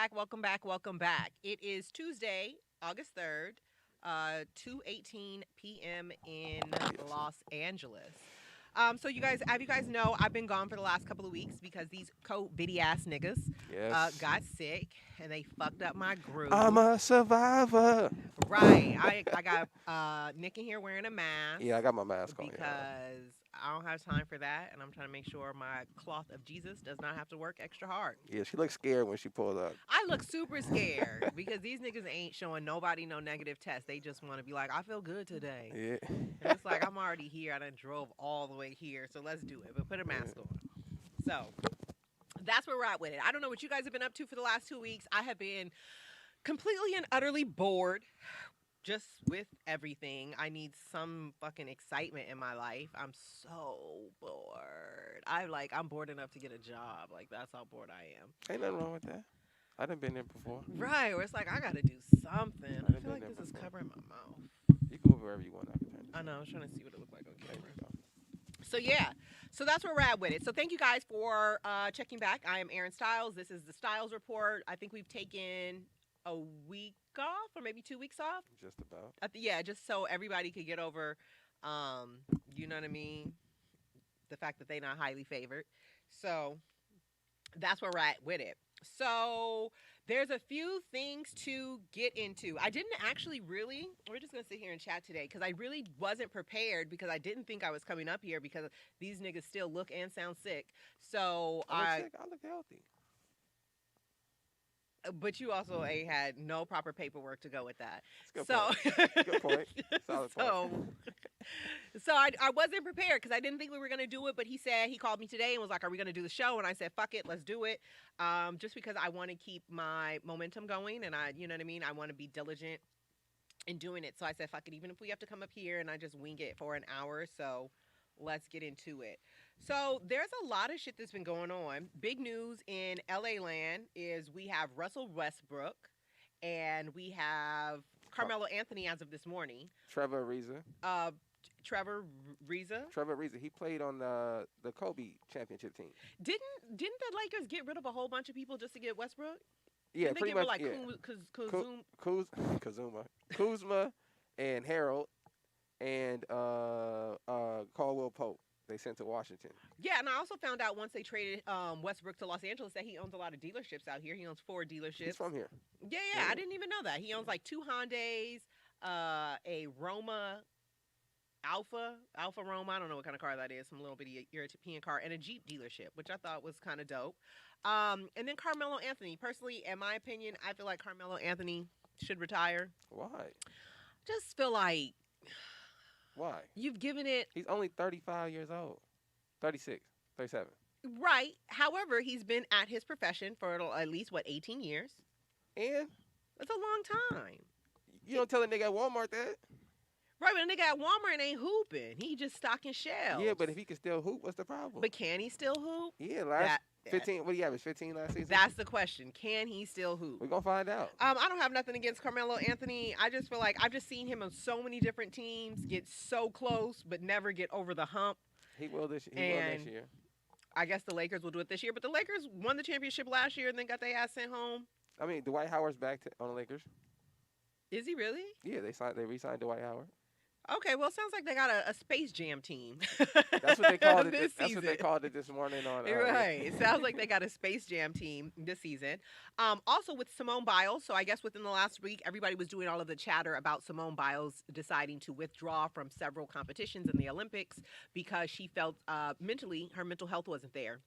back. Welcome back. Welcome back. It is Tuesday, August 3rd, 2:18 p.m. in Yes. Los Angeles. So you guys know, I've been gone for the last couple of weeks because these COVID ass niggas Yes. got sick and they fucked up my I'm groove. a survivor. Right. I got Nick in here wearing a mask Yeah, I got my mask on, y'all. because I don't have time for that, and I'm trying to make sure my cloth of Jesus does not have to work extra hard. Yeah, she looked scared when she pulled up. I look super scared because these niggas ain't showing nobody no negative test. They just want to be like, I feel good today. Yeah. And it's like, I'm already here. I done drove all the way here, so let's do it. But put a mask on. So that's where we're at with it. I don't know what you guys have been up to for the last 2 weeks. I have been completely and utterly bored just with everything. I need some fucking excitement in my life. I'm so bored. I'm bored enough to get a job. Like, that's how bored I am. Ain't nothing wrong with that. I done been there before. Right, where it's like I gotta do something. I I done feel been like there this is before. covering my mouth. You can move wherever you want. I can turn this I know. I up. was trying to see what it looked like on There camera. you go. So yeah, so that's where we're at with it. So thank you guys for checking back. I am Aaron Stiles. This is the Stiles Report. I think we've taken a week off or maybe 2 weeks off. Just about. Yeah, just so everybody could get over, um, you know what I mean, the fact that they're not highly favored. So that's where we're at with it. So there's a few things to get into. I didn't actually really, we're just going to sit here and chat today because I really wasn't prepared because I didn't think I was coming up here because these niggas still look and sound sick. So I look sick. I look healthy. but you also ain't had no proper paperwork to go with that. That's a So, good point. Solid point. so, so I wasn't prepared because I didn't think we were gonna do it. But he called me today and was like, "Are we gonna do the show?" And I said, "Fuck it, let's do it." Just because I want to keep my momentum going, and you know what I mean. I want to be diligent in doing it. So I said, "Fuck it," even if we have to come up here and I just wing it for an hour. So let's get into it. So there's a lot of shit that's been going on. Big news in LA land is we have Russell Westbrook and we have Carmelo Anthony as of this morning. Trevor Ariza. Uh, Trevor Reza. Trevor Ariza. He played on the Kobe championship team. Didn't the Lakers get rid of a whole bunch of people just to get Westbrook? Yeah, Didn't they pretty get rid much. of like Kuzma and Harold and Caldwell Pope. They sent to Washington. Yeah, and I also found out once they traded Westbrook to Los Angeles that he owns a lot of dealerships out here. He owns 4 dealerships. He's from here. Yeah, I didn't even know that. He owns like 2 Hondas, a Roma Alfa Roma. I don't know what kind of car that is. Some little bitty European car, and a Jeep dealership, which I thought was kind of dope. And then Carmelo Anthony. Personally, in my opinion, I feel like Carmelo Anthony should retire. Why? Just feel like Why? you've given it He's only 35 years old. 36, 37. right. However, he's been at his profession for at least 18 years. And That's a long time. you don't tell a nigga at Walmart that. Right, but a nigga at Walmart ain't hooping. He just stocking shelves. Yeah, but if he can still hoop, what's the problem? But can he still hoop? Yeah, last 15. What do you average? 15 last season. That's the question. Can he still hoop? We're gonna find out. I don't have nothing against Carmelo Anthony. I just feel like I've just seen him on so many different teams get so close but never get over the hump. He will this. He will And- next year. I guess the Lakers will do it this year, but the Lakers won the championship last year and then got their ass sent home. I mean, Dwight Howard's back on the Lakers. Is he really? Yeah, they re-signed Dwight Howard. Okay, well, it sounds like they got a Space Jam team. That's what they called it. this That's season. what they called it this morning on. Right. It sounds like they got a Space Jam team this season. Also with Simone Biles. So I guess within the last week, everybody was doing all of the chatter about Simone Biles deciding to withdraw from several competitions in the Olympics because she felt mentally, her mental health wasn't there.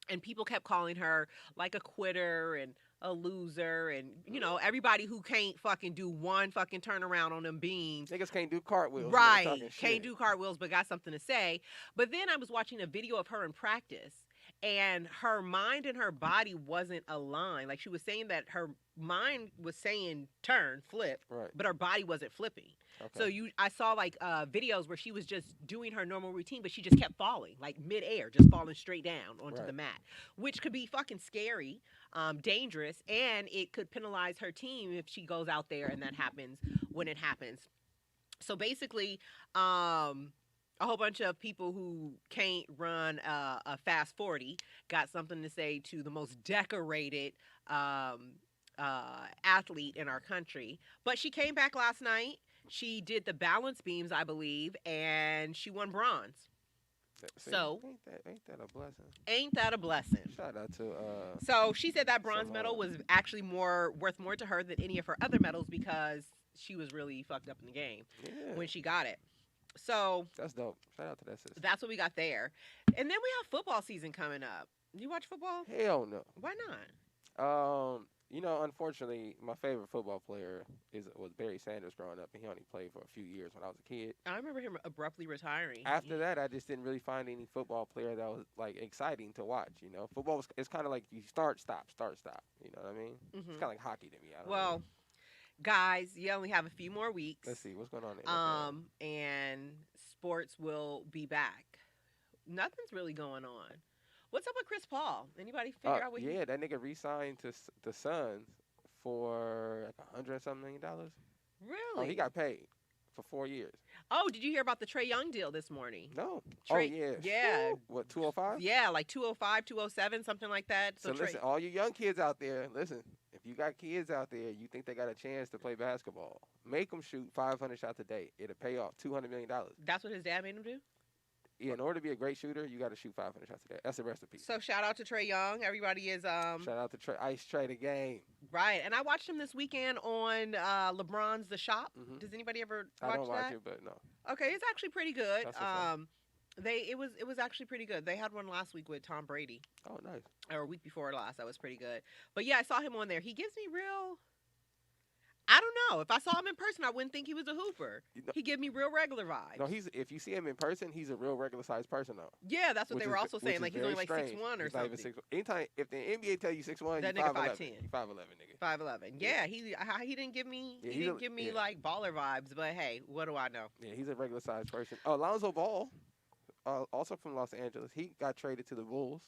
And people kept calling her like a quitter and a loser and, you know, everybody who can't fucking do one fucking turnaround on them beams. Niggas can't do cartwheels. Right. Talking Can't shit. do cartwheels, but got something to say. But then I was watching a video of her in practice, and her mind and her body wasn't aligned. Like, she was saying that her mind was saying turn, flip, Right. but her body wasn't flipping. Okay. So I saw like videos where she was just doing her normal routine, but she just kept falling, like midair, just falling straight down onto Right. the mat, which could be fucking scary, dangerous, and it could penalize her team if she goes out there and that happens when it happens. So basically, a whole bunch of people who can't run a fast 40 got something to say to the most decorated um, athlete in our country. But she came back last night. She did the balance beams, I believe, and she won bronze. See, So ain't that a blessing? ain't that a blessing? Shout out to So she said that bronze medal Simone. was actually worth more to her than any of her other medals because she was really fucked up in the game Yeah, when she got it. So that's dope. Shout out to that sister. that's what we got there. And then we have football season coming up. You watch football? Hell no. Why not? Unfortunately, my favorite football player was Barry Sanders growing up, and he only played for a few years when I was a kid. I remember him abruptly retiring. After that, I just didn't really find any football player that was like exciting to watch. Football it's kind of like you start, stop, start, stop. You know what I mean? It's kind of like hockey to me. I don't know. Well, guys, you only have a few more weeks. Let's see what's going on there. And sports will be back. Nothing's really going on. What's up with Chris Paul? Anybody figure out what? Yeah, that nigga re-signed to the Suns for like $100-something million. Really? Oh, he got paid for 4 years. Oh, did you hear about the Trae Young deal this morning? No. Trae, oh yeah. Yeah. What 205? Yeah, like 205, 207, something like that. So listen, all you young kids out there, listen. If you got kids out there, you think they got a chance to play basketball, make them shoot 500 shots a day. It'll pay off $200 million. That's what his dad made him do? Yeah, in order to be a great shooter, you got to shoot 500 shots a day. That's the recipe. So shout out to Trae Young. Everybody is Shout out to Ice Trae the game. Right, and I watched him this weekend on LeBron's The Shop. Mhm. Does anybody ever watch that? I don't watch it, but no. Okay, it's actually pretty good. That's what's up. It was actually pretty good. They had one last week with Tom Brady, Oh, nice. or a week before last. That was pretty good. But yeah, I saw him on there. He gives me real. I don't know. If I saw him in person, I wouldn't think he was a hooper. You know- He give me real regular vibes. No, if you see him in person, he's a real regular sized person though. Yeah, that's what Which they were is- also which saying. is Like he's very only like strange. 6'1" or He's not even something. 6'1". Anytime if the NBA tell you 6'1", That you nigga 5'11". 5'10". You 5'11", nigga. 5'11". Yeah, he didn't give me Yeah, he didn't give me like baller vibes. But hey, what do I know? Yeah, he's a regular sized person. Oh, Lonzo Ball, also from Los Angeles. He got traded to the Bulls.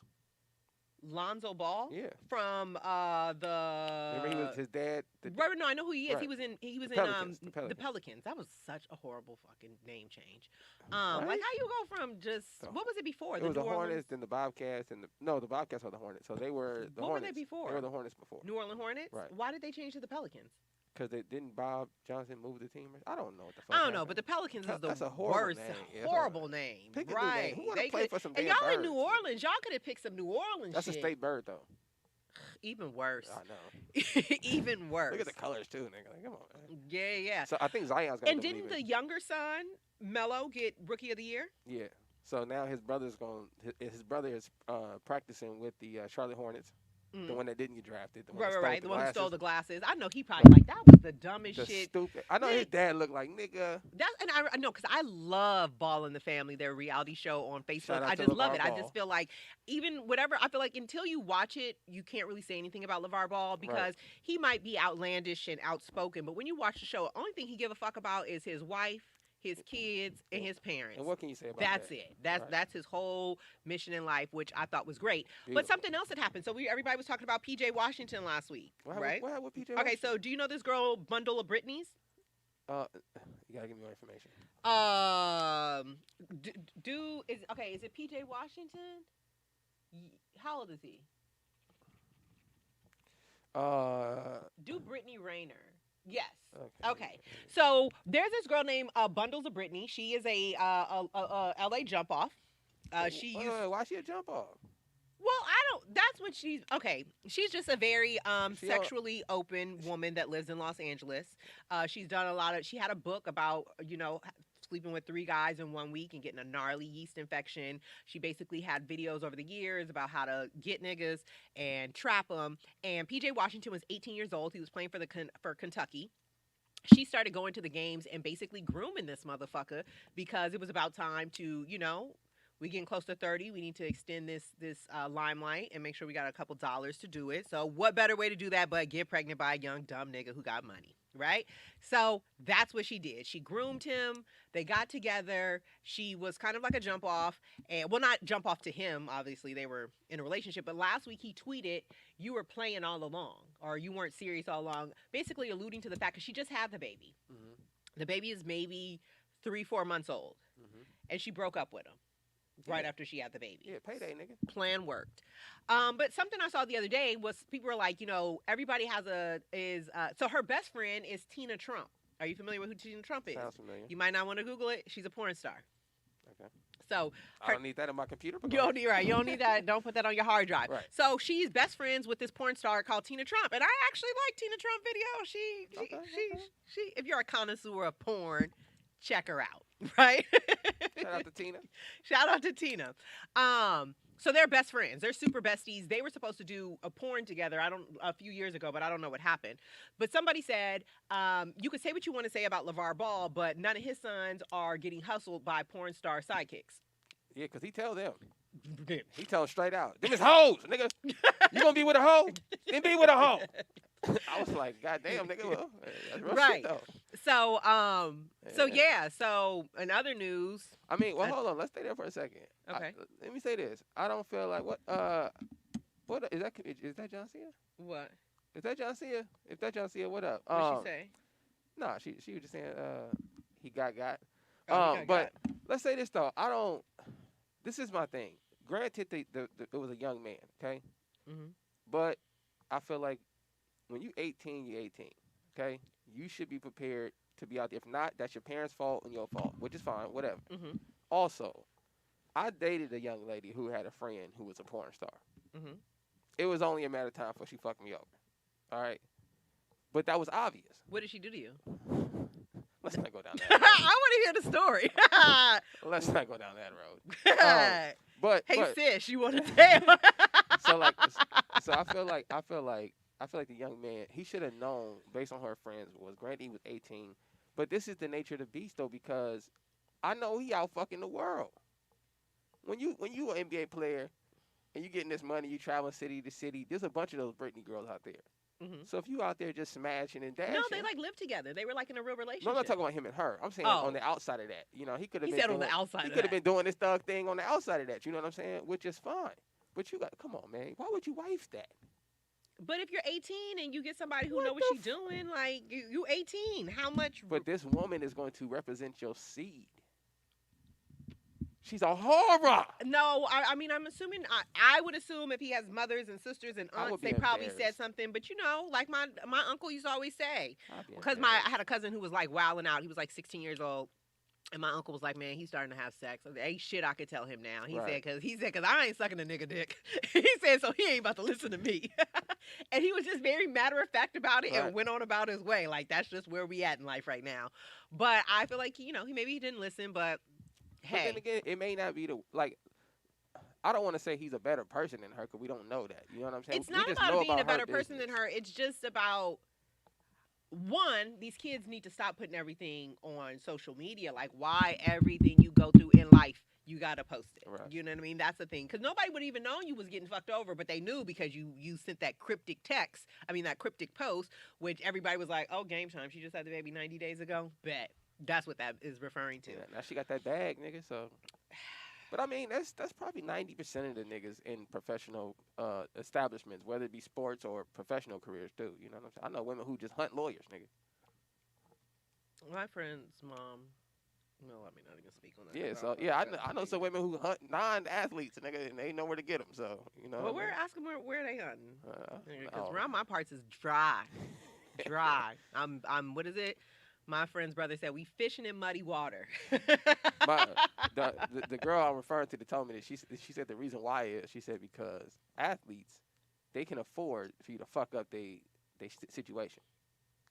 Lonzo Ball Yeah. from the. Remember, he was his dad. Right, no, I know who he is. Right. He was The in Pelicans, the the Pelicans. Pelicans. That was such a horrible fucking name change. Right? Like how you go from just So, what was it before? It was the New Orleans? Hornets, then the Bobcats, and the Bobcats were the Hornets. So they were the What Hornets. were they before? They were the Hornets before. New Orleans Hornets. Right. Why did they change to the Pelicans? Because didn't Bob Johnson move the team? I don't know what the fuck. I don't know, happened. but the Pelicans is the That's a horrible worst, name. Yeah, horrible name. Pick a new Right? name. Who wanna They play could- for some and damn y'all in birds? New Orleans, y'all could have picked some New Orleans. That's shit. a state bird though. Even worse. I know. Even worse. Look at the colors too, nigga. Like, come on, man. Yeah. So I think Zion's got. And didn't the younger son, Melo, get Rookie of the Year? Yeah. So now his brother's going. His brother is practicing with the Charlotte Hornets, the one that didn't get drafted. The one that Right. stole The one who stole the glasses. glasses. I know he probably like that was the dumbest The shit. stupid. I know his dad looked like nigga. And I know because I love Ball in the Family, their reality show on Facebook. Shout out I to just love LeVar it. I Ball. just feel like even whatever I feel like until you watch it, you can't really say anything about LeVar Ball because he might be outlandish and outspoken, but when you watch the show, the only thing he give a fuck about is his wife, his kids, and his parents. And what can you say about That's that? it. That's his whole mission in life, which I thought was great. But Beautiful. something else had happened. So everybody was talking about PJ Washington last week, right? What happened with PJ? Okay, so do you know this girl Bundle of Brittney's? You gotta give me more information. Is it PJ Washington? How old is he? Do Brittney Rayner. Yes. Okay. So there's this girl named Bundles of Brittney. She is a LA jump off. Why she a jump off? Well, I don't. That's what she's. Okay, she's just a very sexually open woman that lives in Los Angeles. She's done a lot of. She had a book about sleeping with 3 guys in 1 week and getting a gnarly yeast infection. She basically had videos over the years about how to get niggas and trap them. And PJ Washington was 18 years old. He was playing for Kentucky. She started going to the games and basically grooming this motherfucker because it was about time to, we getting close to 30. We need to extend this limelight and make sure we got a couple dollars to do it. So what better way to do that but get pregnant by a young, dumb nigga who got money, right? So that's what she did. She groomed him. They got together. She was kind of like a jump off. And, well, not jump off to him. Obviously, they were in a relationship. But last week he tweeted, you were playing all along or you weren't serious all along, basically alluding to the fact that she just had the baby. Mm-hmm. The baby is maybe 3-4 months old. Mm-hmm. And she broke up with him. right after she had the baby. Yeah, payday, nigga. Plan worked. But something I saw the other day was people were like, everybody so her best friend is Tina Trump. Are you familiar with who Tina Trump is? Sounds familiar. You might not want to Google it. She's a porn star. Okay. So I don't need that in my computer. You don't need that. Don't put that on your hard drive. Right. So she's best friends with this porn star called Tina Trump, and I actually like Tina Trump video. She. If you're a connoisseur of porn, check her out. Right. Shout out to Tina. Shout out to Tina. So they're best friends. They're super besties. They were supposed to do a porn together a few years ago, but I don't know what happened. But somebody said, you could say what you want to say about LeVar Ball, but none of his sons are getting hustled by porn star sidekicks. Yeah, because he tell them. He tell them straight out. Them is hoes, nigga. You gonna be with a hoe? Then be with a hoe. I was like, God damn, nigga. Well, that's real shit, though. So in other news. I mean, well, hold on. Let's stay there for a second. Okay. Let me say this. I don't feel like what is that John Cena? What? Is that John Cena? If that John Cena, what up? What'd she say? Nah, she was just saying he got. But let's say this though. This is my thing. Granted, it was a young man, okay? Mm-hmm. But I feel like when you're 18, you're 18, okay? You should be prepared to be out there. If not, that's your parents' fault and your fault, which is fine, whatever. Mm-hmm. Also, I dated a young lady who had a friend who was a porn star. Mm-hmm. It was only a matter of time before she fucked me over, all right? But that was obvious. What did she do to you? Let's not go down that road. I want to hear the story. Let's not go down that road. But sis, you want to tell? So I feel like the young man, he should have known based on her friends was. Granted, he was 18, but this is the nature of the beast though, because I know he out fucking the world. When you an NBA player and you getting this money, you traveling city to city. There's a bunch of those Brittney girls out there. Mm-hmm. So if you out there just smashing and dashing, no, they lived together. They were in a real relationship. No, I'm not talking about him and her. I'm saying on the outside of that. He could have. He said on the outside. He could have been doing this thug thing on the outside of that. You know what I'm saying? Which is fine. But you got, come on, man. Why would you wife that? But if you're 18 and you get somebody who know what she's doing, like you 18, how much? But this woman is going to represent your seed. She's a horror. No, I mean, I'm assuming, I would assume if he has mothers and sisters and aunts, they probably said something. But, like my uncle used to always say, because I had a cousin who was like wilding out. He was like 16 years old. And my uncle was like, man, he's starting to have sex. Ain't shit I could tell him now. He said, because I ain't sucking a nigga dick. He said, so he ain't about to listen to me. And he was just very matter of fact about it and went on about his way. Like, that's just where we at in life right now. But I feel like, maybe he didn't listen, but hey. But then again, it may not be I don't want to say he's a better person than her because we don't know that. You know what I'm saying? It's not about being a better person than her. It's just about, one, these kids need to stop putting everything on social media. Like, why everything you go through in life, you got to post it. Right. You know what I mean? That's the thing. Because nobody would even know you was getting fucked over, but they knew because you sent that cryptic post, which everybody was like, oh, game time. She just had the baby 90 days ago. Bet. That's what that is referring to. Yeah, now she got that bag, nigga, so. But I mean, that's probably 90% of the niggas in professional establishments, whether it be sports or professional careers too. You know what I'm saying? I know women who just hunt lawyers, nigga. My friend's mom. No, I mean, not even speak on that. Yeah, so I know some women who hunt non-athletes, nigga, and they know where to get them. So Well, ask them where they hunting. Because around my parts is dry, dry. I'm. What is it? My friend's brother said, we fishing in muddy water. The girl I'm referring to that told me that she said the reason why is, she said because athletes, they can afford for you to fuck up they situation.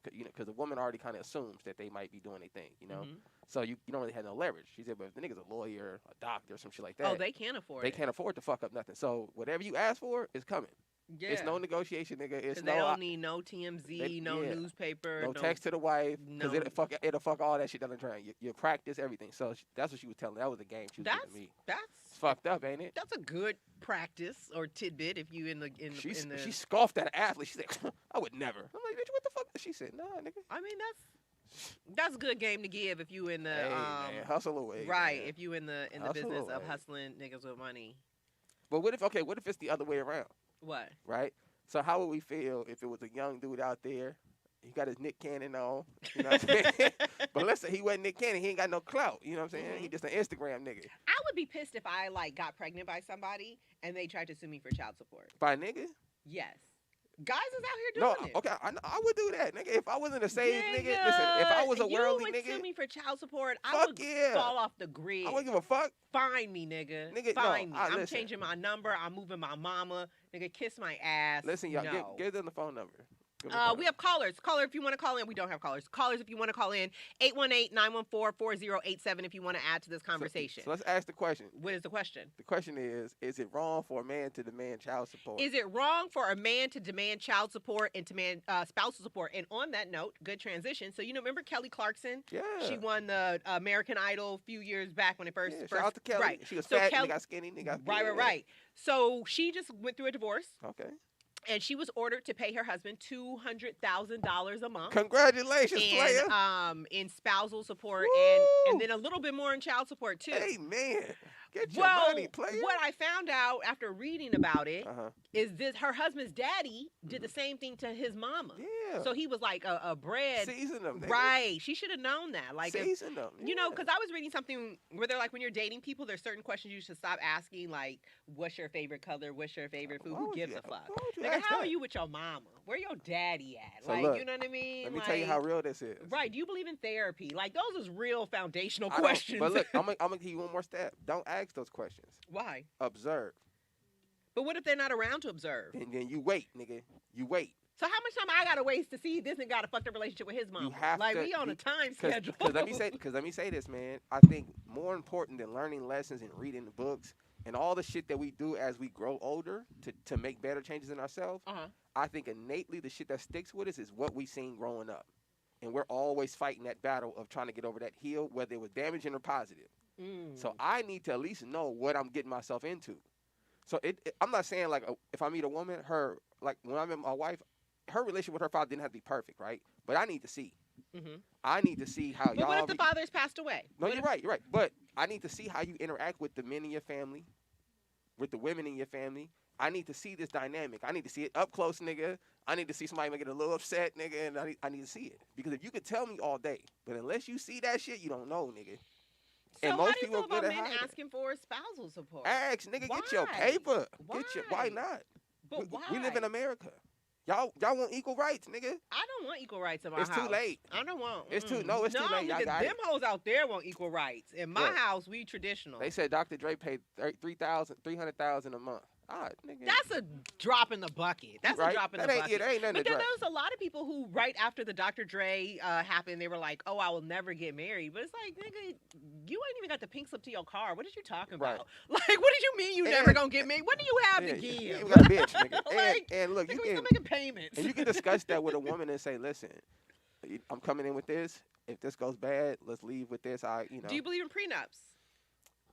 Because the woman already kind of assumes that they might be doing a thing, Mm-hmm. So you don't really have no leverage. She said, but if the nigga's a lawyer, a doctor, some shit like that. Oh, they can't afford it. They can't afford to fuck up nothing. So whatever you ask for is coming. Yeah. It's no negotiation, nigga. It's they don't need no TMZ, newspaper. No text to the wife. Because it'll fuck all that shit down the drain. You practice everything. So that's what she was telling me. That was the game she was giving me. It's fucked up, ain't it? That's a good practice or tidbit if you in the. She scoffed at an athlete. She said, I would never. I'm like, bitch, what the fuck? She said, nah, nigga. I mean, that's a good game to give if you in the man, hustle away. Right, man. If you in the business of hustling niggas with money. But what if it's the other way around? What? Right? So how would we feel if it was a young dude out there He got his Nick Cannon on. You know what I'm saying? But let's say he wasn't Nick Cannon. He ain't got no clout. You know what I'm saying? He just an Instagram nigga. I would be pissed if I like got pregnant by somebody and they tried to sue me for child support. By a nigga? Yes. Guys is out here doing it. Okay, I would do that, nigga. If I wasn't a saved nigga, listen, if I was a worldly nigga. You would sue me for child support, I would fall off the grid. I wouldn't give a fuck. Find me, nigga. Find me. I'm changing my number. I'm moving my mama. Nigga, kiss my ass. Listen, y'all, give them the phone number. We have callers. Caller, if you want to call in. We don't have callers. Callers, if you want to call in, 818-914-4087 if you want to add to this conversation. So let's ask the question. What is the question? The question is it wrong for a man to demand child support? Is it wrong for a man to demand child support and to demand spousal support? And on that note, good transition. So, remember Kelly Clarkson? Yeah. She won the American Idol a few years back when it first... Shout out to Kelly. Right. She was fat, they got skinny, they got... Right. So, she just went through a divorce. Okay. And she was ordered to pay her husband $200,000 a month. Congratulations, player. In spousal support and then a little bit more in child support too. Hey man, get your money, player. What I found out after reading about it is this: her husband's daddy did the same thing to his mama. Yeah. So he was like a bread. Season them, nigga. Right. She should have known that. Like season them. Yeah. Because I was reading something where they're like, when you're dating people, there's certain questions you should stop asking, like, what's your favorite color? What's your favorite food? Who gives a fuck? How are you with your mama? Where your daddy at? So like, look, you know what I mean? Let me tell you how real this is. Right. Do you believe in therapy? Like, those is real foundational questions. But look, I'm gonna give you one more step. Don't ask those questions. Why? Observe. But what if they're not around to observe? And then you wait, nigga. You wait. So how much time I gotta waste to see this nigga got a fucked up relationship with his mom? You have we on a time schedule. Because let me say this, man. I think more important than learning lessons and reading the books and all the shit that we do as we grow older to make better changes in ourselves, I think innately the shit that sticks with us is what we seen growing up. And we're always fighting that battle of trying to get over that hill, whether it was damaging or positive. So I need to at least know what I'm getting myself into. So I'm not saying, like, if I meet a woman, when I met my wife, her relationship with her father didn't have to be perfect, right? But I need to see. I need to see how y'all... But what if the father's passed away? No, you're right. But I need to see how you interact with the men in your family, with the women in your family. I need to see this dynamic. I need to see it up close, nigga. I need to see somebody get a little upset, nigga, and I need to see it. Because if you could tell me all day, but unless you see that shit, you don't know, nigga. So and most how do you feel about men asking for spousal support? Ask, nigga, why? Get your paper. Why not? But why? We live in America. Y'all want equal rights, nigga. I don't want equal rights in my house. It's too late. I don't want. It's too late. Nigga, them hoes out there want equal rights. In my house, we traditional. They said Dr. Dre paid $300,000 a month. Nigga. That's a drop in the bucket. That's a drop in the bucket. There ain't nothing but then there was a lot of people who, right after the Dr. Dre happened, they were like, "Oh, I will never get married." But it's like, nigga, you ain't even got the pink slip to your car. What are you talking about? Like, what did you mean you never gonna get married? What do you have to give? You got a bitch, nigga. and look, you can still making payments. And you can discuss that with a woman and say, "Listen, I'm coming in with this. If this goes bad, let's leave with this." Do you believe in prenups?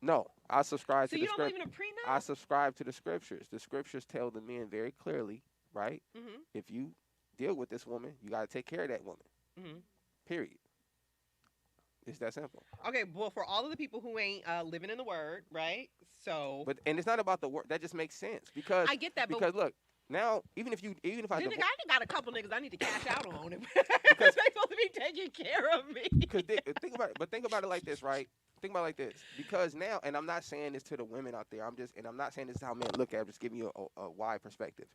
No, I subscribe to the scriptures. So you don't believe in a prenup? I subscribe to the scriptures. The scriptures tell the men very clearly, right? If you deal with this woman, you got to take care of that woman. Period. It's that simple. Okay, well, for all of the people who ain't living in the word, right? So. And it's not about the word. That just makes sense because I get that. Because look, now even if I got a couple niggas I need to cash out on because they supposed to be taking care of me. Because think about it like this, right? Think about it like this, because now, and I'm not saying this to the women out there. I'm not saying this is how men look at it. I'm just giving you a wide perspective.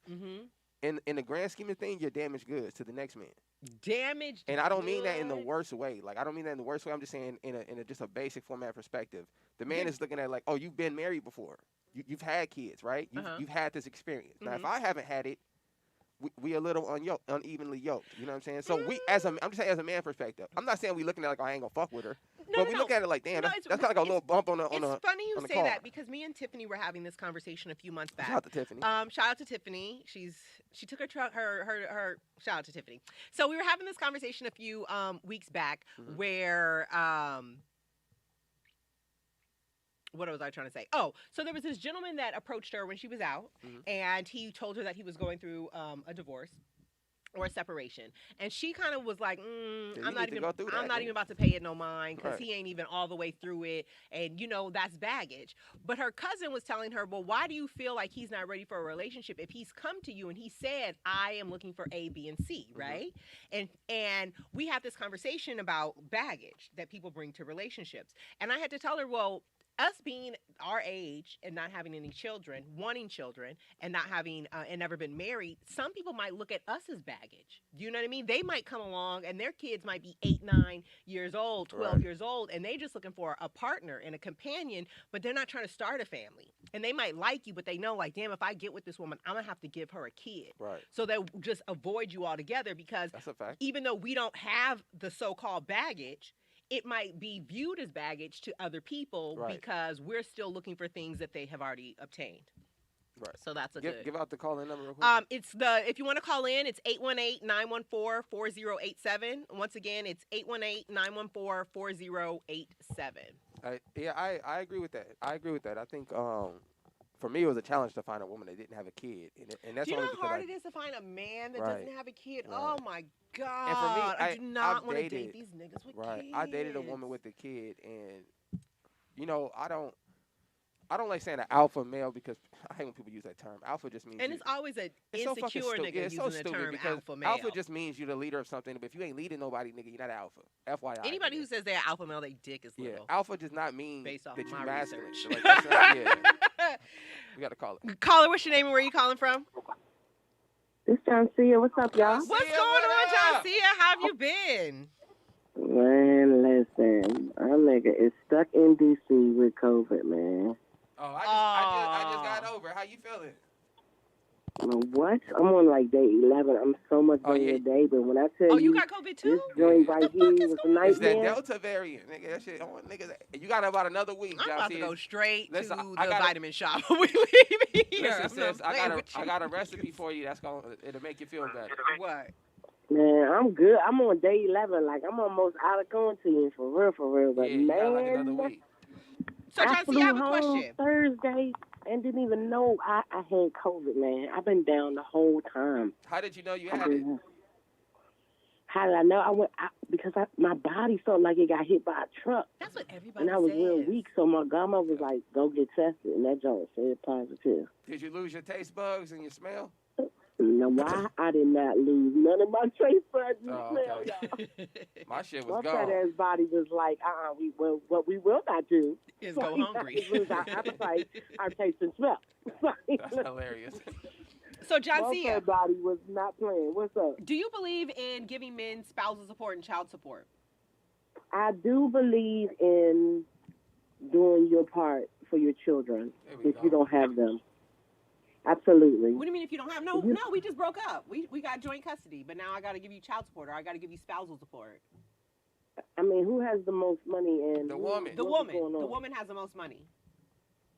In the grand scheme of things, you're damaged goods to the next man. Damaged. And I don't mean that in the worst way. Like, I don't mean that in the worst way. I'm just saying in a just a basic format perspective. The man is looking at it like, oh, you've been married before. You've had kids, right? You've had this experience. Now, if I haven't had it, we a little unevenly yoked. You know what I'm saying? So I'm just saying as a man perspective. I'm not saying we looking at it like, oh, I ain't gonna fuck with her. But we look at it like, damn, that's kind of like a little bump on the It's funny you say car. that because me and Tiffany were having this conversation a few months back. Shout out to Tiffany. Shout out to Tiffany. She took her shout out to Tiffany. So we were having this conversation a few weeks back where what was I trying to say? Oh, so there was this gentleman that approached her when she was out, and he told her that he was going through a divorce. or a separation. And she kind of was like, Yeah, you need to go through I'm that, not even nigga. about to pay it no mind because Right. he ain't even all the way through it. And, that's baggage. But her cousin was telling her, well, why do you feel like he's not ready for a relationship if he's come to you and he said, I am looking for A, B, and C, Mhm. right? And we have this conversation about baggage that people bring to relationships. And I had to tell her, well, us being our age and not having any children, wanting children, and not having and never been married, some people might look at us as baggage. Do you know what I mean? They might come along and their kids might be 8, 9 years old, 12 Right. years old, and they just looking for a partner and a companion, but they're not trying to start a family. And they might like you, but they know, like, damn, if I get with this woman, I'm gonna have to give her a kid. Right. So they'll just avoid you altogether because That's a fact. even though we don't have the so-called baggage, it might be viewed as baggage to other people Right. because we're still looking for things that they have already obtained. Right. So that's a Give, good. give out the call-in number real quick. It's the if you want to call in, it's 818-914-4087. Once again, it's 818-914-4087. Yeah, I agree with that. I agree with that. I think for me it was a challenge to find a woman that didn't have a kid, and that's Do you know only how because hard it is to find a man that Right. doesn't have a kid? Right. Oh my god! And for me, I do not I've want to date dated these niggas with right. kids. I dated a woman with a kid, and I don't like saying an alpha male because I hate when people use that term. Alpha just means And you, it's always an it's so fucking insecure stupid. nigga Yeah, it's using so the stupid term because alpha male. alpha just means you're the leader of something. But if you ain't leading nobody, nigga, you're not an alpha. FYI. Anybody nigga. who says they're alpha male, they dick is Yeah, little. alpha does not mean Based off that of you my masculine. research. So, like, that's not, yeah, we got to call it. Caller, what's your name and where you calling from? This John Cia. What's up, y'all? John What's Cia, going what on, John up? Cia? How have you been? Man, listen, our nigga is stuck in D.C. with COVID, man. Oh, I just got over. How you feeling? What? I'm on like day 11. I'm so much better yeah. today, but when I tell Oh, you, you got COVID too? this joint Yeah. right What the fuck here is was a going on? It's that nightmare. Delta variant, nigga. That shit, nigga. You got about another week, I'm John about to Cia. go straight Listen, to I the gotta- vitamin shop when we leave here. Listen, I'm sis, not playing with I you. got a recipe for you that's it'll make you feel better. What? Man, I'm good. I'm on day 11. Like, I'm almost out of quarantine, for real. But, Yeah, you got like another man, week. So, I John Cia, flew I have a home question. Thursday and didn't even know I had COVID, man. I've been down the whole time. How did you know you I've had it? been- How did I know? Because my body felt like it got hit by a truck. That's what everybody And I was says. real weak, so my grandma was like, go get tested, and that joint said positive. Did you lose your taste buds and your smell? Now, why I did not lose none of my taste buds and Oh, smell, okay. y'all. My shit My was fat gone. ass body was like, what we will not do Is go hungry. is lose our appetite, our taste and smell. That's hilarious. So, John My Cia, fat body was not playing. What's up? do you believe in giving men spousal support and child support? I do believe in doing your part for your children There we if go. you don't have them. Absolutely. What do you mean if you don't have? No, we just broke up. We got joint custody, but now I got to give you child support or I got to give you spousal support. I mean, who has the most money and The woman. The what's woman. going on? The woman has the most money.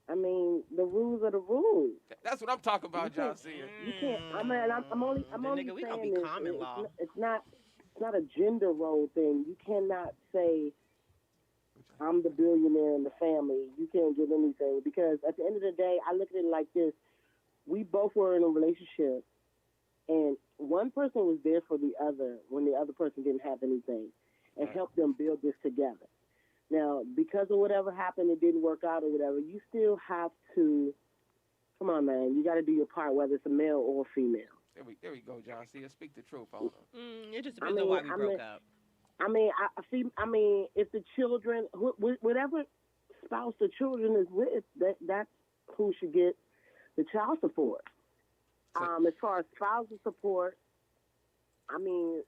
I mean, the rules are the rules. That's what I'm talking about, You John can't- Cia. You can't. I'm only Nigga, we gonna saying be this. common law. It's not a gender role thing. You cannot say I'm the billionaire in the family. You can't get anything because at the end of the day, I look at it like this: we both were in a relationship, and one person was there for the other when the other person didn't have anything, and helped them build this together. Now, because of whatever happened, it didn't work out or whatever, you still have to, come on, man, you got to do your part, whether it's a male or a female. There we go, John Cia. Speak the truth, hold on. It just depends on why we broke up. I mean, if the children, whatever spouse the children is with, that's who should get the child support. As far as spousal support, I mean,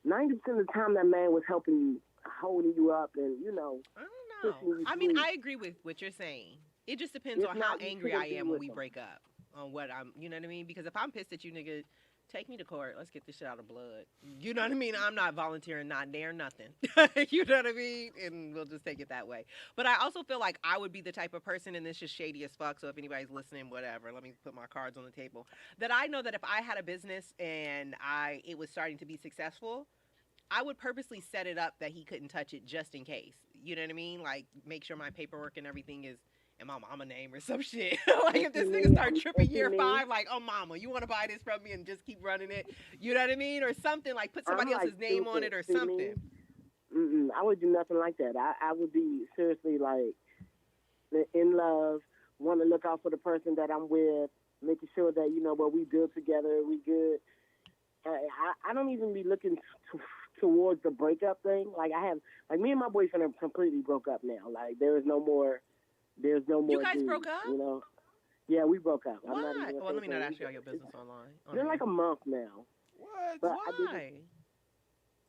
90% of the time that man was helping you, holding you up, and I don't know. pushing you I mean, through. I agree with what you're saying. It just depends If on how not, you angry shouldn't I be am when with we them. break up. On what I'm, you know what I mean? Because if I'm pissed at you, nigga, take me to court. Let's get this shit out of blood. You know what I mean? I'm not volunteering, not there, nothing. You know what I mean? And we'll just take it that way. But I also feel like I would be the type of person, and this is shady as fuck, so if anybody's listening, whatever, let me put my cards on the table, that I know that if I had a business and it was starting to be successful, I would purposely set it up that he couldn't touch it just in case. You know what I mean? Like, make sure my paperwork and everything is and my mama name or some shit. Like if this nigga me, start tripping year me. 5, like, oh mama, you want to buy this from me and just keep running it, you know what I mean, or something like put I'm somebody like else's name on it or See me? something. I would do nothing like that. I would be seriously like in love, want to look out for the person that I'm with, making sure that what we build together, we good. I don't even be looking towards the breakup thing. Like me and my boyfriend are completely broke up now. Like there's no more. You guys dudes, broke up? Yeah, we broke up. Why? I'm not even. Well, let me not ask you all your business online. It's been like a month now. What? But Why?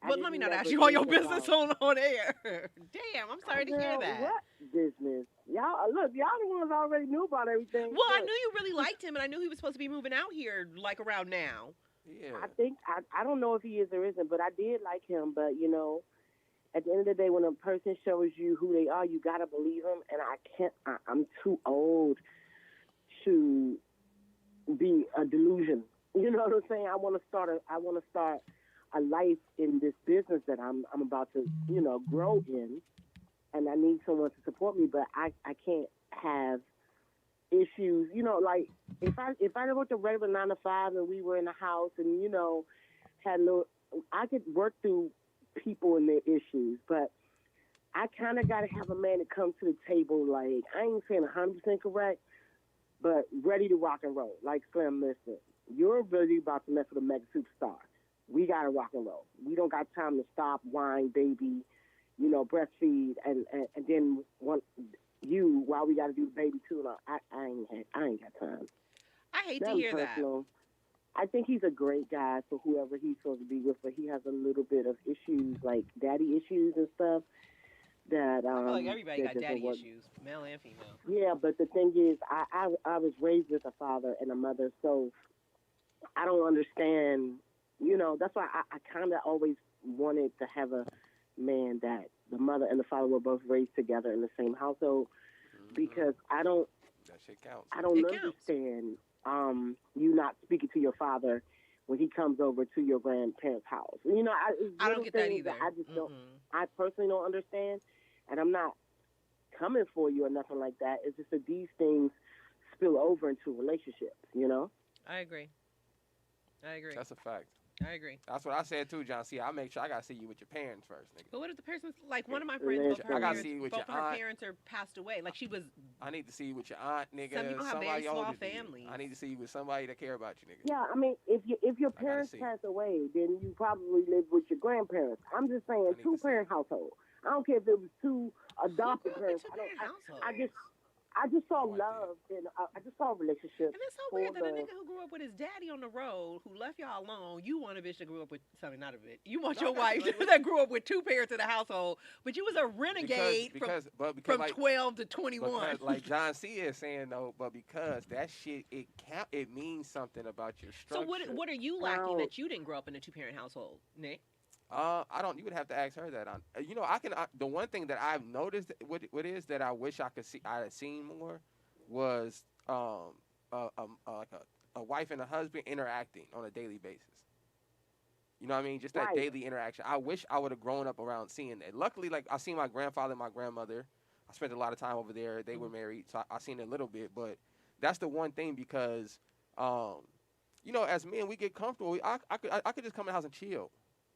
I Well, let me didn't not ask ever you all your think business about- on air. Damn, I'm sorry to hear Girl, that. What business? Y'all look, y'all the ones already knew about everything. Well, I but knew you really liked him, and I knew he was supposed to be moving out here like around now. Yeah. I think I don't know if he is or isn't, but I did like him. But at the end of the day, when a person shows you who they are, you gotta believe them. And I can't. I'm too old to be a delusion. You know what I'm saying? I want to start a life in this business that I'm about to grow in, and I need someone to support me. But I can't have issues. Like if I worked a regular 9 to 5 and we were in the house and had I could work through people and their issues, but I kind of got to have a man that comes to the table like, I ain't saying 100% correct, but ready to rock and roll. Like, Slim, listen, you're really about to mess with a mega superstar. We got to rock and roll. We don't got time to stop, whine, baby, breastfeed, and then want you while we got to do the baby too. I ain't got time. I hate to hear personal. I think he's a great guy for whoever he's supposed to be with, but he has a little bit of issues, like daddy issues and stuff. That I feel like everybody got daddy issues, male and female. Yeah, but the thing is, I was raised with a father and a mother, so I don't understand. That's why I kind of always wanted to have a man that the mother and the father were both raised together in the same household, because I don't. That shit counts. I don't understand you not speaking to your father when he comes over to your grandparents' house. I don't get that either. I just don't. I personally don't understand, and I'm not coming for you or nothing like that. It's just that these things spill over into relationships. I agree. That's a fact. I agree. That's what I said too, John. See, I make sure I gotta see you with your parents first, nigga. But what if the person's like one of my friends? Both her parents are passed away. Like she was. I need to see you with your aunt, nigga. Some people have very small families. I need to see you with somebody that care about you, nigga. Yeah, I mean, if your parents pass away, then you probably live with your grandparents. I'm just saying, 2-parent household. I don't care if it was 2 adopted parents. I just saw love and I just saw a relationship. And it's so weird that a nigga who grew up with his daddy on the road, who left y'all alone, you want a bitch that grew up with not a bitch. You want your wife that grew up with 2 parents in the household, but you was a renegade from 12 to 21. Because, like John C is saying though, but because that shit it means something about your structure. So what are you lacking that you didn't grow up in a 2-parent household, Nick? I don't. You would have to ask her that. I can. The one thing that I've noticed, what is that I wish I had seen more, was like a wife and a husband interacting on a daily basis. You know what I mean? Just that daily interaction. I wish I would have grown up around seeing that. Luckily, like I seen my grandfather and my grandmother. I spent a lot of time over there. They were married, so I seen it a little bit. But that's the one thing because, as men, we get comfortable. I could just come in the house and chill.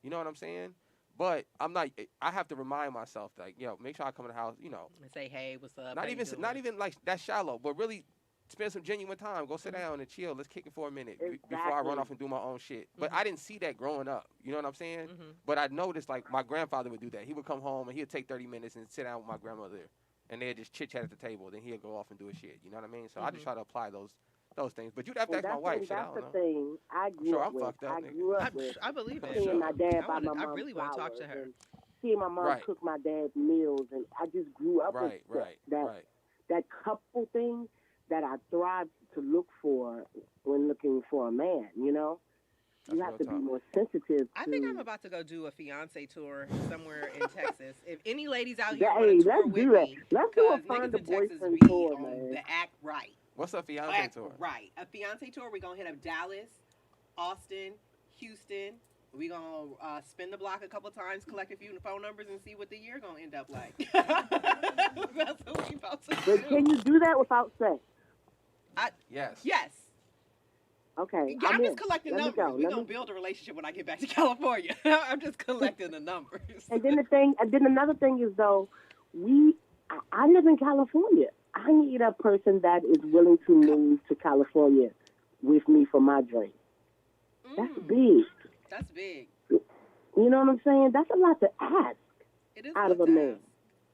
You know what I'm saying? But I'm not. I have to remind myself, like, make sure I come in the house, and say, hey, what's up? Not even like that shallow, but really spend some genuine time. Go sit down and chill. Let's kick it for a minute before I run off and do my own shit. But I didn't see that growing up. You know what I'm saying? But I noticed, like, my grandfather would do that. He would come home and he'd take 30 minutes and sit down with my grandmother, and they'd just chit chat at the table. Then he'd go off and do his shit. You know what I mean? So I just try to apply those things. But you'd have to ask my wife. That's the thing. I grew up with. I grew up with. I believe it. Seeing my dad by my mom's I really want to talk to her. Seeing my mom cook my dad's meals, and I just grew up with that couple thing that I thrive to look for when looking for a man. You have to be more sensitive. I think I'm about to go do a fiance tour somewhere in Texas. If any ladies out here want to tour with me, let's do a find a boyfriend tour, man. The act right. What's a fiance tour? Right. A fiance tour, we're going to hit up Dallas, Austin, Houston, We gonna spin the block a couple times, collect a few phone numbers, and see what the year gonna end up like. That's what we about to But do. can you do that without sex? Yes. Yes. Okay, Yeah, I'm in. just collecting Let me numbers. go. We're gonna build a relationship when I get back to California. I'm just collecting the numbers. And then another thing is though, I live in California. I need a person that is willing to move to California with me for my dream. That's big. That's big. You know what I'm saying? That's a lot to ask It is out of a to man. ask.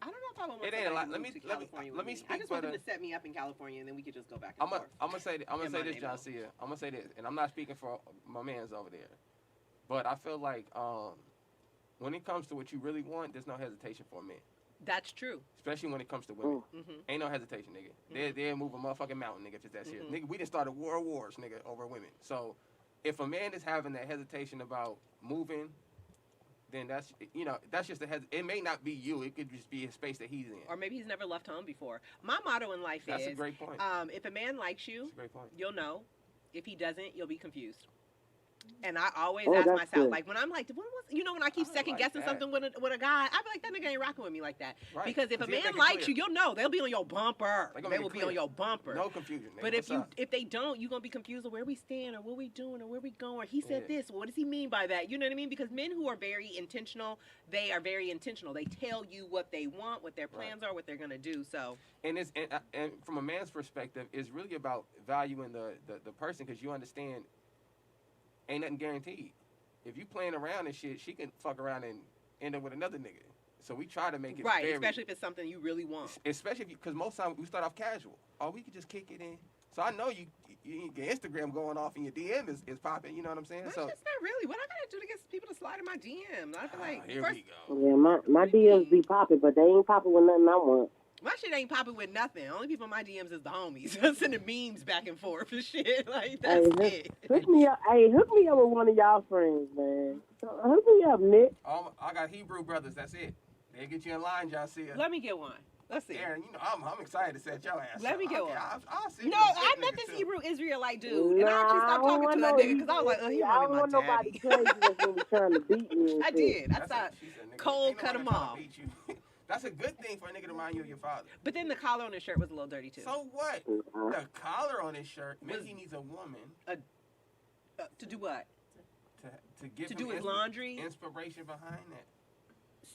I don't know if I would want It ain't a lot. somebody to move to California Let me with speak I just for want them the- to set me up in California, and then we could just go back and forth. I'm gonna say In my this, neighborhood. John Cia. I'm gonna say this, and I'm not speaking for my man's over there, but I feel like when it comes to what you really want, there's no hesitation for a man, That's true. especially when it comes to women. Mm-hmm. Ain't no hesitation, nigga. They'll move a motherfucking mountain, nigga, if it's that serious. Mhm. Nigga, we just started wars, nigga, over women. So if a man is having that hesitation about moving, then that's just it may not be you. It could just be a space that he's in. Or maybe he's never left home before. My motto in life That's is, a great point. if a man likes you, That's a great point. you'll know. If he doesn't, you'll be confused. And I always Oh, ask that's myself, good. like, when I'm like, when I keep I second like guessing that. something with a guy, I be like, that nigga ain't rocking with me like that. Right. Because if a he'll make man it likes clear. you, you'll know. They'll be on your bumper. They gonna They make will it be clear. on your bumper. No confusion, nigga. But What's up? if they don't, you're gonna be confused of where we stand or what we doing or where we going. He said Yeah. this. What does he mean by that? You know what I mean? Because men who are very intentional, they are very intentional. They tell you what they want, what their plans are, what they're gonna do. So And and from a man's perspective, it's really about valuing the person, because you understand, ain't nothing guaranteed. If you playing around and shit, she can fuck around and end up with another nigga. So we try to make it right, very, especially if it's something you really want. especially because most times we start off casual. Oh, we could just kick it in. So I know your Instagram going off and your DM is popping. You know what I'm saying? My So shit's not really. What I gotta do to get people to slide in my DMs? I feel like here first, we go. Yeah, my DMs be popping, but they ain't popping with nothing I want. my shit ain't popping with nothing. Only people in my DMs is the homies. Sending memes back and forth and shit. Like that's it. Hook me up. Hey, hook me up with one of y'all friends, man. Hook me up, Nick. I got Hebrew brothers. That's it. They get you in line, y'all see it. Let me get one. Let's see. Aaron, I'm excited to set your ass. Let me get one. I'll see. No, I met this Hebrew Israelite dude, and I actually stopped talking to that nigga because I was like, he I wanted don't my want nobody daddy. crazy that's gonna be trying to beat me. And I shit. did. I thought cold cut him off. That's a good thing for a nigga to remind you of your father. But then the collar on his shirt was a little dirty too. So what? The collar on his shirt means he needs a woman To do what? to give To him do his laundry? inspiration behind that.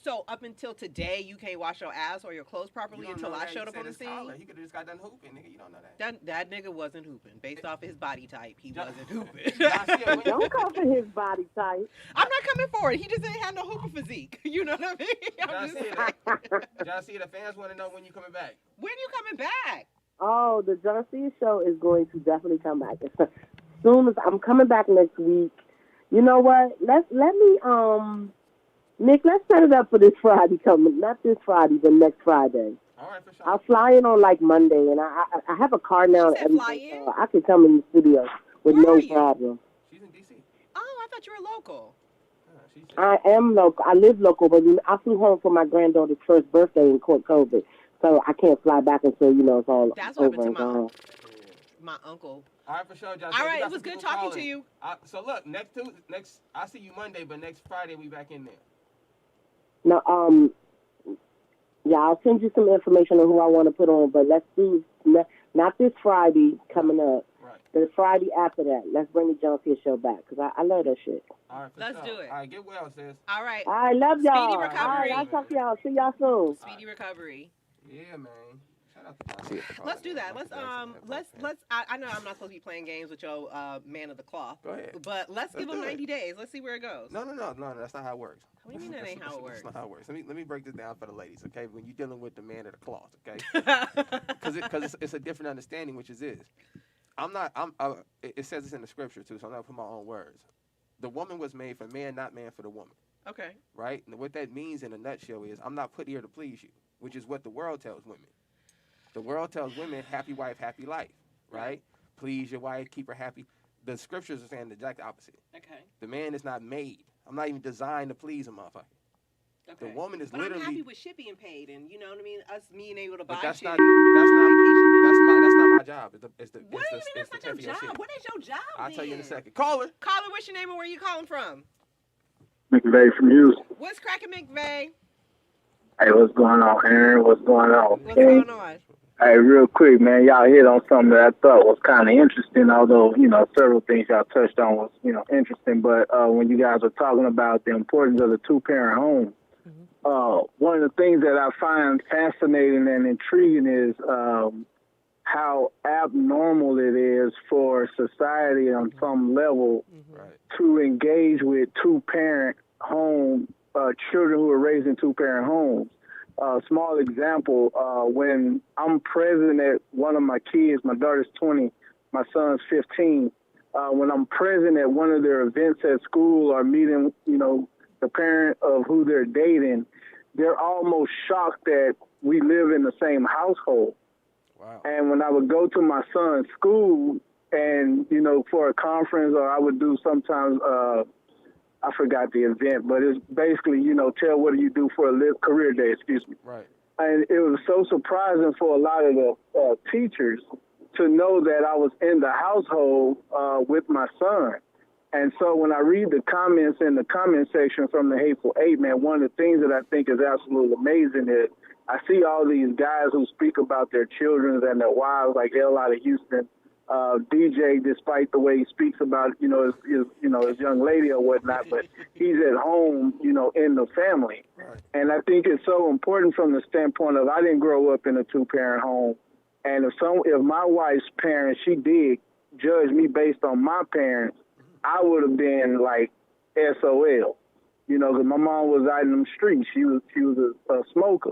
So up until today, you can't wash your ass or your clothes properly until I showed up on the scene. He could have just got done hooping, nigga. You don't know that. That nigga wasn't hooping. Based off his body type, he wasn't hooping. Don't come for his body type. I'm not coming for it. He just didn't have no hooper physique. You know what I mean? I'm just saying. John C, the fans want to know when you coming back. When you coming back? Oh, the John C show is going to definitely come back. As soon as I'm coming back next week. You know what? Let me Nick, let's set it up for this Friday coming. Not this Friday, but next Friday. All right, for sure. I'll fly in on like Monday, and I have a car now and said fly everything, in? so I can come in the studio with Where no are you? problem. She's in D.C. Oh, I thought you were local. I am local. I live local, but I flew home for my granddaughter's first birthday in court COVID, so I can't fly back until it's all That's what over happened and to gone. my uncle. All right, for sure, John. All right, it was good talking to you. So look, next I see you Monday, but next Friday we back in there. No, yeah, I'll send you some information on who I want to put on, but let's do not this Friday coming up. Right. The Friday after that. Let's bring the John C show back because I love that shit. All right, for Let's sure. do it. All right, get well, sis. All right. I love y'all. Speedy recovery. All right, I'll talk to y'all. See y'all soon. Speedy recovery. Yeah, man. Shout out to John C. Let's do that. Let's. I know I'm not supposed to be playing games with your man of the cloth. Go ahead. But let's give him do it. 90 days. Let's see where it goes. No, that's not how it works. What do you mean that ain't how it works? That's not how it works. Let me break this down for the ladies, okay? When you're dealing with the man of the cloth, okay? Because it's a different understanding, which is this. It says this in the scripture too, so I'm not putting my own words. The woman was made for man, not man for the woman. Okay. Right? And what that means in a nutshell is I'm not put here to please you, which is what the world tells women. The world tells women, happy wife, happy life, right? Please your wife, keep her happy. The scriptures are saying the exact opposite. Okay. The man is not made. I'm not even designed to please a motherfucker. Okay. The woman is but literally. I'm happy with shit being paid, and you know what I mean. Us being able to buy But that's shit. not my job. What do you mean that's not your job? What is your job? I'll then? tell you in a second. Caller. Caller, what's your name and where you calling from? McVeigh from Houston. What's cracking, McVeigh? Hey, what's going on, Aaron? What's going on, What's King? going on? Hey, real quick, man, y'all hit on something that I thought was kind of interesting, although, several things y'all touched on was, interesting. But when you guys were talking about the importance of the two-parent home, one of the things that I find fascinating and intriguing is how abnormal it is for society on some level to engage with two-parent home children who are raised in two-parent homes. Small example, when I'm present at one of my kids, my daughter's 20, my son's 15, when I'm present at one of their events at school or meeting, the parent of who they're dating, they're almost shocked that we live in the same household. Wow. And when I would go to my son's school and, for a conference, or I would do sometimes, I forgot the event, but it's basically, tell what do you do for a career day, excuse me. Right. And it was so surprising for a lot of the teachers to know that I was in the household with my son. And so when I read the comments in the comment section from the Hateful Eight, man, one of the things that I think is absolutely amazing is I see all these guys who speak about their children and their wives, like L out of Houston. DJ, despite the way he speaks about, his young lady or whatnot, but he's at home, in the family. Right. And I think it's so important from the standpoint of I didn't grow up in a two-parent home. And if my wife's parents, she did judge me based on my parents, I would have been like SOL, because my mom was out in them streets. She was a smoker.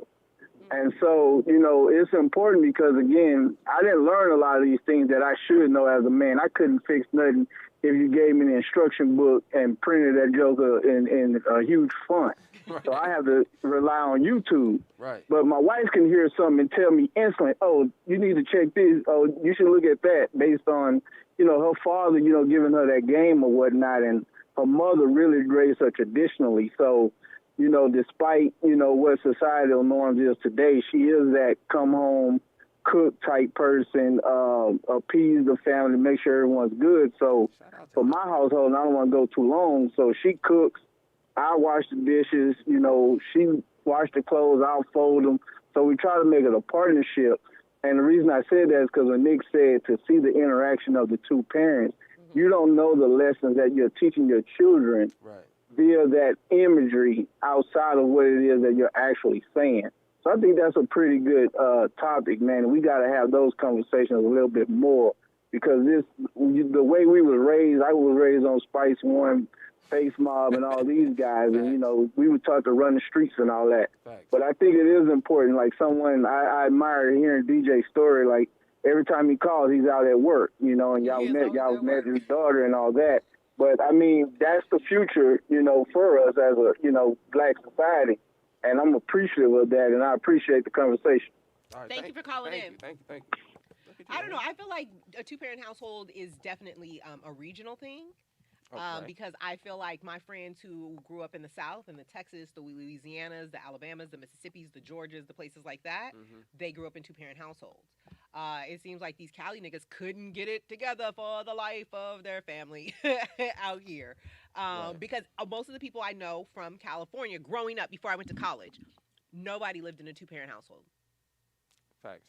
And so, it's important because, again, I didn't learn a lot of these things that I should know as a man. I couldn't fix nothing if you gave me the instruction book and printed that joker in a huge font. Right. So I have to rely on YouTube. Right. But my wife can hear something and tell me instantly, oh, you need to check this. Oh, you should look at that based on, her father, giving her that game or whatnot. And her mother really raised her traditionally. So, despite, what societal norms is today, she is that come home, cook type person, appease the family, make sure everyone's good. So for my household, and I don't want to go too long, so she cooks, I wash the dishes, she wash the clothes, I'll fold them. So we try to make it a partnership. And the reason I said that is because when Nick said to see the interaction of the two parents, you don't know the lessons that you're teaching your children. Right. Via that imagery outside of what it is that you're actually saying. So I think that's a pretty good topic, man. We got to have those conversations a little bit more because the way we was raised, I was raised on Spice One, Face Mob, and all these guys, and we were taught to run the streets and all that. Thanks. But I think it is important. Like I admire hearing DJ's story. Like every time he calls, he's out at work, and y'all met his daughter and all that. But, I mean, that's the future, for us as a, black society. And I'm appreciative of that, and I appreciate the conversation. Right, thank you for calling in. Thank you. I don't know. I feel like a two-parent household is definitely a regional thing. Because I feel like my friends who grew up in the South, in the Texas, the Louisianas, the Alabamas, the Mississippis, the Georgias, the places like that, they grew up in two-parent households. It seems like these Cali niggas couldn't get it together for the life of their family out here. Because most of the people I know from California, growing up before I went to college, nobody lived in a two-parent household. Facts.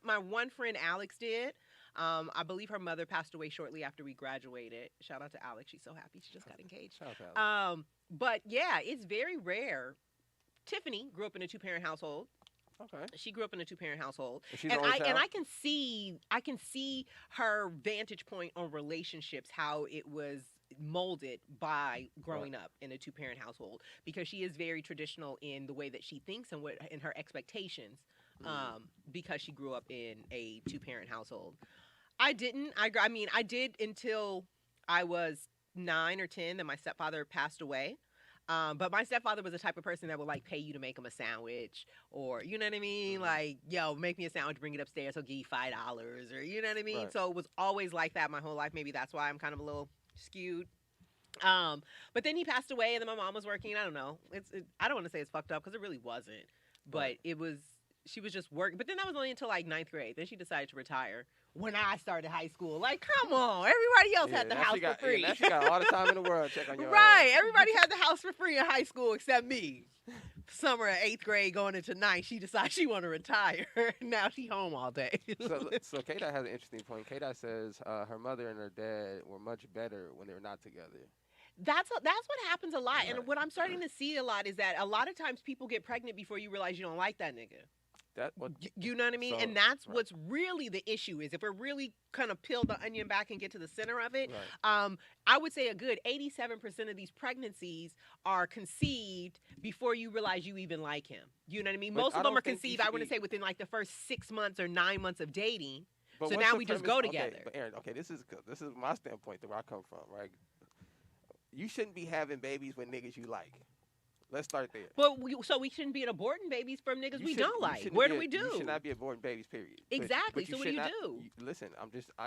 My one friend Alex did. I believe her mother passed away shortly after we graduated. Shout out to Alex. She's so happy. She just got engaged. Shout out to Alex. But yeah, it's very rare. Tiffany grew up in a two-parent household. Okay. She grew up in a two-parent household. And I can see her vantage point on relationships, how it was molded by growing up in a two-parent household, because she is very traditional in the way that she thinks and in her expectations. Because she grew up in a two-parent household. I didn't. I did until I was 9 or 10. Then my stepfather passed away. But my stepfather was the type of person that would like pay you to make him a sandwich, or you know what I mean, like, yo, make me a sandwich, bring it upstairs, he'll give you $5, or you know what I mean. Right. So it was always like that my whole life. Maybe that's why I'm kind of a little skewed. But then he passed away, and then my mom was working. I don't know. I don't want to say it's fucked up because it really wasn't, but it was. she was just working. But then that was only until like 9th grade. Then she decided to retire when I started high school. Like, come on. Everybody else had the house for free. Yeah, now she got all the time in the world to check on your Right. ass. Everybody had the house for free in high school except me. Summer of 8th grade going into 9th, she decided she want to retire. Now she home all day. So K-Dot has an interesting point. K-Dot says her mother and her dad were much better when they were not together. That's what happens a lot. Right. And what I'm starting to see a lot is that a lot of times people get pregnant before you realize you don't like that nigga. You know what I mean? So, and that's right. what's really the issue is if we're really kind of peel the onion back and get to the center of it. Right. I would say a good 87% of these pregnancies are conceived before you realize you even like him. You know what I mean? But Most I of them don't are think you conceived, I should wouldn't be- say within like the first 6 months or 9 months of dating. But So what's now the we just premise- go together. Okay, but Aaron, this is my standpoint where I come from, right? You shouldn't be having babies with niggas you like. Let's start there. But we shouldn't be aborting babies from niggas we don't like. What do we do? You should not be aborting babies, period. Exactly. But So what do should you not- do? Listen,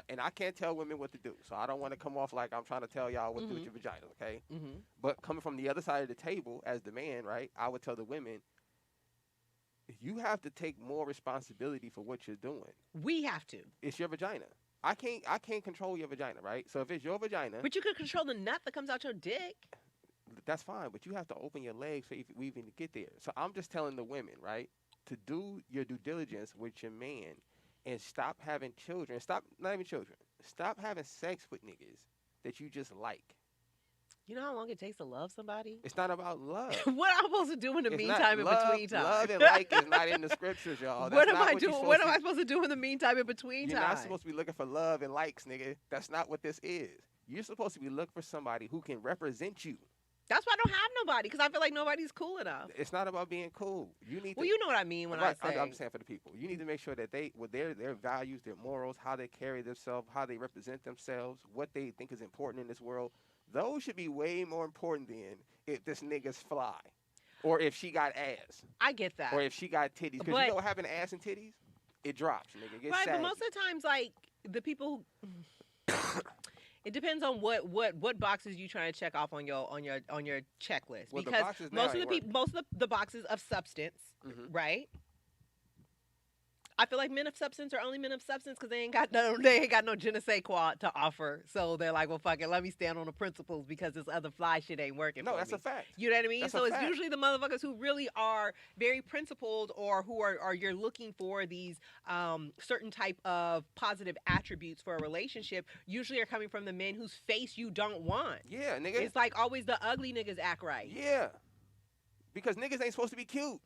and I can't tell women what to do. So I don't want to come off like I'm trying to tell y'all what to do with your vagina, okay? Mm-hmm. But coming from the other side of the table as the man, right, I would tell the women, you have to take more responsibility for what you're doing. We have to. It's your vagina. I can't control your vagina, right? So if it's your vagina, But you could control the nut that comes out your dick. that's fine, but you have to open your legs for we even get there. So I'm just telling the women, right, to do your due diligence with your man and stop having children. Not even children. Stop having sex with niggas that you just like. You know how long it takes to love somebody? It's not about love. What am I supposed to do in the It's meantime not in love, between time? Love and like is not in the scriptures, y'all. That's What am not I what you're doing? supposed What am to- I supposed to do in the meantime in between You're time? not supposed to be looking for love and likes, nigga. That's not what this is. You're supposed to be looking for somebody who can represent you. That's why I don't have nobody because I feel like nobody's cool enough. It's not about being cool. You need Well, to. you know what I mean when Right, I say. I'm saying for the people. You need to make sure that they, with their values, their morals, how they carry themselves, how they represent themselves, what they think is important in this world, those should be way more important than if this nigga's fly, or if she got ass, I get that. or if she got titties. Because But- you know what having ass and titties, it drops, nigga. It gets Right, saggy. but most of the times, like the people, it depends on what boxes you trying to check off on your checklist. Well, the because boxes now most of the ain't people, most of the boxes of substance, Mhm. right? I feel like men of substance are only men of substance because they ain't got no je ne sais quoi to offer. So they're like, well, fuck it, let me stand on the principles because this other fly shit ain't working. No, for that's me. a fact. You know what I mean? That's So a it's fact. usually the motherfuckers who really are very principled or who are you're looking for these certain type of positive attributes for a relationship usually are coming from the men whose face you don't want. Yeah, nigga. It's like always the ugly niggas act right. Yeah. Because niggas ain't supposed to be cute.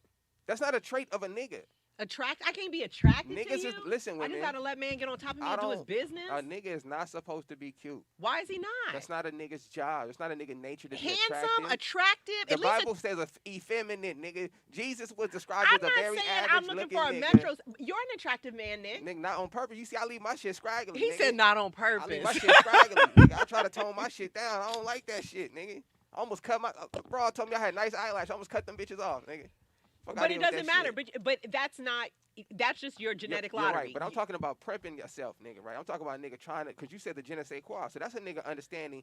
That's not a trait of a nigga. I can't be attracted to Niggas you. is listen, I women. just gotta let man get on top of me I and do his don't- business. A nigga is not supposed to be cute. Why is he not? That's not a nigga's job. It's not a nigga nature to be Handsome, attractive. attractive. The At least Bible says effeminate, nigga. Jesus was described I'm as a not very saying average I'm looking looking for a nigga. metro. You're an attractive man, Nick. Nigga, not on purpose. You see, I leave my shit scraggly. He nigga. said not on I leave my purpose. shit scraggly. Nigga. I try to tone my shit down. I don't like that shit, nigga. I almost cut my bro told me I had nice eyelashes. I almost cut them bitches off, nigga. Fuck But outta it here with doesn't that matter. shit. But that's just your genetic You're lottery. right, but I'm talking about prepping yourself, nigga, right? I'm talking about a nigga trying to, because you said the je ne sais quoi. So that's a nigga understanding.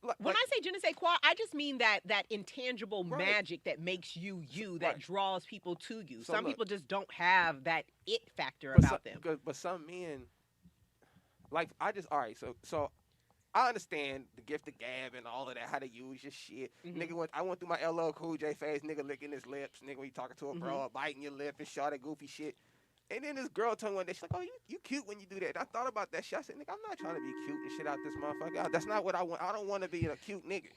When I say je ne sais quoi, I just mean that intangible Right. magic that makes you that Right. draws people to you. So Some look, people just don't have that it factor but about them. But some men, like, all right, so I understand the gift of gab and all of that, how to use your shit. Mhm. Nigga, I went through my LL Cool J phase, nigga licking his lips, nigga, when you talking to a girl, biting your lip and shot that goofy shit. And then this girl told me one day, she's like, oh, you cute when you do that. And I thought about that shit. I said, nigga, I'm not trying to be cute and shit out this motherfucker. That's not what I want. I don't want to be a cute nigga.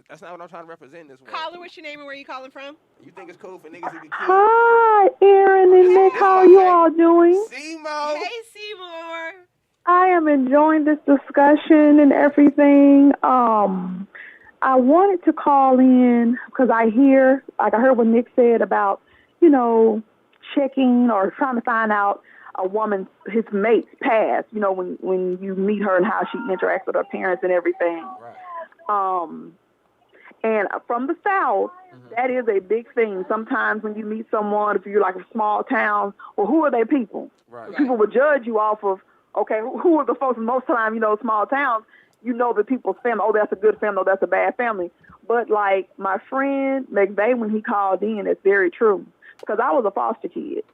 That's not what I'm trying to represent in this world. Caller, what's your name and where you calling from? You think it's cool for niggas to be cute? Hi, Aaron and This- Nick. this How my are you thing. all doing? Simo! Hey, Seymour. I am enjoying this discussion and everything. I wanted to call in because I heard what Nick said about, checking or trying to find out a woman's, his mate's past, when you meet her and how she interacts with her parents and everything. Right. And from the South, that is a big thing. Sometimes when you meet someone, if you're like a small town, well, who are they people? Right. People will judge you off of, okay, who are the folks? Most of the time, small towns, the people's family. Oh, that's a good family. Oh, that's a bad family. But like my friend McVeigh, when he called in, it's very true. Because I was a foster kid.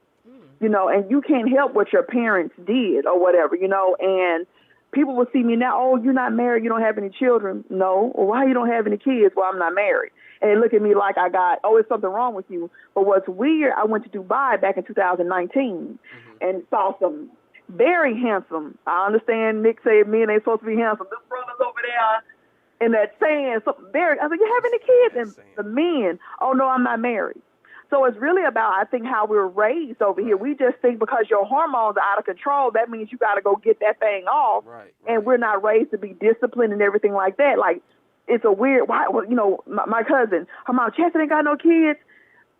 you know, and you can't help what your parents did or whatever, you know, and people will see me now, oh, you're not married, you don't have any children. No. Well, why you don't have any kids? Well, I'm not married. And they look at me like I got, oh, it's something wrong with you. But what's weird, I went to Dubai back in 2019 and saw some very handsome, I understand Nick said men ain't supposed to be handsome. This brother's over there in that sand, something very, I was like, you have any kids? And the men, oh, no, I'm not married. So it's really about, I think, how we're raised over here. We just think because your hormones are out of control, that means you got to go get that thing off. Right. And we're not raised to be disciplined and everything like that. Like, it's a weird, why, well, you know, my cousin, her mom, Chester ain't got no kids.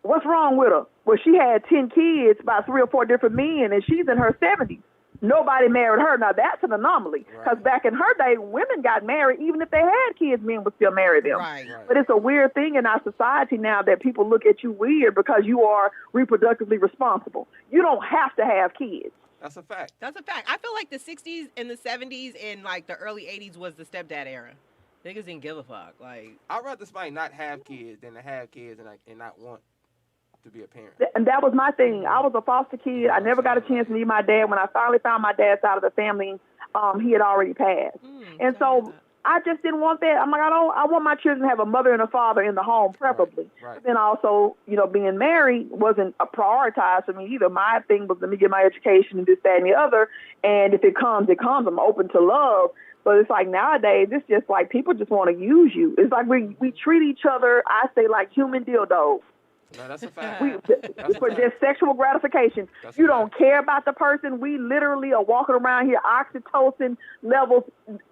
What's wrong with her? Well, she had 10 kids by 3 or 4 different men, and she's in her 70s. Nobody married her. Now, that's an anomaly. Because back in her day, women got married. Even if they had kids, men would still marry them. Right. But it's a weird thing in our society now that people look at you weird because you are reproductively responsible. You don't have to have kids. That's a fact. That's a fact. I feel like the 60s and the 70s and, like, the early 80s was the stepdad era. Niggas didn't give a fuck. Like, I'd rather somebody not have kids than to have kids and not want to be a parent. And that was my thing. I was a foster kid. I never got a chance to meet my dad. When I finally found my dad's side of the family, he had already passed. And so I just didn't want that. I'm like, I want my children to have a mother and a father in the home, preferably. Right. But then also, you know, being married wasn't a prioritized for me either. My thing was, let me get my education and this, that, and the other. And if it comes, it comes. I'm open to love. But it's like nowadays, it's just like people just want to use you. It's like we treat each other, I say, like human dildos. No, that's a fact. For just sexual gratification. You don't care about the person. We literally are walking around here, oxytocin levels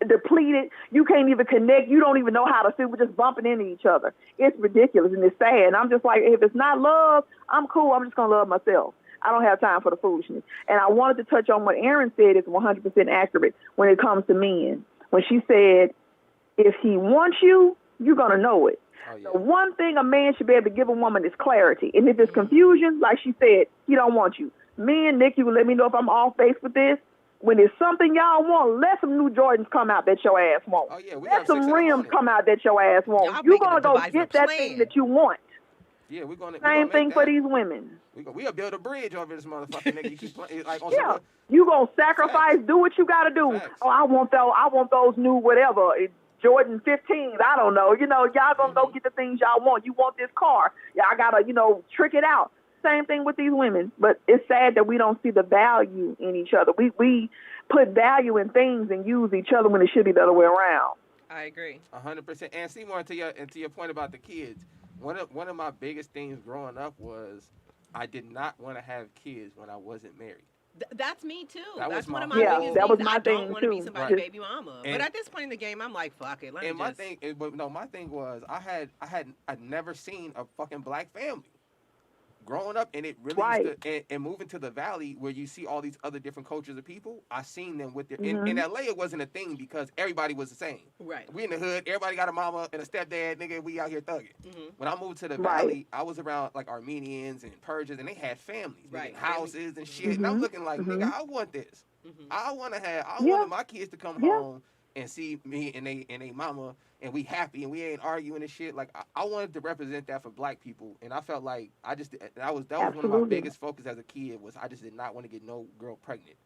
depleted. You can't even connect. You don't even know how to feel. We're just bumping into each other. It's ridiculous and it's sad. And I'm just like, if it's not love, I'm cool. I'm just going to love myself. I don't have time for the foolishness. And I wanted to touch on what Erin said is 100% accurate when it comes to men. When she said, if he wants you, you're going to know it. Oh, yeah. The one thing a man should be able to give a woman is clarity. And if it's confusion, like she said, he don't want you. Me and Nick, you will let me know if I'm off base with this. When it's something y'all want, let some new Jordans come out that your ass wants. Oh, yeah, let some rims come out that your ass wants. You're going to go get that thing that you want. Yeah, we're going to Same thing for these women. We'll build a bridge over this motherfucker, nigga. You keep playing like on yeah, you going to sacrifice, do what you got to do. Facts. Oh, I want those new whatever. Jordan 15s, I don't know. You know, y'all gonna go get the things y'all want. You want this car. Y'all gotta, you know, trick it out. Same thing with these women. But it's sad that we don't see the value in each other. We put value in things and use each other when it should be the other way around. I agree. 100%. And Simone, to your point about the kids, one of my biggest things growing up was I did not want to have kids when I wasn't married. That's me too. That's one of my yeah, biggest that was things. my I thing don't want to be too. somebody's baby mama. And but at this point in the game, I'm like, fuck it. My thing was I'd never seen a fucking black family growing up, and it really used to, and moving to the valley where you see all these other different cultures of people. I seen them with their in LA. It wasn't a thing because everybody was the same. Right. We in the hood. Everybody got a mama and a stepdad. Nigga, we out here thugging. When I moved to the valley, I was around like Armenians and Persians, and they had families, and houses and shit. And I'm looking like, nigga, I want this. I wanted my kids to come home and see me and they mama, and we happy and we ain't arguing and shit. Like I wanted to represent that for black people, and I felt like that was one of my biggest focus as a kid was I just did not want to get no girl pregnant.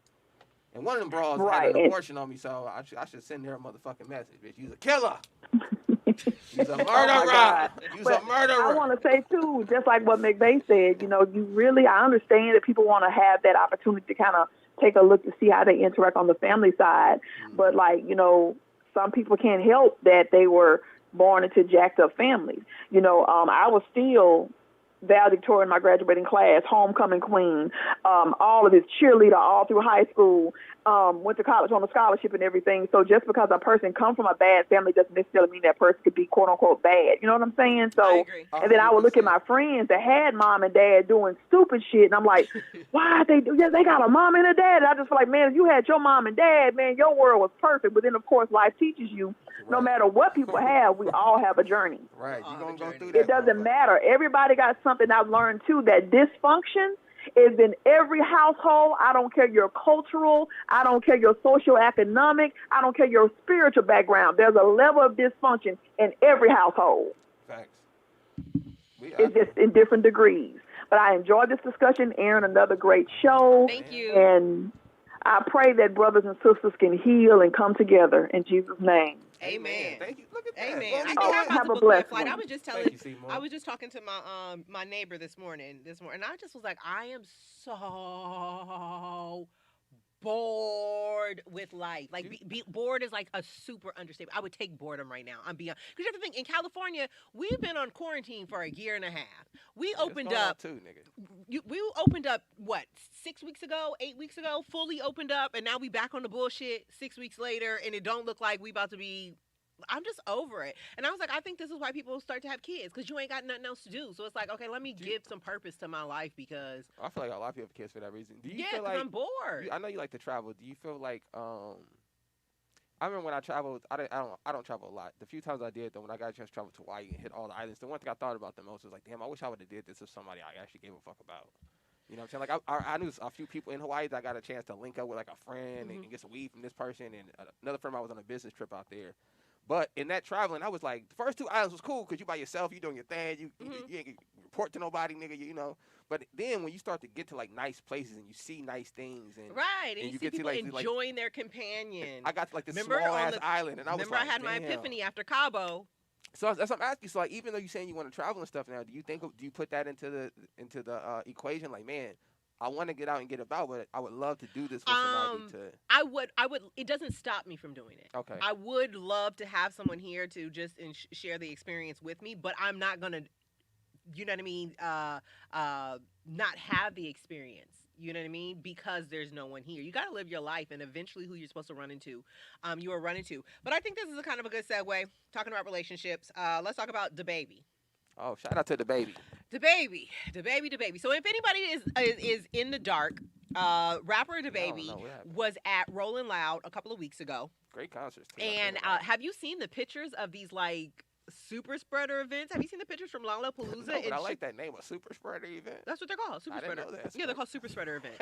And one of them bras had an abortion on me, so I should send her a motherfucking message, bitch. You's a killer. You's a murderer. You's a murderer. I want to say too, just like what McVeigh said, you know, I understand that people want to have that opportunity to kind of take a look to see how they interact on the family side, but like, you know, some people can't help that they were born into jacked up families. You know, I was still valedictorian in my graduating class, homecoming queen, all of this cheerleader all through high school, went to college on a scholarship and everything. So just because a person comes from a bad family doesn't necessarily mean that person could be quote unquote bad. You know what I'm saying? So, I agree. And then I would look at my friends that had mom and dad doing stupid shit, and I'm like, why they do? Yeah, they got a mom and a dad. And I just feel like, man, if you had your mom and dad, man, your world was perfect. But then of course life teaches you, no matter what people have, we all have a journey. Right, you're gonna go through that. It doesn't matter. Everybody got something. I've learned too that dysfunction is in every household. I don't care your cultural, I don't care your socioeconomic, I don't care your spiritual background. There's a level of dysfunction in every household. Facts. It's just in different degrees. But I enjoyed this discussion. Aaron, another great show. Thank you. And I pray that brothers and sisters can heal and come together in Jesus' name. Amen. Thank you. Look at that. Amen. Well, I you think know I'm what? about Have to a book me a blessed flight. one. I was just Thank telling. you, Simone. I was just talking to my neighbor this morning, and I just was like, I am so bored with life. Like, bored is like a super understatement. I would take boredom right now. I'm beyond. Because you have to think, in California, we've been on quarantine for a year and a half. We opened up. Too, nigga. We opened up, what, 6 weeks ago, 8 weeks ago, fully opened up, and now we back on the bullshit 6 weeks later, and it don't look like we about to be. I'm just over it. And I was like, I think this is why people start to have kids, because you ain't got nothing else to do. So it's like, okay, let me give some purpose to my life, because I feel like a lot of people have kids for that reason. Do you yeah, feel because like I'm bored. I know you like to travel. Do you feel like I remember when I traveled. I don't travel a lot. The few times I did, though, when I got a chance to travel to Hawaii and hit all the islands, the one thing I thought about the most was like, damn, I wish I would have did this with somebody I actually gave a fuck about. You know what I'm saying? Like, I knew a few people in Hawaii that I got a chance to link up with, like a friend and get some weed from this person, and another friend I was on a business trip out there. But in that traveling, I was like, the first 2 islands was cool because you by yourself, you doing your thing, you ain't report to nobody, nigga, you know. But then when you start to get to like nice places and you see nice things, and Right, and you see get people to, like, enjoying their companion. I got to like this Remember small on ass island, and I was like, I had my damn. epiphany after Cabo. So that's what I'm asking. So like, even though you're saying you want to travel and stuff now, do you put that into the equation? Like, man, I want to get out and get about, but I would love to do this with somebody to. I would. It doesn't stop me from doing it. Okay. I would love to have someone here to just share the experience with me, but I'm not gonna, you know what I mean? Not have the experience. You know what I mean? Because there's no one here. You got to live your life, and eventually, who you're supposed to run into, you are running to. But I think this is a kind of a good segue. Talking about relationships, let's talk about DaBaby. Oh, shout out to DaBaby. DaBaby. So if anybody is in the dark, rapper DaBaby was at Rolling Loud a couple of weeks ago. Great concerts. Too. And have you seen the pictures of these like super spreader events? Have you seen the pictures from Lollapalooza? No, but I like that name, a super spreader event. That's what they're called, super spreader. Know that. Yeah, they're called super spreader events.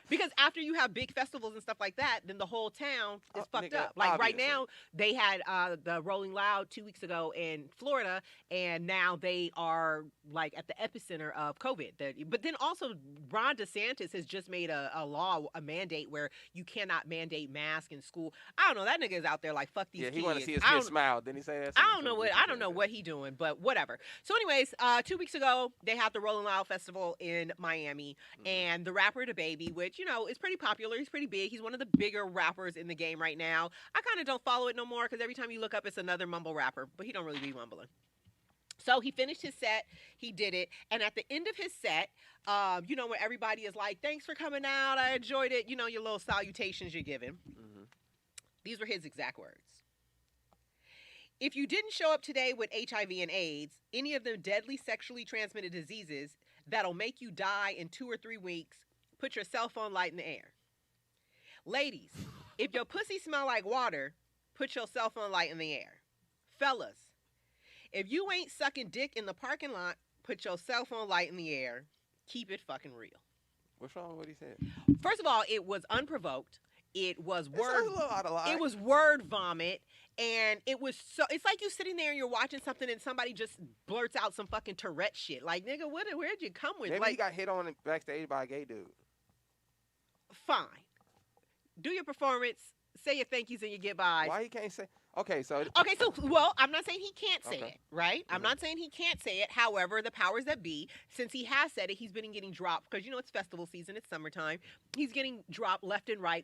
Because after you have big festivals and stuff like that, then the whole town is fucked up. Like obviously. Right now, they had the Rolling Loud 2 weeks ago in Florida, and now they are like at the epicenter of COVID. But then also, Ron DeSantis has just made a law, a mandate where you cannot mandate masks in school. I don't know. That nigga is out there like, fuck these kids. Yeah, he want to see his kids smile. Didn't he say that? I don't know what he doing, but whatever. So anyways, 2 weeks ago, they had the Rolling Loud Festival in Miami, and the rapper DaBaby, which, you know, is pretty popular. He's pretty big. He's one of the bigger rappers in the game right now. I kind of don't follow it no more because every time you look up, it's another mumble rapper, but he don't really be mumbling. So he finished his set, he did it, and at the end of his set, you know, when everybody is like, thanks for coming out, I enjoyed it, you know, your little salutations you're giving. These were his exact words. If you didn't show up today with HIV and AIDS, any of them deadly sexually transmitted diseases that'll make you die in 2 or 3 weeks, put your cell phone light in the air. Ladies, if your pussy smell like water, put your cell phone light in the air. Fellas, if you ain't sucking dick in the parking lot, put your cell phone light in the air. Keep it fucking real. What's wrong with what he said? First of all, it was unprovoked. It was word. It was a little out of line. It was word vomit, and it was so. It's like you sitting there and you're watching something, and somebody just blurts out some fucking Tourette shit. Like, nigga, where'd you come with? Maybe like, he got hit on backstage by a gay dude. Fine. Do your performance. Say your thank yous and your goodbyes. Why he can't say? Okay, so well, I'm not saying he can't say it, right? I'm not saying he can't say it. However, the powers that be, since he has said it, he's been getting dropped because, you know, it's festival season, it's summertime. He's getting dropped left and right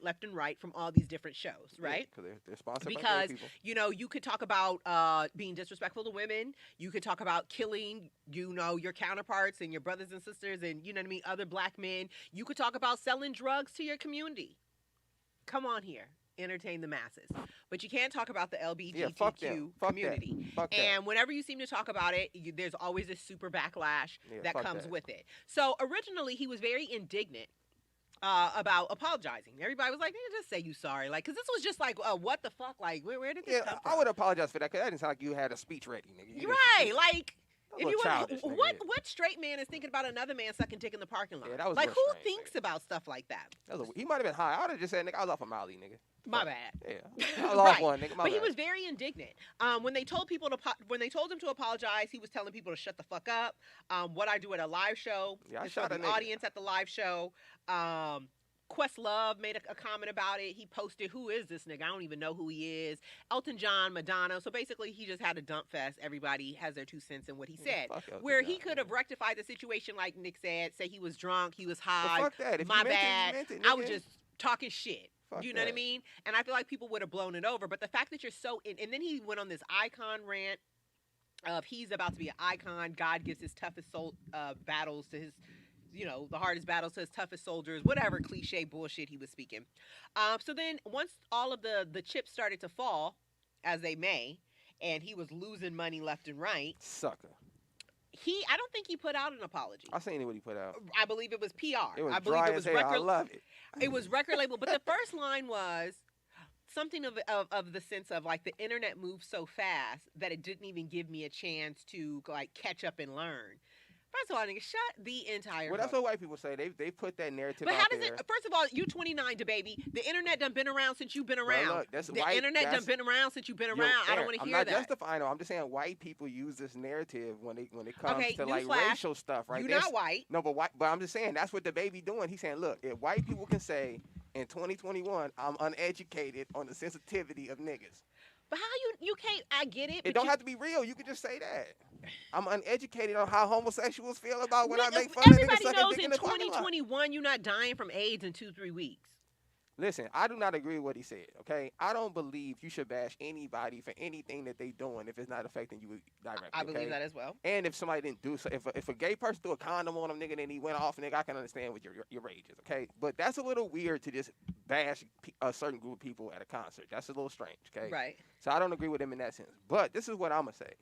from all these different shows, right? Because they're sponsored by because gay people. You know, you could talk about being disrespectful to women. You could talk about killing, you know, your counterparts and your brothers and sisters and, you know what I mean, other black men. You could talk about selling drugs to your community. Come on here. Entertain the masses, but you can't talk about the LGBTQ community. Fuck and whenever you seem to talk about it, there's always this super backlash that comes with it. So originally, he was very indignant about apologizing. Everybody was like, just say you sorry. Like, because this was just like, what the fuck? Like, where did this come from? I would apologize for that because that didn't sound like you had a speech ready, nigga. Right, like... If you childish, what straight man is thinking about another man sucking dick in the parking lot? Yeah, that was like, who strange, thinks nigga. About stuff like that? He might have been high. I would have just said, nigga, I was off of Molly, nigga. My bad. Yeah, I lost Right. one, nigga. My But he bad. was very indignant. When they told him to apologize, he was telling people to shut the fuck up. What I do at a live show Yeah, I is for shot a the nigga. audience at the live show. Questlove made a comment about it. He posted, "Who is this nigga? I don't even know who he is." Elton John, Madonna. So basically, he just had a dump fest. Everybody has their 2 cents in what he said. Fuck Elton Where John, he could man. have rectified the situation, like Nick said, say he was drunk, he was But high. fuck that. If My you meant bad. it, you meant it, I was nigga. just talking shit. Fuck You know what I that. mean? And I feel like people would have blown it over. But the fact that you're so in, and then he went on this icon rant of he's about to be an icon. God gives his toughest battles to his, the hardest battles to his toughest soldiers. Whatever cliche bullshit he was speaking. So then once all of the chips started to fall, as they may, and he was losing money left and right, Sucker. I don't think he put out an apology. I seen what he put out. I believe it was PR. It was I believe dry it as was hell. I record. love it. It was record label, but the first line was something of the sense of like the internet moves so fast that it didn't even give me a chance to like catch up and learn. First of all, nigga, shut the entire. Well, that's what white people say. They put that narrative But out how does there. it? First of all, you 29, baby. The internet done been around since you've been around. Look, that's the white, internet that's, done been around since you've been yo, around. I don't Aaron, want to I'm hear not that. justifying it. I'm just saying white people use this narrative when it comes Okay, to like newsflash, racial stuff, right? You're There's- not white. No, but I'm just saying that's what the baby doing. He's saying, look, if white people can say in 2021, I'm uneducated on the sensitivity of niggas. But how you can't? I get it. It but don't you, have to be real. You can just say that. I'm uneducated on how homosexuals feel about when I Nigga, make fun of niggas everybody sucking knows dick in in the parking lot. 2021 you're not dying from AIDS in 2-3 weeks. Listen, I do not agree with what he said, okay? I don't believe you should bash anybody for anything that they doing if it's not affecting you directly, I believe okay? that as well. And if somebody didn't do so, if a gay person threw a condom on him, nigga, and he went off, nigga, I can understand what your rage is, okay? But that's a little weird to just bash a certain group of people at a concert. That's a little strange, okay? Right. So I don't agree with him in that sense. But this is what I'm going to say.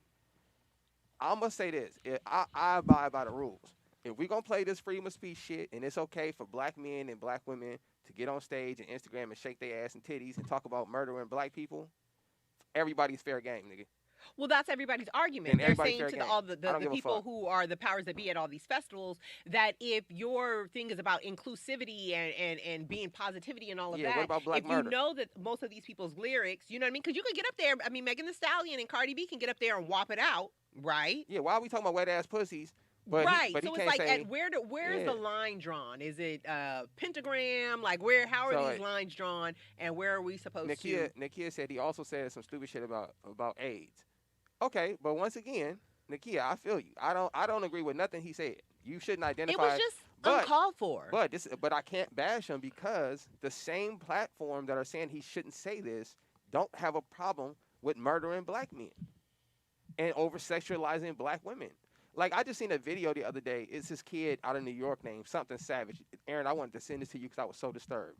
I'm going to say this. I abide by the rules. If we're going to play this freedom of speech shit, and it's okay for black men and black women to get on stage and Instagram and shake their ass and titties and talk about murdering black people, everybody's fair game, nigga. Well, that's everybody's argument. Then They're everybody's saying fair to game. all the I don't give a people fuck. who are the powers that be at all these festivals that if your thing is about inclusivity and being positivity and all of Yeah, that, what about black if murder? you know that most of these people's lyrics, you know what I mean? Because you could get up there. I mean, Megan Thee Stallion and Cardi B can get up there and whop it out, right? Yeah, why are we talking about wet ass pussies? But right. but So he it's can't like, say, where's the Yeah. line drawn? Is it pentagram? Like how are So, these lines drawn? And where are we supposed to? Nakia said he also said some stupid shit about AIDS. Okay, but once again, Nakia, I feel you. I don't agree with nothing he said. You shouldn't identify. It was just but- uncalled for. But I can't bash him because the same platform that are saying he shouldn't say this don't have a problem with murdering black men and over sexualizing black women. Like, I just seen a video the other day. It's this kid out of New York named something Savage. Aaron, I wanted to send this to you because I was so disturbed.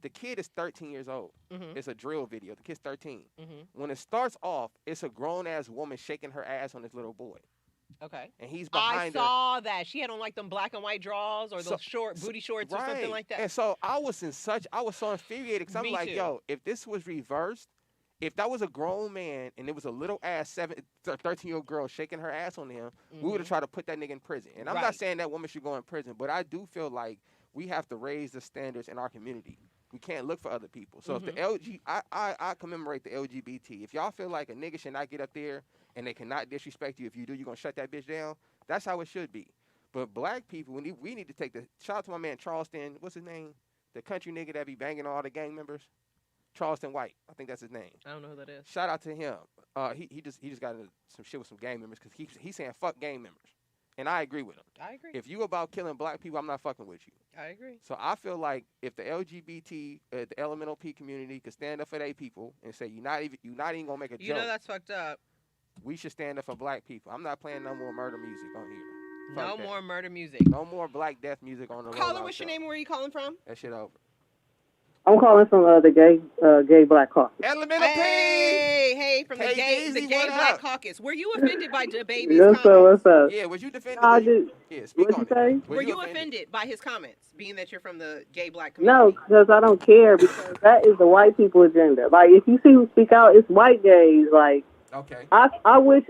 The kid is 13 years old. Mhm. It's a drill video. The kid's 13. Mhm. When it starts off, it's a grown-ass woman shaking her ass on this little boy. Okay. And he's I behind her. saw that. She had on like them black and white drawers or So- those short booty shorts or something like that. And so I was so infuriated because I'm Me like, too. yo, if this was reversed, if that was a grown man and it was a little ass 13-year-old girl shaking her ass on him, we would have tried to put that nigga in prison. And I'm not Right. saying that woman should go in prison, but I do feel like we have to raise the standards in our community. We can't look for other people. So if the I commemorate the LGBT. If y'all feel like a nigga should not get up there and they cannot disrespect you, if you do, you're going to shut that bitch down, that's how it should be. But black people, we need to take the, shout out to my man Charleston, what's his name? The country nigga that be banging all the gang members. Charleston White, I think that's his name. I don't know who that is. Shout out to him. He just got into some shit with some gang members because he's saying fuck gang members. And I agree with him. I agree. If you about killing black people, I'm not fucking with you. I agree. So I feel like if the LGBT, the elemental P community could stand up for their people and say you're not even gonna make a You joke, know that's fucked up. we should stand up for black people. I'm not playing no more murder music on here. Fuck No that. more murder music. No more Black Death music on the Caller, Rollout what's your Show. name and where you calling from? That shit over. I'm calling from the gay black caucus. Elemental P. Hey, from the Hey, gay Daisy, Black what up? Caucus. Were you offended by DaBaby's What's comments? up? What's up? Yeah, was you defending? No, I just, Yeah, speak what'd on you it. say? Were you offended by his comments, being that you're from the gay black No, community? because I don't care, because that is the white people agenda. Like, if you see who speak out, it's white gays. Like, Okay. I wish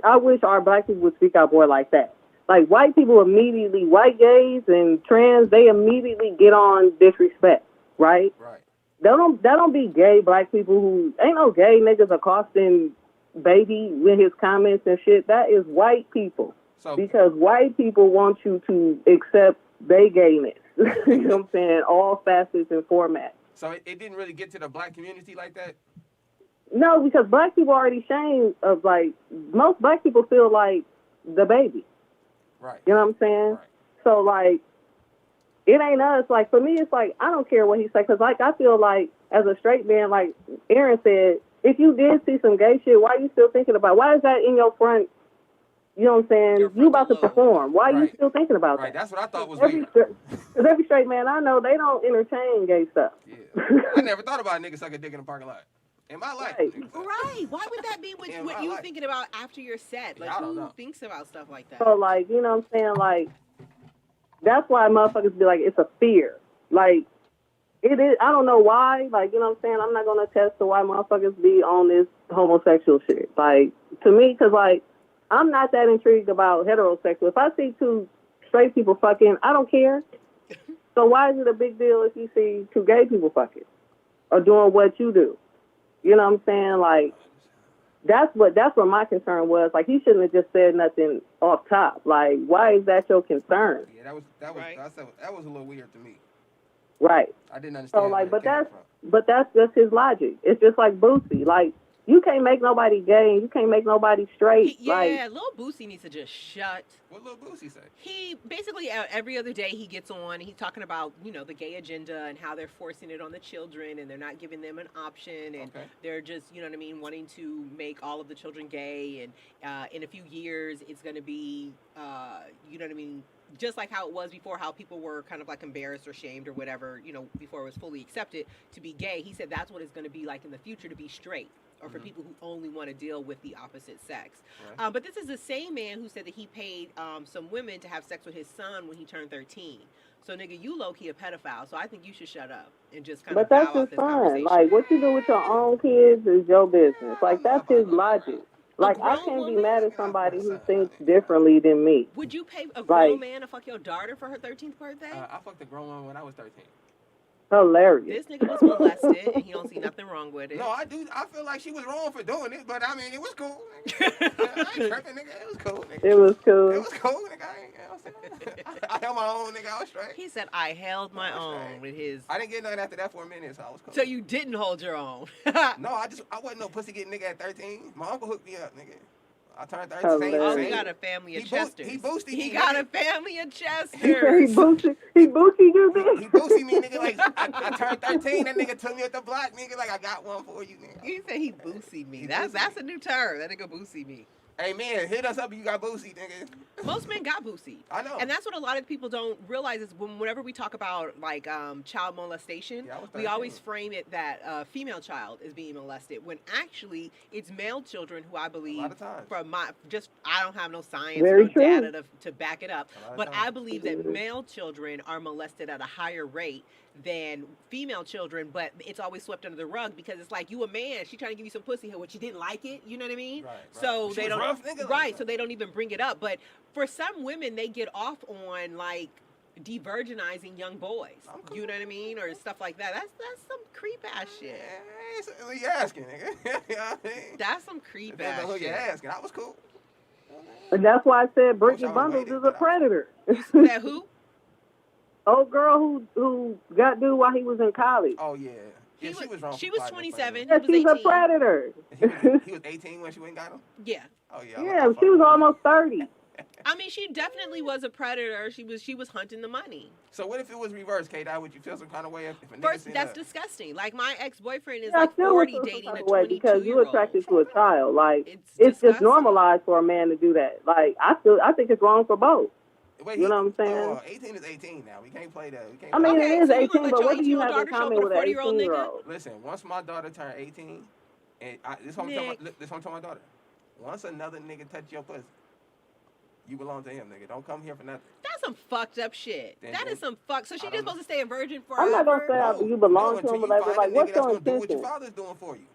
our black people would speak out more like that. Like, white people immediately, white gays and trans, they immediately get on disrespect, right? Right. That don't be gay black people who ain't no gay niggas accosting baby with his comments and shit. That is white people. So Because white people want you to accept their gayness. You know what I'm saying? All facets and formats. so it didn't really get to the black community like that. No, because black people are already ashamed of, like, most black people feel like the baby. Right. You know what I'm saying? Right. So, like, it ain't us. Like, for me, it's like, I don't care what he say. Because, like, I feel like, as a straight man, like Aaron said, if you did see some gay shit, why are you still thinking about it? Why is that in your front? You know what I'm saying? You about to perform. Why are you still thinking about Right. that? That's what I thought was Because weird. every straight man I know, they don't entertain gay stuff. Yeah. I never thought about a nigga sucking dick in the parking lot. In my life. Right. Right. Why would that be what you thinking about after your set? Like, I don't who know. thinks about stuff like that? So, like, you know what I'm saying? Like, that's why motherfuckers be like, it's a fear. Like, it is. I don't know why. Like, you know what I'm saying? I'm not going to attest to why motherfuckers be on this homosexual shit. Like, to me, because, like, I'm not that intrigued about heterosexual. If I see two straight people fucking, I don't care. So why is it a big deal if you see two gay people fucking or doing what you do? You know what I'm saying? Like, that's what my concern was. Like, he shouldn't have just said nothing off top. Like, why is that your concern? Yeah, that was a little weird to me. Right. I didn't understand. So, like, but that's just his logic. It's just like Boosie. Like, you can't make nobody gay and you can't make nobody straight. Yeah, Lil Boosie needs to just shut. What Lil Boosie say? He basically every other day he gets on and he's talking about, you know, the gay agenda and how they're forcing it on the children and they're not giving them an option and they're just, you know what I mean, wanting to make all of the children gay and in a few years it's going to be, you know what I mean, just like how it was before, how people were kind of like embarrassed or shamed or whatever, you know, before it was fully accepted to be gay. He said that's what it's going to be like in the future to be straight. Or for people who only want to deal with the opposite sex. Right. But this is the same man who said that he paid some women to have sex with his son when he turned 13. So, nigga, you low-key a pedophile, so I think you should shut up and just kind of bow out this conversation. Like, what you do with your own kids is your business. Like, that's his logic. Like, I can't be mad at somebody who thinks differently than me. Would you pay a grown man to fuck your daughter for her 13th birthday? I fucked a grown woman when I was 13. Hilarious. This nigga was molested, and he don't see nothing wrong with it. No, I do. I feel like she was wrong for doing it, but I mean, it was cool. I ain't tripping, nigga. It was cool, nigga. It was cool. It was cool, nigga. I held my own, nigga. I was straight. He said, I held my own with his... I didn't get nothing after that for a minute, so I was cool. So you didn't hold your own? No, I wasn't no pussy getting nigga at 13. My uncle hooked me up, nigga. I turned 13. Oh, he got a family of Chesters. He boosted me. He got a family of Chesters. He boosted you, bitch. He boosted me, nigga. Like, I turned 13. That nigga took me at the block, nigga. Like, I got one for you, nigga. He said he boosted me. That's a new term. That nigga boosted me. Hey, man, hit us up if you got boosie, nigga. Most men got boosie. I know. And that's what a lot of people don't realize is whenever we talk about, like, child molestation, we always frame it that female child is being molested, when actually it's male children who I believe, a lot of times. I don't have no science or data to back it up, but I believe that male children are molested at a higher rate than female children, but it's always swept under the rug because it's like, you a man, she trying to give you some pussy, what, you didn't like it, you know what I mean? Right. So she they don't rough, nigga, right, so they don't even bring it up. But for some women, they get off on like de-virginizing young boys, cool. You know what I mean, or stuff like that. That's some creep ass shit. Yeah, you asking, nigga. You know what I mean? That's some creep ass shit. You asking. I was cool. And that's why I said Brittney Bundles is a predator. You said who? Old girl who got dude while he was in college. Oh yeah. She was wrong. She was 27. Yeah, he was she's 18. a predator. He was 18 when she went and got him? Yeah. Oh yeah. Yeah, she was almost 30. I mean, she definitely was a predator. She was hunting the money. So what if it was reversed, K-Dot? Would you feel some kind of way if a nigga First, seen that's that? disgusting. Like, my ex-boyfriend is I like still 40 would feel dating some a kind of way because 22-year-old. you're attracted to a child. Like, it's just disgusting. normalized for a man to do that. Like, I think it's wrong for both. Wait, you know what I'm saying? 18 is 18 now. We can't play that. We can't I mean, Okay, it is so you 18, gonna let but your what do you 18-year-old have in daughter show common up with with a an 40-year-old 18-year-old? Listen, once my daughter turned 18, and this one tell my daughter, once another nigga touch your pussy, you belong to him, nigga. Don't come here for nothing. That's some fucked up shit. That is some fuck. So she just supposed to stay a virgin I'm forever? not gonna say you belong to him, but like, what's your That's gonna do what your intention? father's doing for you.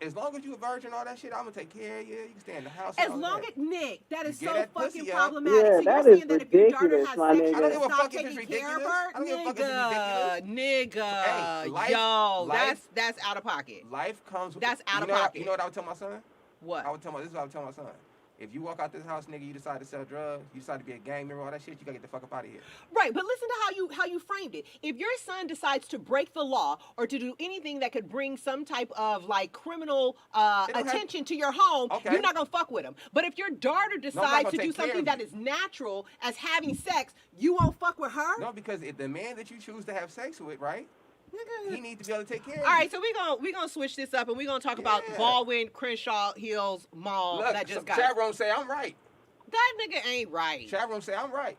As long as you a virgin, all that shit, I'm gonna take care of you. You can stay in the house. As long as Nick, that is so fucking Yeah, problematic. So you're that saying is that if your daughter ridiculous, has my sex, I you don't nigga. give gotta a stop fuck if it's taking care of ridiculous. her, I don't give a fuck if it's ridiculous. Hey, nigga, life- yo, life- that's out of pocket. Life comes with That's out of you know pocket. You know what I would tell my son? What? This is what I would tell my son. If you walk out this house, nigga, you decide to sell drugs, you decide to be a gang member, all that shit, you gotta get the fuck up out of here. Right, but listen to how you framed it. If your son decides to break the law or to do anything that could bring some type of like criminal attention to your home, you're not gonna fuck with him. But if your daughter decides to do something that is natural as having sex, you won't fuck with her? No, because if the man that you choose to have sex with, right? He needs to be able to take care of you. All right, so we're gonna switch this up and we're gonna talk about Baldwin, Crenshaw, Hills Mall that just got. Chat room say I'm right. That nigga ain't right. Chat room say I'm right.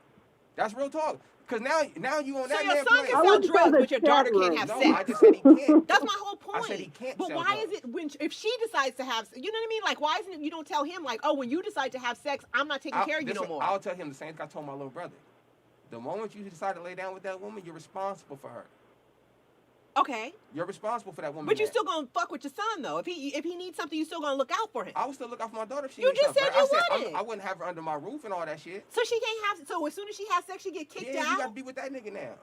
That's real talk. Cause now you on that so man your son plan. can sell drugs, but your daughter can't have sex. No, I just said he can't. That's my whole point. I said he can't. But why is it if she decides to have, you know what I mean? Like, why isn't it you don't tell him like, oh, when you decide to have sex, I'm not taking care of you no more. I'll tell him the same thing I told my little brother. The moment you decide to lay down with that woman, you're responsible for her. Okay. You're responsible for that woman. But you still gonna fuck with your son though. If he needs something, you still gonna look out for him. I would still look out for my daughter if she You needs just something. said you wouldn't. I wouldn't have her under my roof and all that shit. So she can't have. So as soon as she has sex, she get kicked out. You got to be with that nigga now.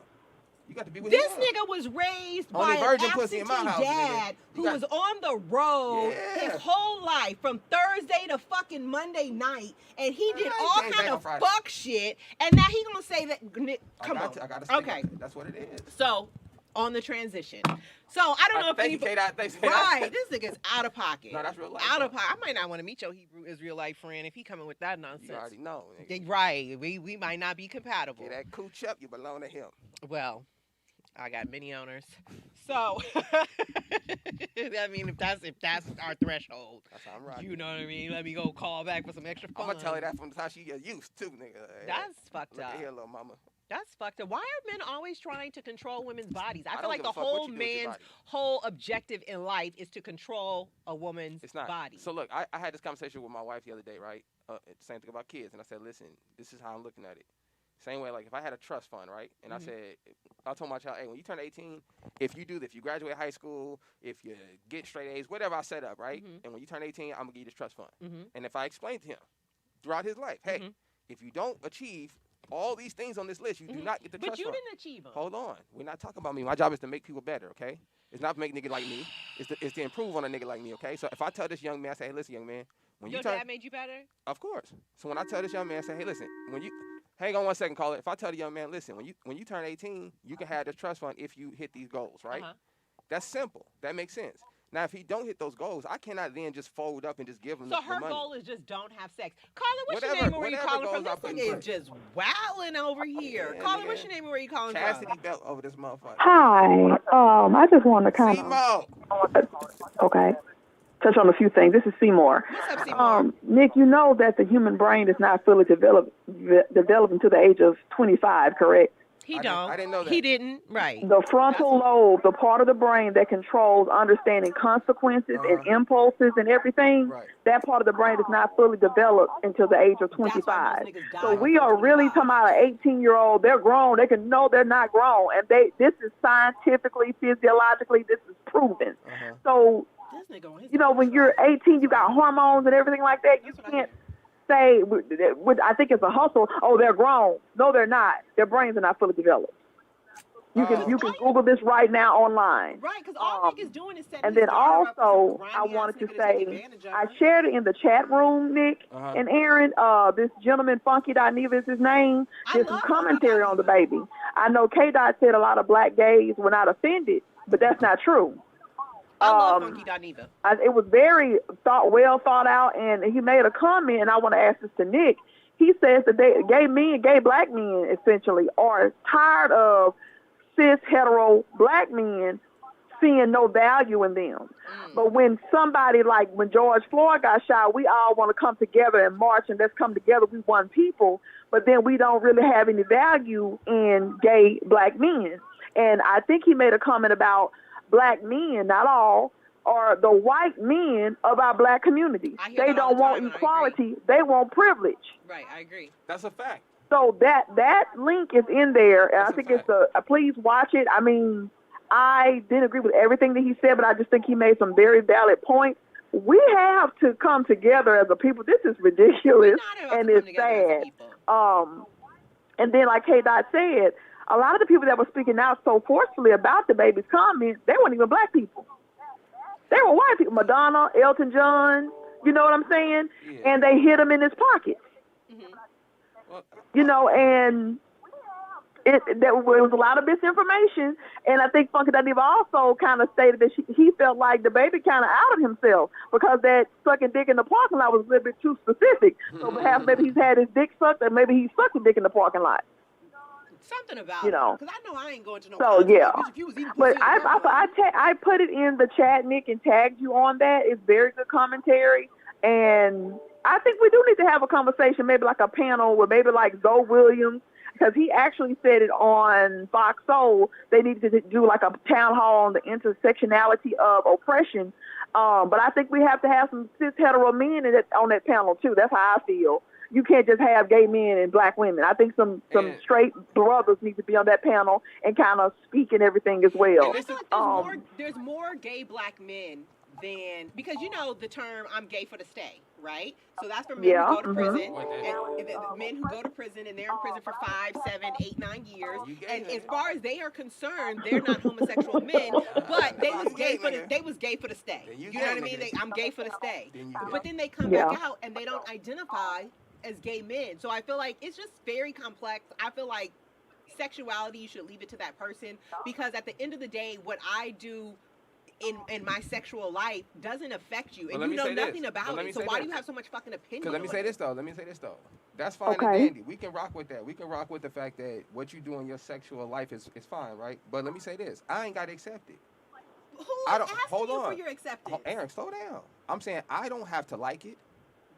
You got to be with this him. nigga was raised Only by virgin an pussy in my absentee house, dad who was on the road his whole life from Thursday to fucking Monday night, and he did all kind of fuck shit. And now he gonna say that. Come on. I gotta okay. That's what it is. So. On the transition. So I don't know if anybody... Right, this nigga's out of pocket. No, that's real life. Out of pocket. I might not want to meet your Hebrew Israelite friend if he coming with that nonsense. You already know. Nigga. Right. We might not be compatible. Get that cooch up, you belong to him. Well, I got many owners. So I mean if that's our threshold. That's how I'm riding. You know what I mean? Let me go call back for some extra fun. I'm gonna tell you that from the time she get used to, nigga. That's fucked Look up. at here, little mama. That's fucked up. Why are men always trying to control women's bodies? I feel like the whole man's whole objective in life is to control a woman's body. So look, I had this conversation with my wife the other day, right? Same thing about kids. And I said, listen, this is how I'm looking at it. Same way, like if I had a trust fund, right? And I told my child, hey, when you turn 18, if you graduate high school, if you get straight A's, whatever I set up, right? And when you turn 18, I'm going to give you this trust fund. And if I explain to him throughout his life, hey, if you don't achieve all these things on this list, you do not get the trust fund. But you didn't achieve them. Hold on. We're not talking about me. My job is to make people better, okay? It's not to make niggas like me. It's to improve on a nigga like me, okay? So if I tell this young man, I say, hey, listen, young man. When Your dad made you better? Of course. So when I tell this young man, I say, hey, listen, hang on one second, caller. If I tell the young man, listen, when you turn 18, you can have this trust fund if you hit these goals, right? That's simple. That makes sense. Now, if he don't hit those goals, I cannot then just fold up and just give him the money. So her goal is just don't have sex. Colin, what's your name and where you calling from? This thing is just wowing over here. Yeah, Colin, what's your name and where you calling from? Chastity belt over this motherfucker. Hi. I just want to kind of... Okay. Touch on a few things. This is Seymour. What's up, Seymour? Nick, you know that the human brain is not fully developed until the age of 25, correct? I didn't know that. He didn't. Right. The frontal lobe, the part of the brain that controls understanding consequences and impulses and everything, that part of the brain is not fully developed until the age of 25. So we are really talking about an 18-year-old. They're grown. They can know they're not grown. And this is scientifically, physiologically, this is proven. So, you know, when you're 18, you got hormones and everything like that. You can't say, I think it's a hustle, oh, they're grown. No, they're not. Their brains are not fully developed. You can Google this right now online. Right, because all Nick is doing is setting. And then also, I wanted to say, I shared it in the chat room, Nick and Aaron. This gentleman, Funky.Neva is his name. This is commentary on the baby. I know K-Dot said a lot of black gays were not offended, but that's not true. I love Funky.Neva. It was very well thought out, and he made a comment, and I want to ask this to Nick. He says that gay black men, essentially, are tired of cis, hetero black men seeing no value in them. But when somebody like when George Floyd got shot, we all want to come together and march, and let's come together, we one people, but then we don't really have any value in gay black men. And I think he made a comment about black men, not all, are the white men of our black community. They don't want equality. They want privilege. Right, I agree. That's a fact. So that link is in there, and I think it's please watch it. I mean, I didn't agree with everything that he said, but I just think he made some very valid points. We have to come together as a people. This is ridiculous and it's sad. And then, like K. Dot said, a lot of the people that were speaking out so forcefully about the baby's comments, they weren't even black people. They were white people. Madonna, Elton John, you know what I'm saying? Yeah. And they hit him in his pocket. Well, you know, and there was a lot of misinformation. And I think Funky Diva also kind of stated that he felt like the baby kind of outed himself because that sucking dick in the parking lot was a little bit too specific. So perhaps maybe he's had his dick sucked, and maybe he sucked a dick in the parking lot. Something about you know, because I know I ain't going to no. So yeah, but I put it in the chat, Nick, and tagged you on that. It's very good commentary, and I think we do need to have a conversation, maybe like a panel with maybe like Zoe Williams, because he actually said it on Fox Soul. They needed to do like a town hall on the intersectionality of oppression. But I think we have to have some cis hetero men on that panel too. That's how I feel. You can't just have gay men and black women. I think some straight brothers need to be on that panel and kind of speak and everything as well. And there's more gay black men than, because you know the term "I'm gay for the stay," right? So that's for men who go to prison, and men who go to prison and they're in prison for 5, 7, 8, 9 years. And as far as they are concerned, they're not homosexual men, but they was gay for the stay. You know what I mean? I'm gay for the stay. But then they come back out and they don't identify as gay men. So I feel like it's just very complex. I feel like sexuality, you should leave it to that person, because at the end of the day, what I do in my sexual life doesn't affect you, and you know nothing about it. So why do you have so much fucking opinion? Because let me say this though. That's fine and dandy. We can rock with that. We can rock with the fact that what you do in your sexual life is fine, right? But let me say this: I ain't got to accept it. Who is asking you for your acceptance? Aaron, slow down. I'm saying I don't have to like it.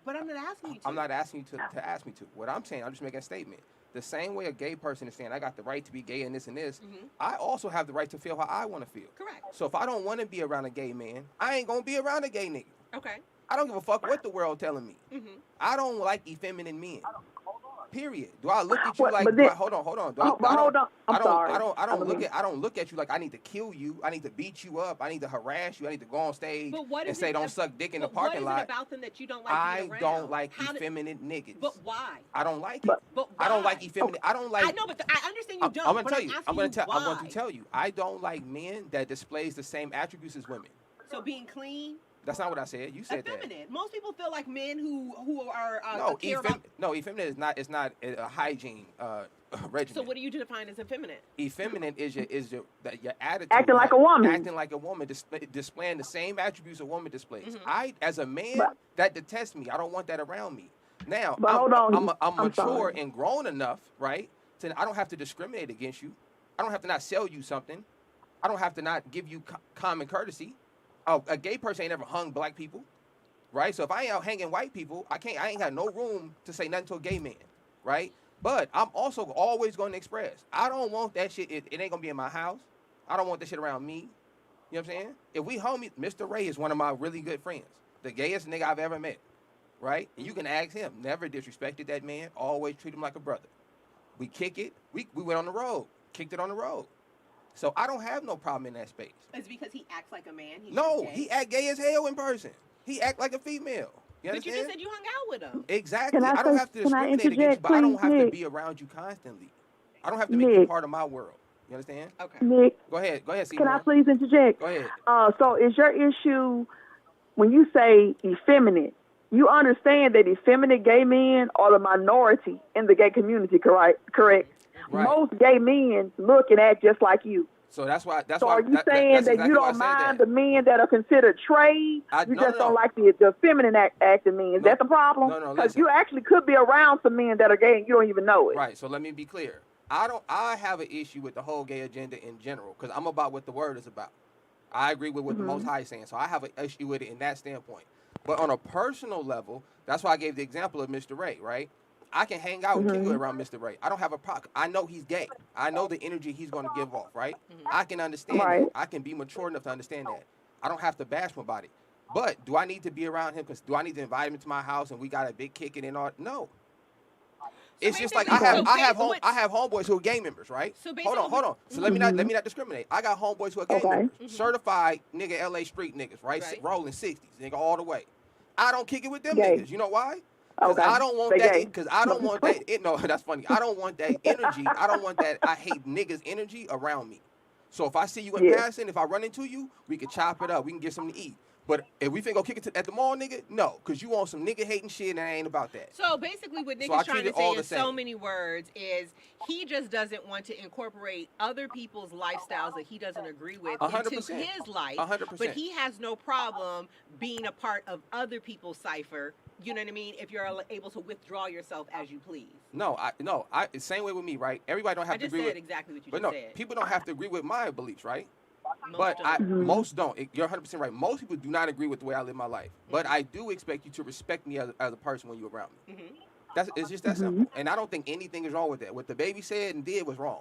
But I'm not asking you to. I'm not asking you to ask me to. What I'm saying, I'm just making a statement. The same way a gay person is saying, I got the right to be gay and this, I also have the right to feel how I want to feel. Correct. So if I don't want to be around a gay man, I ain't going to be around a gay nigga. Okay. I don't give a fuck what the world telling me. I don't like effeminate men. Period. Do I look at you like? Hold on. I don't look at you like I need to kill you. I need to beat you up. I need to harass you. I need to go on stage and say don't suck dick in the parking lot. What is it about them that you don't like? I don't like effeminate niggas. But why? I don't like it. But why? I don't like effeminate. I don't like. I know, but I understand you don't. I'm gonna tell you. I'm going to tell you. I don't like men that displays the same attributes as women. So being clean. That's not what I said. You said effeminate. That. Most people feel like men who are effeminate is not a hygiene regimen. So what do you define as effeminate? Effeminate is your attitude. Acting like a woman. Acting like a woman, displaying the same attributes a woman displays. I, as a man, that detests me. I don't want that around me. Now, I'm mature and grown enough, right? So I don't have to discriminate against you. I don't have to not sell you something. I don't have to not give you common courtesy. A gay person ain't ever hung black people, right? So if I ain't out hanging white people, I ain't got no room to say nothing to a gay man, right? But I'm also always going to express, I don't want that shit. It ain't going to be in my house. I don't want that shit around me. You know what I'm saying? If we homies, Mr. Ray is one of my really good friends, the gayest nigga I've ever met, right? And you can ask him. Never disrespected that man. Always treat him like a brother. We kick it. We went on the road. Kicked it on the road. So I don't have no problem in that space. It's because he acts like a man. He act gay as hell in person. He act like a female. You understand? But you just said you hung out with him. Exactly. I don't have to discriminate against you, but I don't have to be around you constantly. I don't have to make you part of my world. You understand? Okay. Nick. Go ahead, Simone. Can I please interject? Go ahead. So is your issue when you say effeminate, you understand that effeminate gay men are the minority in the gay community, correct? Right. Most gay men look and act just like you. So that's why. So are you saying that you don't mind the men that are considered trade? You just don't like the feminine acting men. Is that the problem? No. Because you actually could be around some men that are gay and you don't even know it. Right. So let me be clear. I have an issue with the whole gay agenda in general because I'm about what the word is about. I agree with what the Most High is saying. So I have an issue with it in that standpoint. But on a personal level, that's why I gave the example of Mr. Ray, right? I can hang out and kick it around Mr. Ray. I don't have a problem. I know he's gay. I know the energy he's going to give off, right? I can understand that. I can be mature enough to understand that. I don't have to bash him about it. But do I need to be around him? Because do I need to invite him to my house and we got a big kicking and all? No. It's just like basically- so I have what's- homeboys who are gang members, right? So basically, Hold on. So let me not discriminate. I got homeboys who are gang Okay. members, certified nigga LA street niggas, right? Right. Rolling 60s, nigga, all the way. I don't kick it with them Gay. niggas. You know why? Because Okay. I don't want They that. gay. Because I don't want that. No, that's funny. I don't want that energy. I don't want that. I hate niggas' energy around me. So if I see you in Yeah. passing, if I run into you, we can chop it up. We can get something to eat. But if we finna go kick it at the mall, nigga, no, because you want some nigga hating shit and I ain't about that. So basically, what Nick So I is trying treat to it all say the in so same. many words is he just doesn't want to incorporate other people's lifestyles that he doesn't agree with into 100%. his life. 100%. But he has no problem being a part of other people's cipher. You know what I mean? If you're able to withdraw yourself as you please. No, same way with me, right? Everybody don't have I to just agree said with. exactly what you But just no, said. people don't have to agree with my beliefs, right? Most But don't. most don't. You're 100% right. Most people do not agree with the way I live my life. But I do expect you to respect me as a person when you're around me. It's just that simple. And I don't think anything is wrong with that. What the baby said and did was wrong.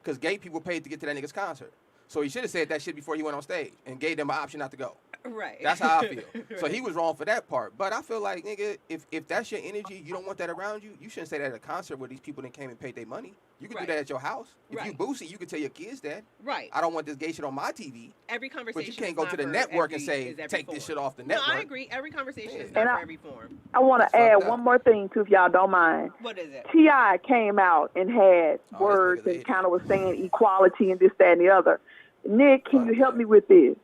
Because gay people paid to get to that nigga's concert. So he should have said that shit before he went on stage and gave them an option not to go. Right. That's how I feel. So Right. he was wrong for that part. But I feel like, nigga, if that's your energy, you don't want that around you, you shouldn't say that at a concert where these people that came and paid their money. You can Right. do that at your house. If you Right. boost it, you can tell your kids that. Right. I don't want this gay shit on my TV. Every conversation. But you can't is go not to the for network and every- say, is every take this form. shit off the No, network. I agree. Every conversation is Yeah. not And for every form. I want to Fuck add that. one more thing too, if y'all don't mind. What is it? T.I. came out and had Oh, this words nigga's an and kind idiot. of was saying equality and this, that, and the other. Nick, can Fuck you help that. me with this?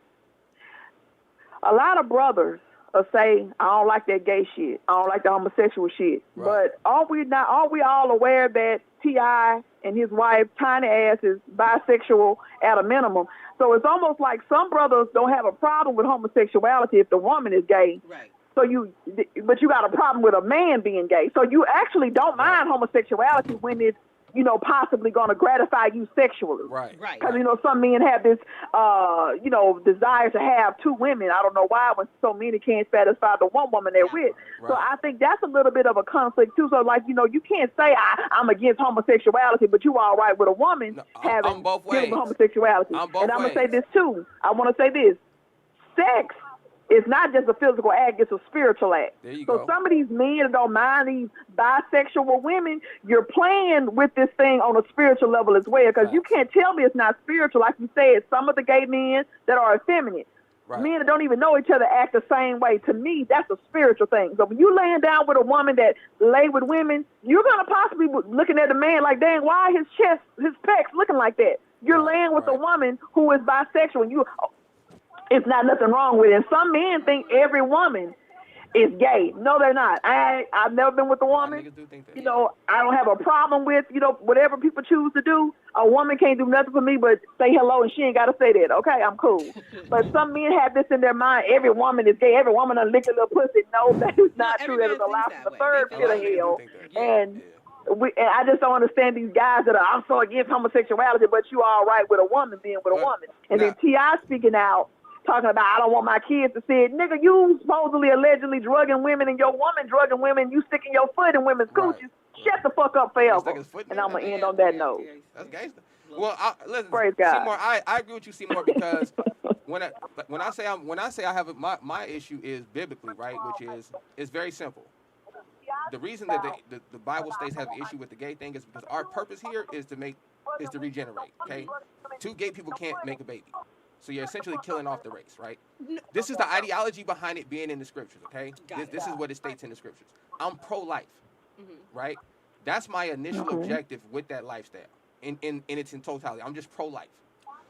A lot of brothers will say, I don't like that gay shit. I don't like the homosexual shit. Right. But are we all aware that T.I. and his wife, Tiny Ass, is bisexual at a minimum? So it's almost like some brothers don't have a problem with homosexuality if the woman is gay. Right. But you got a problem with a man being gay. So you actually don't mind homosexuality when it's, possibly going to gratify you sexually. Right. Right. Because, some men have this, desire to have two women. I don't know why when so many can't satisfy the one woman they're with. Right. So I think that's a little bit of a conflict, too. So, you can't say I'm against homosexuality, but you all right with a woman No, having I'm both dealing with ways. homosexuality. I'm both and I'm going to ways. say this, too. I want to say this. Sex is not just a physical act, it's a spiritual act. There you So go. some of these men that don't mind these bisexual women, you're playing with this thing on a spiritual level as well, because you Facts. can't tell me it's not spiritual. Like you said, some of the gay men that are effeminate, Right. men that don't even know each other act the same way. To me, that's a spiritual thing. So when you laying down with a woman that lay with women, you're going to possibly be looking at the man like, dang, why his chest, his pecs looking like that? You're Right, laying with a right. woman who is bisexual, and it's not nothing wrong with it. And some men think every woman is gay. No, they're not. I've never been with a A lot of woman. niggas do think that. I don't have a problem with, whatever people choose to do. A woman can't do nothing for me but say hello, and she ain't got to say that. Okay, I'm cool. But some men have this in their mind. Every woman is gay. Every woman done licked a little pussy. No, that is not true. That is every a man lie thinks from the that third way. pit A lot of of niggas do hell. think that. Yeah. And and I just don't understand these guys that are, I'm so against homosexuality, but you all right with a woman being with a Well, woman. And now- then T.I. speaking out, talking about, I don't want my kids to see it. Nigga, you supposedly allegedly drugging women and your woman drugging women, you sticking your foot in women's Right. cooches. Shut the fuck up Stick forever. his foot in And it? I'm going to Yeah, end on that note. That's gangster. Well, listen, Praise God. Seymour, I agree with you, Seymour, because when I say I have my issue is biblically, right, which is it's very simple. The reason that the Bible states have an issue with the gay thing is because our purpose here is to regenerate. Okay, two gay people can't make a baby, so you're essentially killing off the race, right? This is the ideology behind it being in the scriptures. Okay, this is what it states in the scriptures. I'm pro-life, right? That's my initial objective with that lifestyle. In its totality, I'm just pro-life.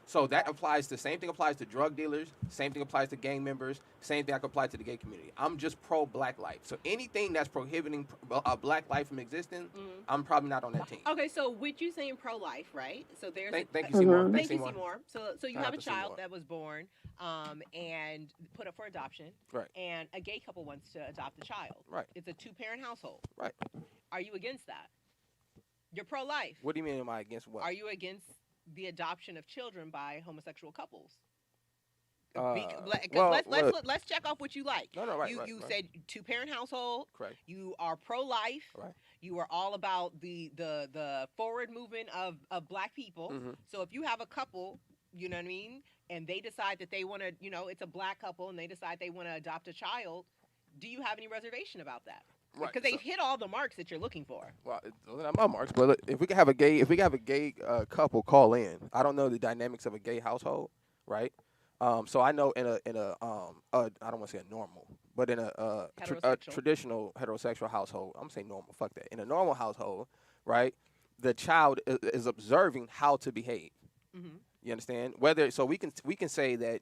So that applies to, same thing applies to drug dealers, same thing applies to gang members, same thing I could apply to the gay community. I'm just pro-black life. So anything that's prohibiting a black life from existing, I'm probably not on that team. Okay, so with you saying pro-life, right? So there's Thank you, Seymour. Thank you, Seymour. So you Shout have out a to child Seymour. that was born and put up for adoption. Right. And a gay couple wants to adopt the child. Right. It's a two-parent household. Right. Are you against that? You're pro-life. What do you mean, am I against what? Are you against the adoption of children by homosexual couples? Let's check off what you like. No, right. You said two-parent household. Correct. You are pro-life. Right. You are all about the forward movement of black people. Mhm. So if you have a couple, you know what I mean, and they decide that they want to, it's a black couple, and they decide they want to adopt a child, do you have any reservation about that? Right. Because they've hit all the marks that you're looking for. Well, those are not my marks, but look, if we can have a gay couple call in, I don't know the dynamics of a gay household, right? So I know I don't want to say a normal, but in a Heterosexual. traditional heterosexual household, I'm saying normal. Fuck that. In a normal household, right? The child is observing how to behave. Mm-hmm. You understand? So we can say that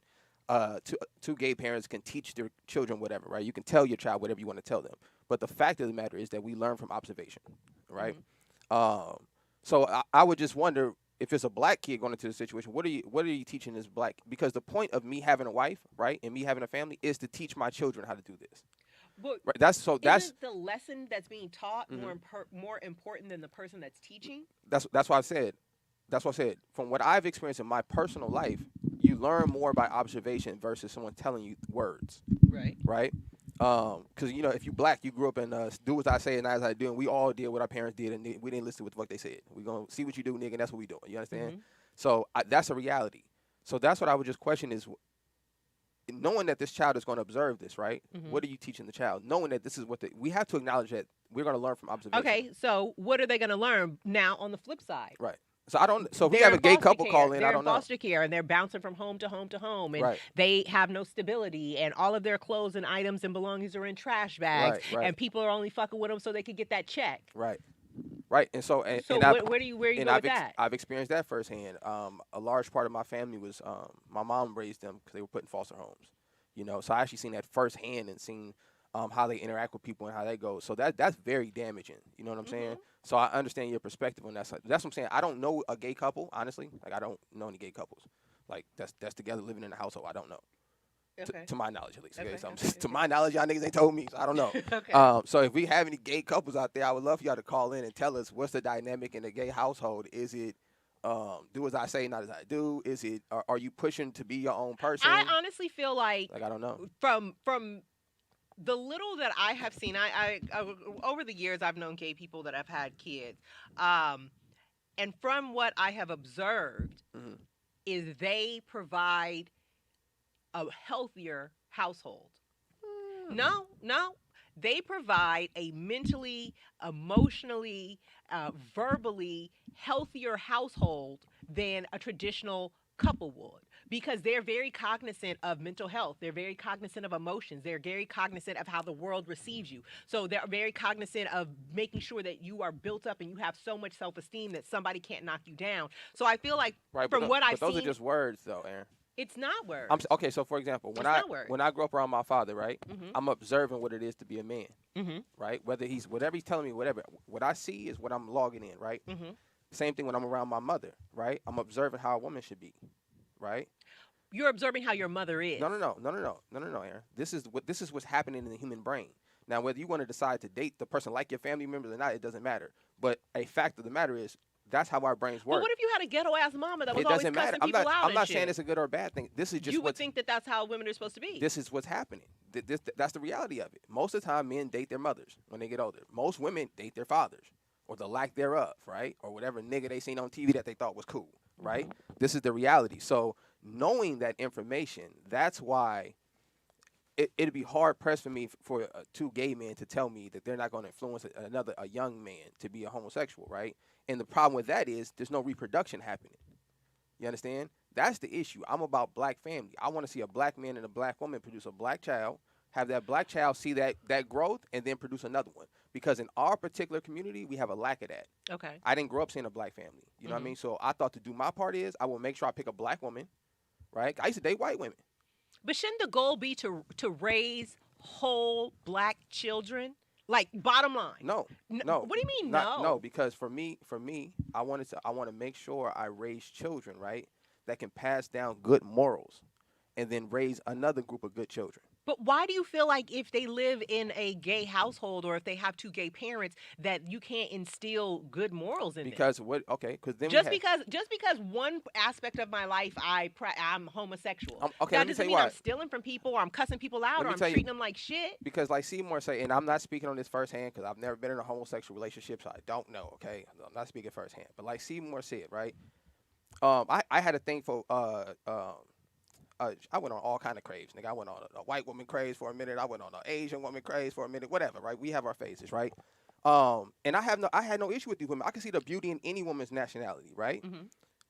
two gay parents can teach their children whatever, right? You can tell your child whatever you want to tell them. But the fact of the matter is that we learn from observation, right? Mm-hmm. So I would just wonder if it's a black kid going into the situation, what are you teaching this black? Because the point of me having a wife, right, and me having a family is to teach my children how to do this. But right? That's isn't the lesson that's being taught Mhm. more important than the person that's teaching? That's why I said. That's what I said. From what I've experienced in my personal life, you learn more by observation versus someone telling you words, Right. right? Because if you black, you grew up in do as I say and not as I do, and we all did what our parents did, and we didn't listen to what the fuck they said. We gonna see what you do, nigga, and that's what we doing. You understand? Mm-hmm. So that's a reality. So that's what I would just question is, knowing that this child is going to observe this, right? Mm-hmm. What are you teaching the child? Knowing that this is we have to acknowledge that we're going to learn from observation. Okay, so what are they going to learn now on the flip side? Right. So if we have a gay couple call in, I don't know. They're in foster care and they're bouncing from home to home to home, and Right. they have no stability, and all of their clothes and items and belongings are in trash bags, Right. and people are only fucking with them so they could get that check. Right. Right. And so where do you go with that? I've experienced that firsthand. A large part of my family was my mom raised them because they were put in foster homes. So I actually seen that firsthand and seen how they interact with people and how they go. So that's very damaging. You know what I'm saying? So I understand your perspective on that side. That's what I'm saying. I don't know a gay couple, honestly. Like, I don't know any gay couples. Like, that's together living in a household. I don't know. Okay. To my knowledge, at least. Okay? So Okay. to my knowledge, y'all niggas ain't told me, so I don't know. Okay. So if we have any gay couples out there, I would love for y'all to call in and tell us what's the dynamic in a gay household. Is it do as I say, not as I do? Is it are you pushing to be your own person? I honestly feel like I don't know. From the little that I have seen, I over the years I've known gay people that have had kids, and from what I have observed, is they provide a healthier household. No, they provide a mentally, emotionally, verbally healthier household than a traditional couple would, because they're very cognizant of mental health. They're very cognizant of emotions. They're very cognizant of how the world receives you. So they're very cognizant of making sure that you are built up and you have so much self-esteem that somebody can't knock you down. So I feel like from what I've seen, those are just words, though, Aaron. It's not words. Okay, so for example, when I grew up around my father, right, I'm observing what it is to be a man, right? Whether whatever he's telling me, whatever. What I see is what I'm logging in, right? Same thing when I'm around my mother, right? I'm observing how a woman should be, right? You're observing how your mother is. No, Aaron. This is what's happening in the human brain. Now, whether you want to decide to date the person like your family members or not, it doesn't matter. But a fact of the matter is, that's how our brains work. But what if you had a ghetto ass mama that was always cussing people out? I'm not saying it's a good or bad thing. This is just you would think that that's how women are supposed to be. This is what's happening. That's the reality of it. Most of the time, men date their mothers when they get older. Most women date their fathers, or the lack thereof, right? Or whatever nigga they seen on TV that they thought was cool, right? This is the reality. So knowing that information, that's why it'd be hard pressed for me for two gay men to tell me that they're not going to influence a young man to be a homosexual, right? And the problem with that is there's no reproduction happening. You understand? That's the issue. I'm about black family. I want to see a black man and a black woman produce a black child, have that black child see that growth, and then produce another one. Because in our particular community, we have a lack of that. Okay. I didn't grow up seeing a black family. You know what I mean? So I thought to do my part is I will make sure I pick a black woman, right? I used to date white women. But shouldn't the goal be to raise whole black children? Like, bottom line. No. What do you mean no? No, because for me, I want to make sure I raise children, right, that can pass down good morals, and then raise another group of good children. But why do you feel like if they live in a gay household or if they have two gay parents that you can't instill good morals in them? Because then just because one aspect of my life I'm homosexual. That doesn't mean I'm stealing from people or I'm cussing people out or I'm treating them like shit. Because like Seymour say, and I'm not speaking on this firsthand because I've never been in a homosexual relationship, so I don't know. Okay, I'm not speaking firsthand. But like Seymour said, right? I had a thing for I went on all kind of craze, nigga. I went on a white woman craze for a minute. I went on an Asian woman craze for a minute. Whatever, right? We have our phases, right? And I had no issue with these women. I can see the beauty in any woman's nationality, right? Mm-hmm.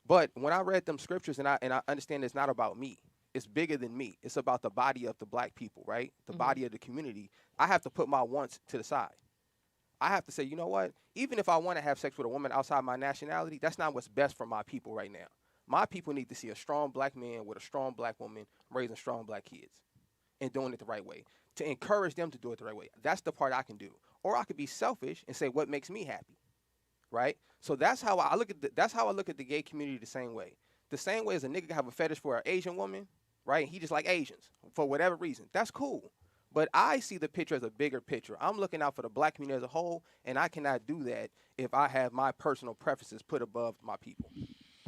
But when I read them scriptures and I understand it's not about me. It's bigger than me. It's about the body of the black people, right? The body of the community. I have to put my wants to the side. I have to say, you know what? Even if I want to have sex with a woman outside my nationality, that's not what's best for my people right now. My people need to see a strong black man with a strong black woman raising strong black kids and doing it the right way, to encourage them to do it the right way. That's the part I can do. Or I could be selfish and say what makes me happy, right? So that's how I look at the gay community the same way. The same way as a nigga can have a fetish for an Asian woman, right? He just like Asians for whatever reason. That's cool. But I see the picture as a bigger picture. I'm looking out for the black community as a whole, and I cannot do that if I have my personal preferences put above my people.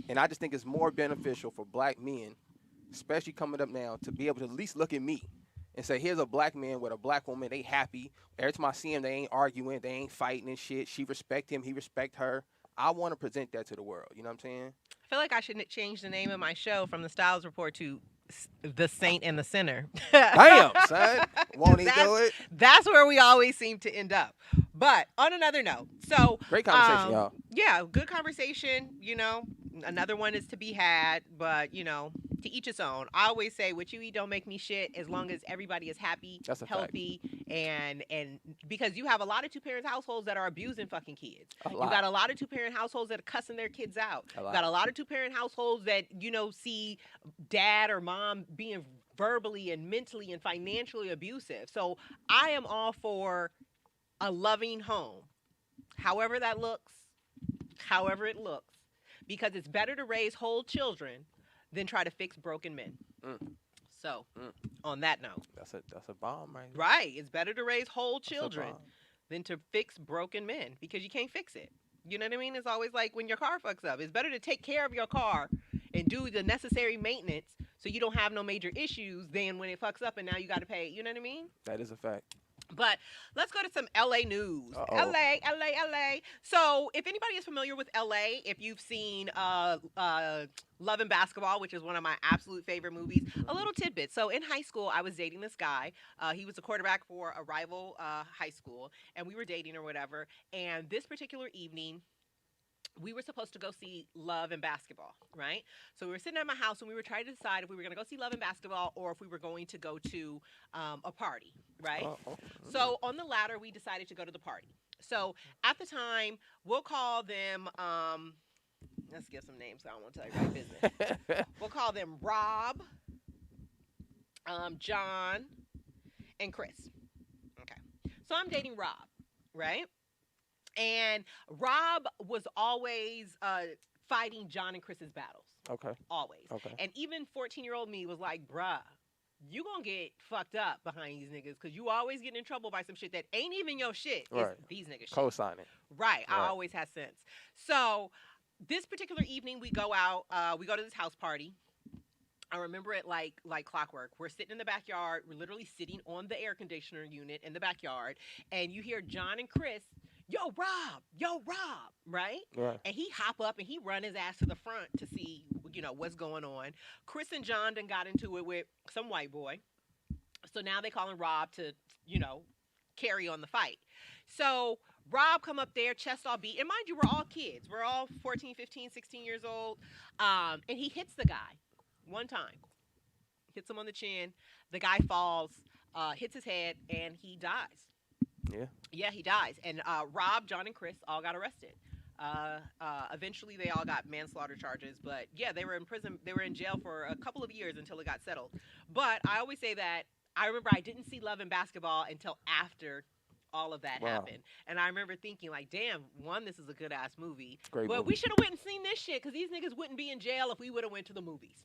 And I just think it's more beneficial for black men, especially coming up now, to be able to at least look at me and say, here's a black man with a black woman. They happy. Every time I see him, they ain't arguing. They ain't fighting and shit. She respect him. He respect her. I want to present that to the world. You know what I'm saying? I feel like I should change the name of my show from the Stiles Report to The Saint and the Sinner. Damn, son. Won't he do it? That's where we always seem to end up. But on another note, so great conversation, y'all. Yeah, good conversation. You know, another one is to be had, but you know, to each its own. I always say, what you eat don't make me shit. As long as everybody is happy, that's a healthy, fact. and because you have a lot of two-parent households that are abusing fucking kids. You lot. got a lot of two-parent households that are cussing their kids out. You got a lot of two-parent households that, you know, see dad or mom being verbally and mentally and financially abusive. So I am all for a loving home, however that looks, however it looks, because it's better to raise whole children than try to fix broken men. So, on that note, that's a bomb, right? Right, it's better to raise whole children than to fix broken men, because you can't fix it. You know what I mean? It's always like when your car fucks up. It's better to take care of your car and do the necessary maintenance so you don't have no major issues than when it fucks up and now you got to pay. You know what I mean? That is a fact. But let's go to some LA news. Uh-oh. LA. So if anybody is familiar with LA, if you've seen Love and Basketball, which is one of my absolute favorite movies, a little tidbit. So in high school, I was dating this guy. He was a quarterback for a rival high school, and we were dating or whatever. And this particular evening, we were supposed to go see Love and Basketball, right? So we were sitting at my house and we were trying to decide if we were going to go see Love and Basketball or if we were going to go to a party, right? So on the latter, we decided to go to the party. So at the time, we'll call them, let's give some names. I don't want to tell you right business. We'll call them Rob, John, and Chris. Okay. So I'm dating Rob, right? And Rob was always fighting John and Chris's battles. Okay. Always. Okay. And even 14-year-old me was like, bruh, you gonna get fucked up behind these niggas because you always get in trouble by some shit that ain't even your shit. Right. It's these niggas shit. Co-signing. Right. I always had sense. So this particular evening, we go out. We go to this house party. I remember it like clockwork. We're sitting in the backyard. We're literally sitting on the air conditioner unit in the backyard. And you hear John and Chris, yo, Rob, right? And he hop up and he run his ass to the front to see, you know, what's going on. Chris and John done got into it with some white boy. So now they calling Rob to, you know, carry on the fight. So Rob come up there, chest all beat. And mind you, we're all kids. We're all 14, 15, 16 years old. And he hits the guy one time. Hits him on the chin. The guy falls, hits his head, and he dies. Yeah, he dies. And Rob, John, and Chris all got arrested. Eventually, they all got manslaughter charges. But yeah, they were in prison. They were in jail for a couple of years until it got settled. But I always say that I remember I didn't see Love and Basketball until after all of that happened. And I remember thinking, like, damn, one, this is a good ass movie. Great but movie. We should have went and seen this shit because these niggas wouldn't be in jail if we would have went to the movies.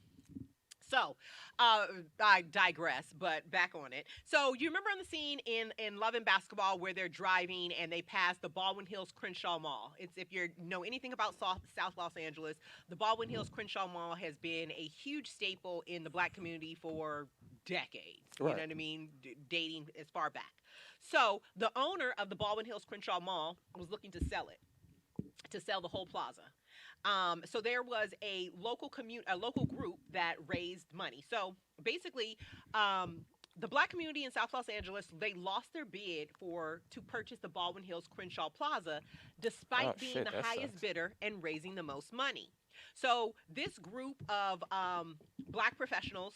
So, I digress, but back on it. So, you remember on the scene in Love and Basketball where they're driving and they pass the Baldwin Hills Crenshaw Mall. It's, if you know anything about South Los Angeles, the Baldwin Hills Crenshaw Mall has been a huge staple in the black community for decades. You know what I mean? Dating as far back. So, the owner of the Baldwin Hills Crenshaw Mall was looking to sell it, to sell the whole plaza. So there was a local group that raised money. So basically, the black community in South Los Angeles, they lost their bid to purchase the Baldwin Hills Crenshaw Plaza, Oh despite being shit, the that highest sucks. bidder and raising the most money. So this group of black professionals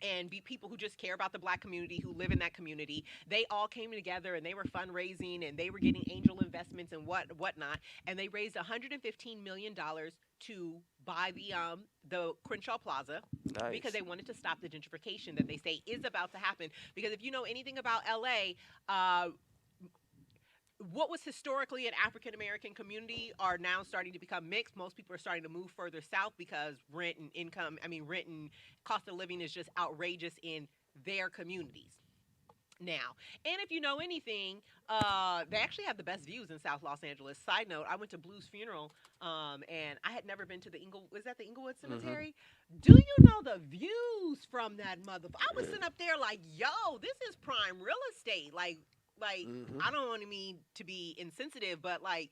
and be people who just care about the black community, who live in that community, they all came together and they were fundraising and they were getting angel investments and whatnot, and they raised $115 million to buy the Crenshaw Plaza because Nice. they wanted to stop the gentrification that they say is about to happen. Because if you know anything about LA, uh, what was historically an African American community are now starting to become mixed. Most people are starting to move further south because rent and cost of living is just outrageous in their communities now. And if you know anything, they actually have the best views in South Los Angeles. Side note, I went to Blue's funeral, and I had never been to was that the Inglewood Mhm. Cemetery? Do you know the views from that mother? I was sitting up there like, yo, this is prime real estate. Like Mhm. I don't want to mean to be insensitive, but like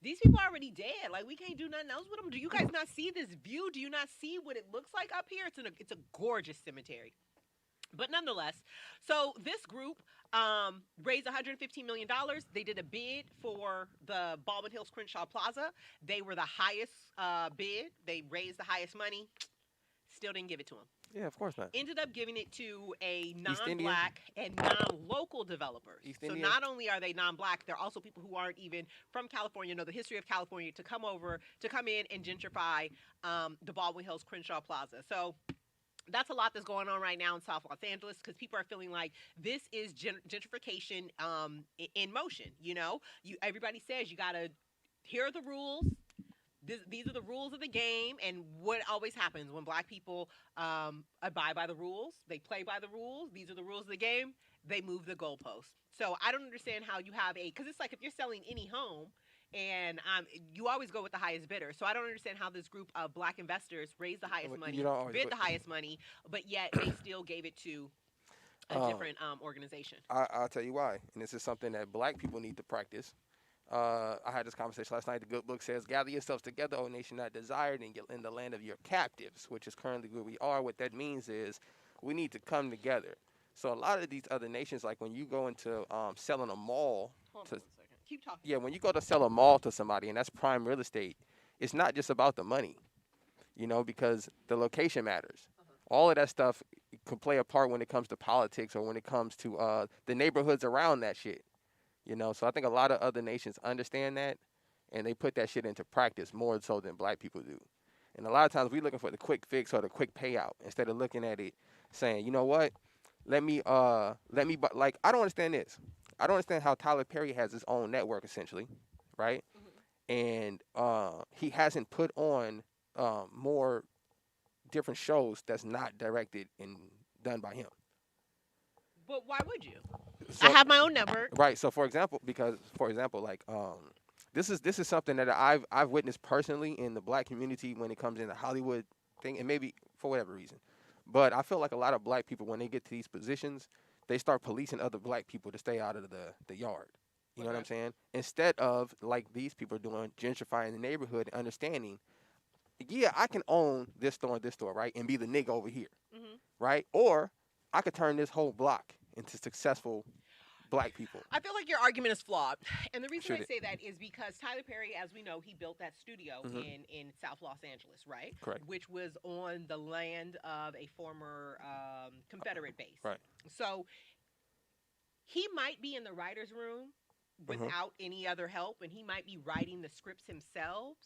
these people are already dead. Like we can't do nothing else with them. Do you guys not see this view? Do you not see what it looks like up here? It's a gorgeous cemetery. But nonetheless, so this group raised $115 million. They did a bid for the Baldwin Hills Crenshaw Plaza. They were the highest bid. They raised the highest money. Still didn't give it to them. Yeah, of course not. Ended up giving it to a East Indian. non-black and non-local developers. East So Indian. not only are they non-black, they're also people who aren't even from California, know the history of California, to come in and gentrify the Baldwin Hills Crenshaw Plaza. So that's a lot that's going on right now in South Los Angeles because people are feeling like this is gentrification in motion. You know, everybody says you gotta. Here are the rules. These are the rules of the game, and what always happens when black people abide by the rules, they play by the rules. These are the rules of the game. They move the goalpost. So I don't understand how you have because it's like if you're selling any home, and you always go with the highest bidder. So I don't understand how this group of black investors raised the highest You money, don't always. bid the highest money, but yet they still gave it to a Um, different organization. I'll tell you why, and this is something that black people need to practice. I had this conversation last night. The good book says, "Gather yourselves together, O nation not desired, and get in the land of your captives," which is currently where we are. What that means is we need to come together. So a lot of these other nations, like when you go into selling a mall Hold to on 1 second. Keep talking. yeah, when you go to sell a mall to somebody, and that's prime real estate, it's not just about the money, because the location matters. All of that stuff can play a part when it comes to politics or when it comes to the neighborhoods around that shit. So I think a lot of other nations understand that, and they put that shit into practice more so than black people do. And a lot of times we're looking for the quick fix or the quick payout instead of looking at it saying, you know what, like, I don't understand this. I don't understand how Tyler Perry has his own network essentially, right? And he hasn't put on more different shows that's not directed and done by him. But why would you? So, I have my own network. right. So for example, like this is something that I've witnessed personally in the black community when it comes in the Hollywood thing, and maybe for whatever reason. But I feel like a lot of black people, when they get to these positions, they start policing other black people to stay out of the yard. You know what I'm saying? Instead of, like these people are doing, gentrifying the neighborhood and understanding, yeah, I can own this store, right? And be the nigga over here, right? Or I could turn this whole block into successful black people. I feel like your argument is flawed. And the reason Should I it? say that is because Tyler Perry, as we know, he built that studio Mhm. in South Los Angeles, right? Correct. Which was on the land of a former Confederate base. Right. So he might be in the writer's room without any other help, and he might be writing the scripts himself.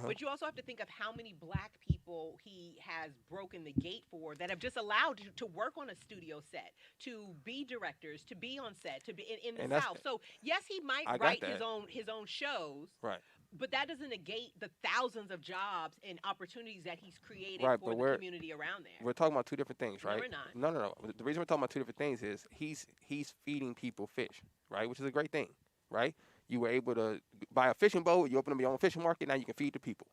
But you also have to think of how many black people he has broken the gate for that have just allowed to work on a studio set, to be directors, to be on set, to be in the And South. So yes, he might I got write that. his own shows, Right. but that doesn't negate the thousands of jobs and opportunities that he's created Right, for but the community around there. We're talking about two different things, No, right? we're not. No. The reason we're talking about two different things is he's feeding people fish, right? Which is a great thing, right? You were able to buy a fishing boat. You open up your own fishing market. Now you can feed the people.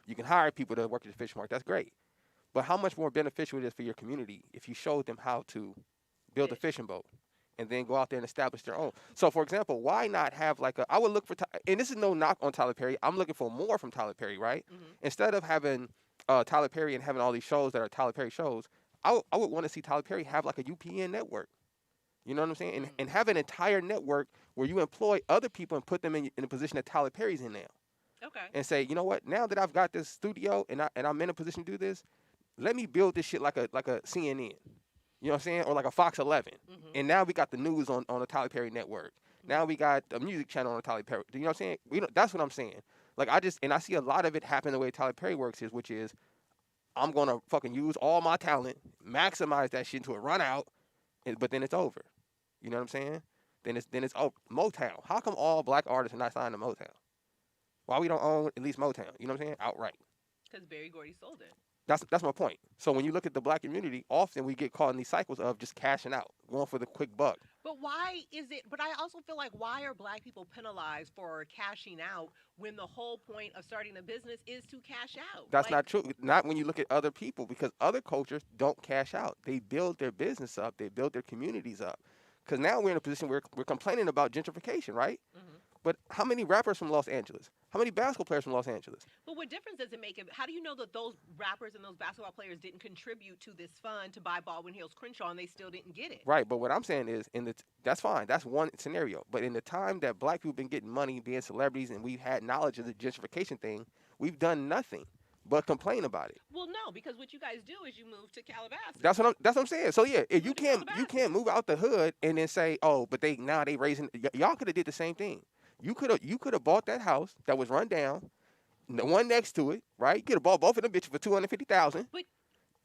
You can hire people to work at the fishing market. That's great. But how much more beneficial it is for your community if you showed them how to build a fishing boat and then go out there and establish their own. So, for example, why not have like I would look for, and this is no knock on Tyler Perry. I'm looking for more from Tyler Perry, right? Mm-hmm. Instead of having Tyler Perry and having all these shows that are Tyler Perry shows, I would want to see Tyler Perry have like a UPN network. You know what I'm saying? And have an entire network where you employ other people and put them in a position that Tyler Perry's in now. Okay. And say, you know what? Now that I've got this studio and I'm in a position to do this, let me build this shit like a CNN. You know what I'm saying? Or like a Fox 11. Mm-hmm. And now we got the news on the Tyler Perry network. Now we got the music channel on the Tyler Perry. You know what I'm saying? That's what I'm saying. Like I see a lot of it happen the way Tyler Perry works which is I'm going to fucking use all my talent, maximize that shit until it run out, but then it's over. You know what I'm saying? Then it's Motown. How come all black artists are not signed to Motown? Why we don't own at least Motown? You know what I'm saying? Outright. Because Berry Gordy sold it. That's my point. So when you look at the black community, often we get caught in these cycles of just cashing out, going for the quick buck. But why is it? But I also feel like, why are black people penalized for cashing out when the whole point of starting a business is to cash out? That's not true. Not when you look at other people, because other cultures don't cash out. They build their business up. They build their communities up. Because now we're in a position where we're complaining about gentrification, right? Mm-hmm. But how many rappers from Los Angeles? How many basketball players from Los Angeles? But what difference does it make? How do you know that those rappers and those basketball players didn't contribute to this fund to buy Baldwin Hills Crenshaw and they still didn't get it? Right, but what I'm saying is, that's fine. That's one scenario. But in the time that black people been getting money, being celebrities, and we've had knowledge of the gentrification thing, we've done nothing but complain about it. Well, no, because what you guys do is you move to Calabasas. That's what I'm saying. So yeah, if you can't move out the hood and then say, oh, but they raising, y'all could have did the same thing. You could have bought that house that was run down, the one next to it, right? You could have bought both of them bitches for $250,000.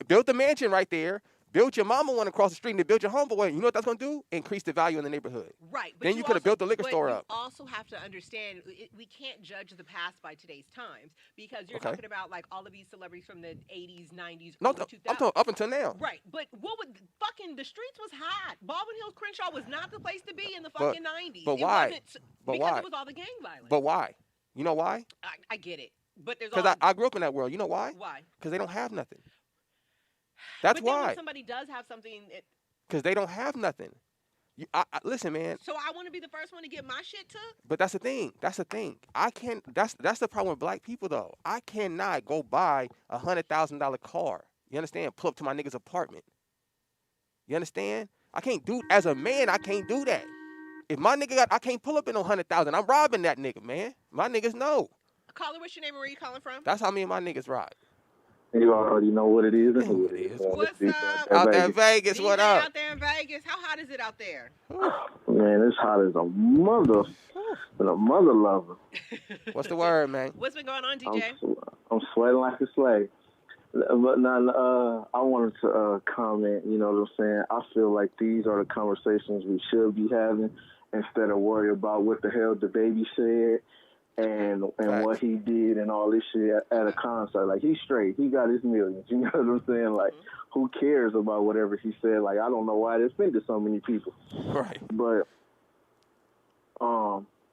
Built the mansion right there. Built your mama one across the street and built your homeboy. You know what that's gonna do? Increase the value in the neighborhood. Right. But then you could have built the liquor store up. You also have to understand, we can't judge the past by today's times, because you're talking about like all of these celebrities from the 80s, 90s, no, early 2000s. I'm talking up until now. Right. But the streets was hot. Baldwin Hills Crenshaw was not the place to be in the fucking 90s. But why? Because it was all the gang violence. But why? You know why? I get it. But there's because I grew up in that world. You know why? Why? Because they don't have nothing. That's why. When somebody does have something, because they don't have nothing. Listen, man. So I want to be the first one to get my shit took. But that's the thing. I can't. That's the problem with black people, though. I cannot go buy $100,000 car. You understand? Pull up to my nigga's apartment. You understand? I can't do, as a man, I can't do that. If my nigga I can't pull up in no 100,000. I'm robbing that nigga, man. My niggas know. Caller, what's your name and where you calling from? That's how me and my niggas ride. You already know what it is. And who it is. What's up? Out there in Vegas, what up? Out there in Vegas. How hot is it out there? Man, it's hot as a mother. And a mother lover. What's the word, man? What's been going on, DJ? I'm sweating like a slave. But now, I wanted to comment, you know what I'm saying? I feel like these are the conversations we should be having instead of worry about what the hell the baby said and what he did and all this shit at a concert. Like, he's straight. He got his millions. You know what I'm saying? Like, who cares about whatever he said? Like, I don't know why it offended so many people. Right. But,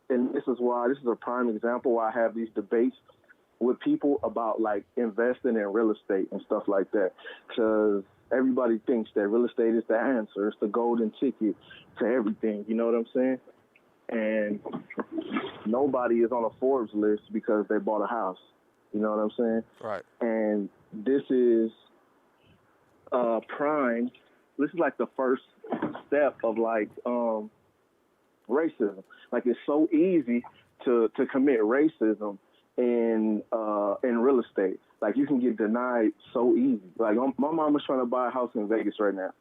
and this is a prime example why I have these debates with people about, like, investing in real estate and stuff like that. Because everybody thinks that real estate is the answer. It's the golden ticket to everything. You know what I'm saying? And nobody is on a Forbes list because they bought a house. You know what I'm saying? Right. And this is prime. This is like the first step of, like, racism. Like, it's so easy to commit racism in real estate. Like, you can get denied so easy. Like, my mama's trying to buy a house in Vegas right now.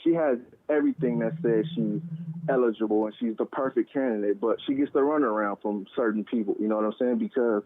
She has everything that says she's eligible and she's the perfect candidate, but she gets the runaround from certain people, you know what I'm saying? Because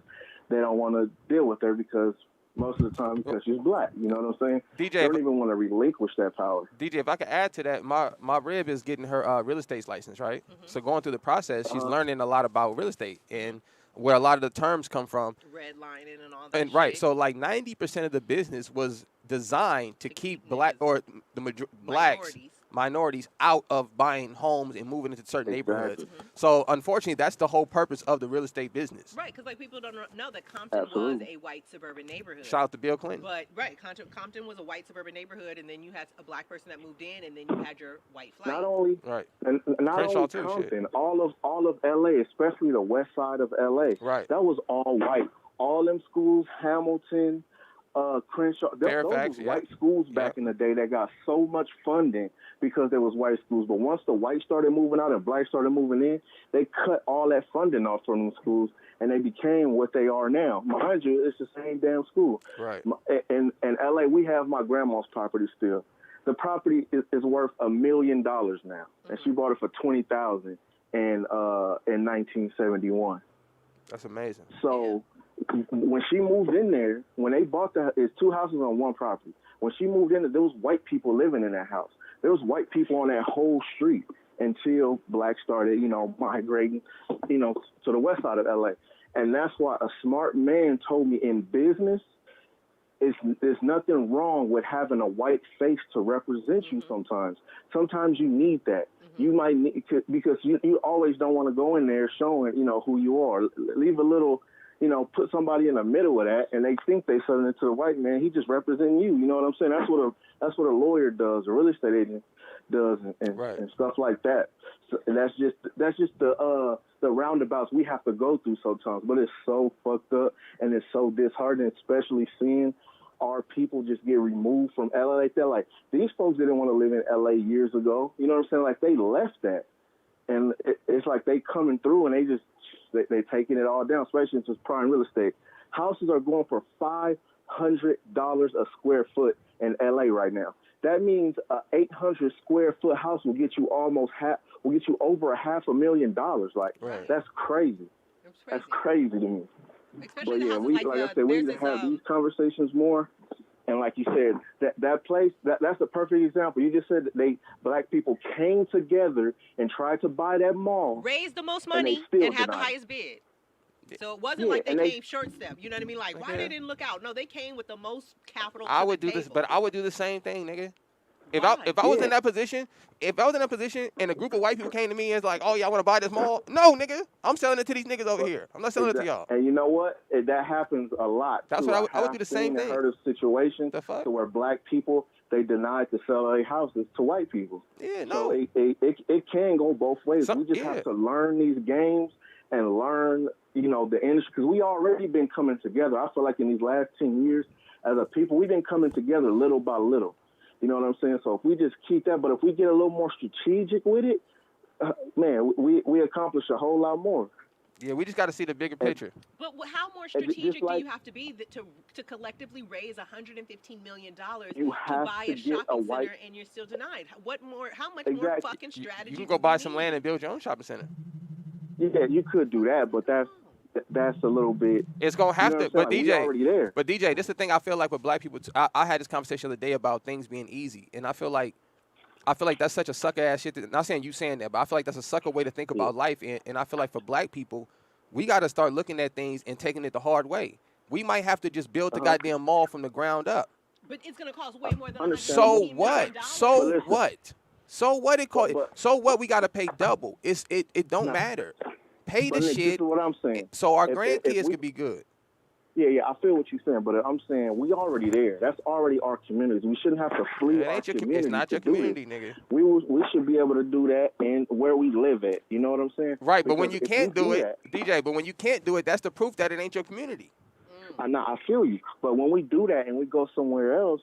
they don't want to deal with her because most of the time because she's black, you know what I'm saying? DJ, they don't even want to relinquish that power. DJ, if I could add to that, my rib is getting her real estate license, right? Mm-hmm. So going through the process, she's learning a lot about real estate and where a lot of the terms come from. Redlining and all that and shit. Right, so like 90% of the business was designed to keep black or the blacks minorities out of buying homes and moving into certain neighborhoods. Exactly. So unfortunately, that's the whole purpose of the real estate business. Right, because like people don't know that Compton was Absolutely. a white suburban neighborhood. Shout out to Bill Clinton. But right, Compton was a white suburban neighborhood, and then you had a black person that moved in, and then you had your white flight. Not only Right. and not Crenshaw only too, Compton, all of LA, especially the west side of LA. Right. That was all white. All them schools, Hamilton, Crenshaw, those Fairfax, was white schools back in the day that got so much funding because there was white schools. But once the whites started moving out and blacks started moving in, they cut all that funding off from them schools, and they became what they are now. Mind you, it's the same damn school. Right. In LA, we have my grandma's property still. The property is worth $1 million now, and she bought it for $20,000 in 1971. That's amazing. So when she moved in there, when they bought it's 2 houses on one property. When she moved in there was white people living in that house. There was white people on that whole street until blacks started, migrating, to the west side of LA. And that's why a smart man told me in business, there's nothing wrong with having a white face to represent you sometimes. Sometimes you need that. You might need because you always don't want to go in there showing, who you are. Leave a little, put somebody in the middle of that, and they think they selling it to the white man. He just representing you. You know what I'm saying? That's what a lawyer does, a real estate agent does, and stuff like that. So, and that's just the roundabouts we have to go through sometimes. But it's so fucked up and it's so disheartening, especially seeing our people just get removed from LA like that. Like, these folks didn't want to live in LA years ago. You know what I'm saying? Like, they left that. And it's like they coming through and they taking it all down, especially since it's prime real estate. Houses are going for $500 a square foot in LA right now. That means a 800 square foot house will get you over $500,000. Like, that's crazy. That's crazy to me. Especially but yeah, like I said, we need to have these conversations more. And like you said, that place, that's a perfect example. You just said that black people came together and tried to buy that mall. Raised the most money and had the highest bid. So it wasn't like they came short step. You know what I mean? Like, why they didn't look out? No, they came with the most capital. I would do this, but I would do the same thing, nigga. If I was in that position, and a group of white people came to me and was like, "Oh yeah, I want to buy this mall," no, nigga, I'm selling it to these niggas over here. I'm not selling it to y'all. And you know what? That happens a lot. That's too. what I would do the same thing. I heard of situations to where black people they denied to sell their houses to white people. Yeah, no. So it can go both ways. We just have to learn these games and learn, the industry, because we already been coming together. I feel like in these last 10 years, as a people, we've been coming together little by little. You know what I'm saying? So if we just keep that, but if we get a little more strategic with it, man, we accomplish a whole lot more. Yeah, we just got to see the bigger picture. But how more strategic do you have to be to collectively raise $115 million to buy a shopping center and you're still denied? What more? How much more fucking strategy? You can go buy some land and build your own shopping center. Yeah, you could do that, but that's a little bit. It's gonna have to, but like, DJ, this is the thing I feel like with black people. I had this conversation the other day about things being easy, and I feel like that's such a sucker ass shit. Not saying you saying that, but I feel like that's a sucker way to think about life, and I feel like for black people, we got to start looking at things and taking it the hard way. We might have to just build the goddamn mall from the ground up. But it's gonna cost way more than So what? So what? So what it cost? So what? We got to pay double. It don't matter. Pay the shit. This is what I'm saying. So our grandkids could be good. Yeah, I feel what you're saying, but I'm saying we already there. That's already our communities. We shouldn't have to flee our community. It's not your community, nigga. We should be able to do that in where we live at. You know what I'm saying? Right, but when you can't do it, DJ, but when you can't do it, that's the proof that it ain't your community. I feel you. But when we do that and we go somewhere else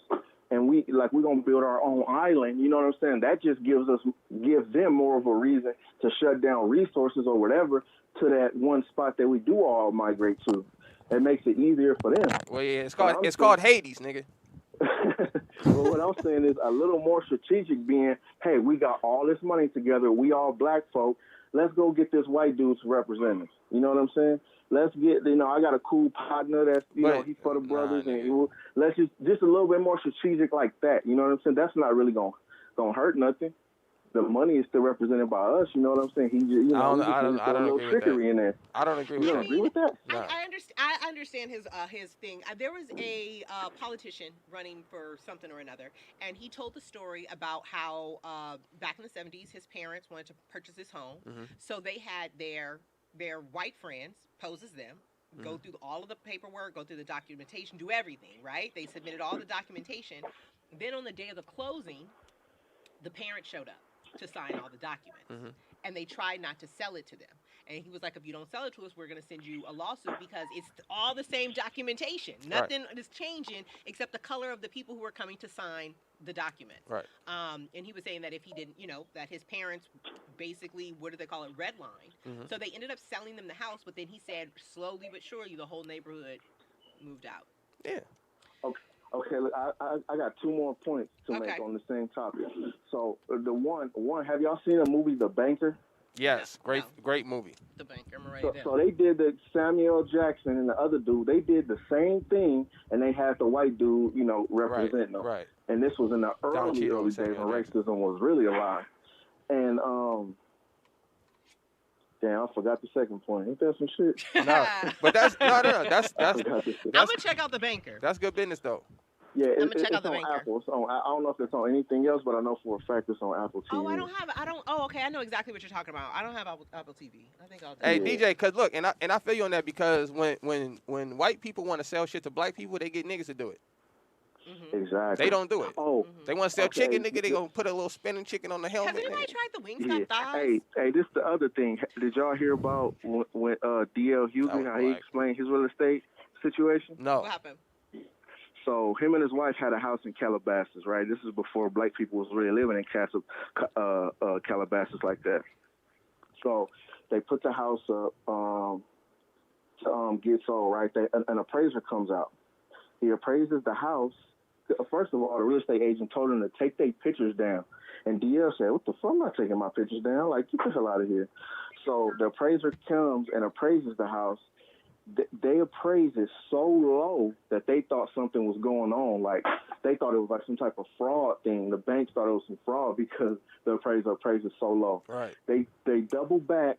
and we're gonna build our own island, you know what I'm saying? That just gives them more of a reason to shut down resources or whatever to that one spot that we do all migrate to. It makes it easier for them. Well, yeah, it's called Hades, nigga. Well, what I'm saying is a little more strategic being, hey, we got all this money together. We all black folk. Let's go get this white dude to represent us. You know what I'm saying? Let's get, I got a cool partner that's, he's for the brothers. And let's just a little bit more strategic like that. You know what I'm saying? That's not really going to hurt nothing. the money is still represented by us. You know what I'm saying? He just, you know, I don't a little agree with that. trickery in there. I don't agree with You that. don't agree with that? No. I understand his thing. There was a politician running for something or another, and he told the story about how back in the 70s his parents wanted to purchase his home, so they had their white friends pose as them, go through all of the paperwork, go through the documentation, do everything, right? They submitted all the documentation. Then on the day of the closing, the parents showed up to sign all the documents, and they tried not to sell it to them. And he was like, if you don't sell it to us, we're going to send you a lawsuit because it's all the same documentation. Nothing is changing except the color of the people who are coming to sign the document. Right. And he was saying that if he didn't, you know, that his parents basically, what do they call it, redlined. So they ended up selling them the house, but then he said slowly but surely the whole neighborhood moved out. Yeah. Okay, look, I got two more points to make on the same topic. So the one, have y'all seen a movie, The Banker? Yes, great movie. The Banker, I'm right so they did the Samuel Jackson and the other dude. They did the same thing, and they had the white dude, you know, representing them. Right. And this was in the early days when racism was really alive. And damn, I forgot the second point. Ain't that some shit? No, but that's no. That's. I'm gonna check out The Banker. That's good business though. Yeah, I'm gonna check out The on Banker. Apple. I don't know if it's on anything else, but I know for a fact it's on Apple TV. Oh, I don't. Oh, okay. I know exactly what you're talking about. I don't have Apple TV. I think I'll. Hey, DJ, cause look, and I feel you on that because when white people want to sell shit to black people, they get niggas to do it. Exactly. They don't do it. Oh, they want to sell chicken, nigga. They gonna put a little spinning chicken on the helmet. Has anybody tried the Wingstop thighs? Hey, this is the other thing. Did y'all hear about when D.L. Hughley, how he explained his real estate situation? No. What happened? So him and his wife had a house in Calabasas, right? This is before black people was really living in Calabasas like that. So they put the house up to get sold, right? An appraiser comes out. He appraises the house. First of all, the real estate agent told him to take their pictures down. And DL said, what the fuck? I'm not taking my pictures down. Like, get the hell out of here. So the appraiser comes and appraises the house. They appraised it so low that they thought something was going on. Like, they thought it was like some type of fraud thing. The banks thought it was some fraud because the appraiser appraised it so low. Right. They doubled back.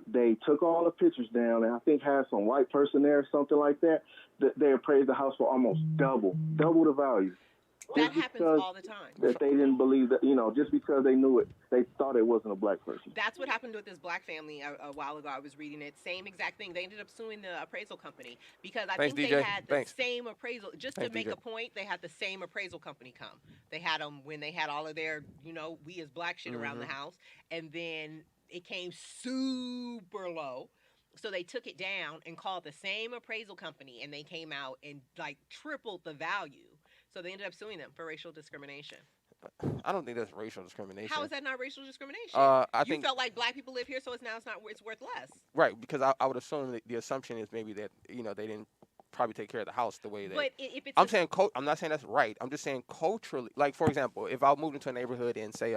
They took all the pictures down, and I think had some white person there or something like that. They appraised the house for almost double the value. That happens all the time. That they didn't believe that, you know, just because they knew it, they thought it wasn't a black person. That's what happened with this black family a while ago. I was reading it. Same exact thing. They ended up suing the appraisal company because I think they had the same appraisal. Just to make a point, they had the same appraisal company come. They had them when they had all of their, you know, we as black shit around the house. And then it came super low. So they took it down and called the same appraisal company, and they came out and like tripled the value. So they ended up suing them for racial discrimination. I don't think that's racial discrimination. How is that not racial discrimination? I you think felt like black people live here, so it's worth less. Right, because I would assume that the assumption is maybe that, you know, they didn't probably take care of the house the way that. But if it's I'm not saying that's right. I'm just saying culturally, like for example, if I moved into a neighborhood and say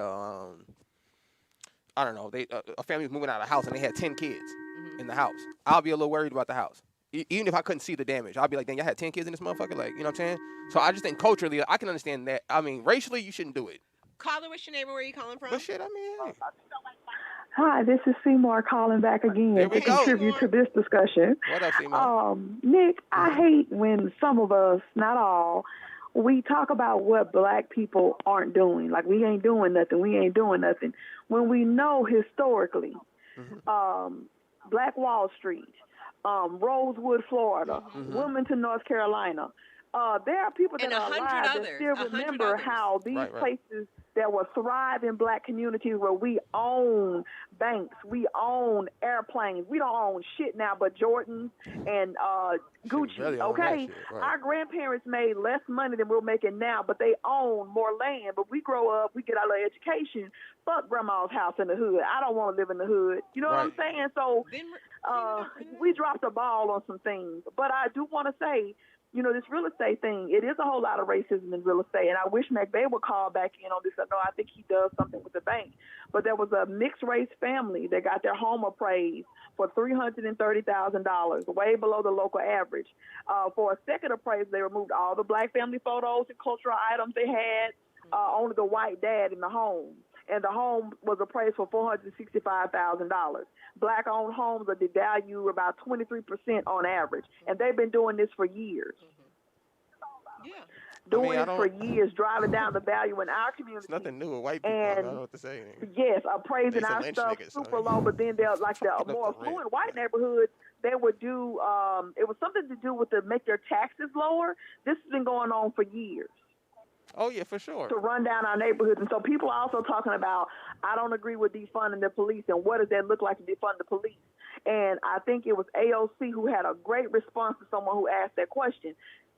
I don't know, a family was moving out of the house and they had 10 kids in the house, I'll be a little worried about the house. Even if I couldn't see the damage, I'd be like, dang, y'all had 10 kids in this motherfucker? Like, you know what I'm saying? So I just think culturally, I can understand that. I mean, racially, you shouldn't do it. Caller, what's your name? Where are you calling from? But shit, I mean, hey. Hi, this is Seymour calling back again to contribute to this discussion. What up, Seymour? Nick, I hate when some of us, not all, we talk about what black people aren't doing. Like, we ain't doing nothing. We ain't doing nothing. When we know historically, Black Wall Street, Rosewood, Florida, Wilmington, North Carolina. There are people that are alive that still remember how these places that were thriving black communities where we own banks, we own airplanes, we don't own shit now but Jordans and Gucci, really okay? Our grandparents made less money than we're making now, but they own more land. But we grow up, we get our little education. Fuck grandma's house in the hood. I don't want to live in the hood. You know what I'm saying? So we dropped the ball on some things. But I do want to say, you know, this real estate thing, it is a whole lot of racism in real estate. And I wish McVay would call back in on this. I know I think he does something with the bank. But there was a mixed race family that got their home appraised for $330,000, way below the local average. For a second appraisal, they removed all the black family photos and cultural items they had, only the white dad in the home. and the home was appraised for $465,000. Black-owned homes are devalued about 23% on average, and they've been doing this for years. Yeah. Doing it for years, driving down the value in our community. It's nothing new with white people. I don't know what to say. Yes, appraising our stuff super low, but then they're like the more affluent white neighborhoods, they would do, it was something to do with to make their taxes lower. This has been going on for years. Oh, yeah, for sure. To run down our neighborhoods. And so people are also talking about, I don't agree with defunding the police, and what does that look like to defund the police? And I think it was AOC who had a great response to someone who asked that question.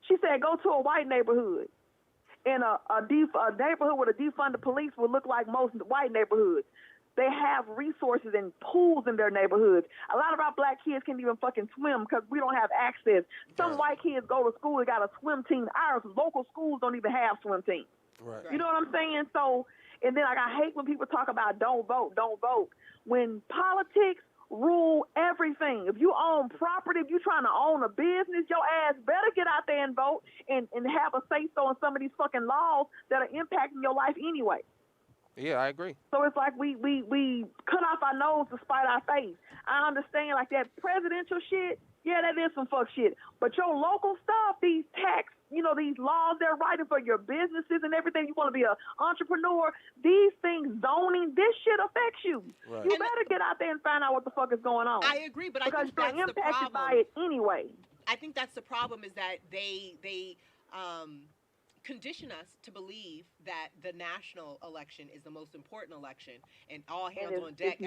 She said, go to a white neighborhood. And a neighborhood with a defunded police would look like most white neighborhoods. They have resources and pools in their neighborhoods. A lot of our black kids can't even fucking swim because we don't have access. Some white kids go to school, they got a swim team. Our local schools don't even have swim teams. Right. You know what I'm saying? So, and then like, I hate when people talk about don't vote. When politics rule everything. If you own property, if you're trying to own a business, your ass better get out there and vote and have a say-so on some of these fucking laws that are impacting your life anyway. Yeah, I agree. So it's like we cut off our nose to spite our face. I understand like that presidential shit, yeah, that is some fuck shit. But your local stuff, these tax, these laws they're writing for your businesses and everything, you want to be an entrepreneur, these things, zoning, this shit affects you. Right. You better get out there and find out what the fuck is going on. I agree, but because I think that's you're impacted the problem. by it anyway. I think that's the problem is that they condition us to believe that the national election is the most important election and all hands on deck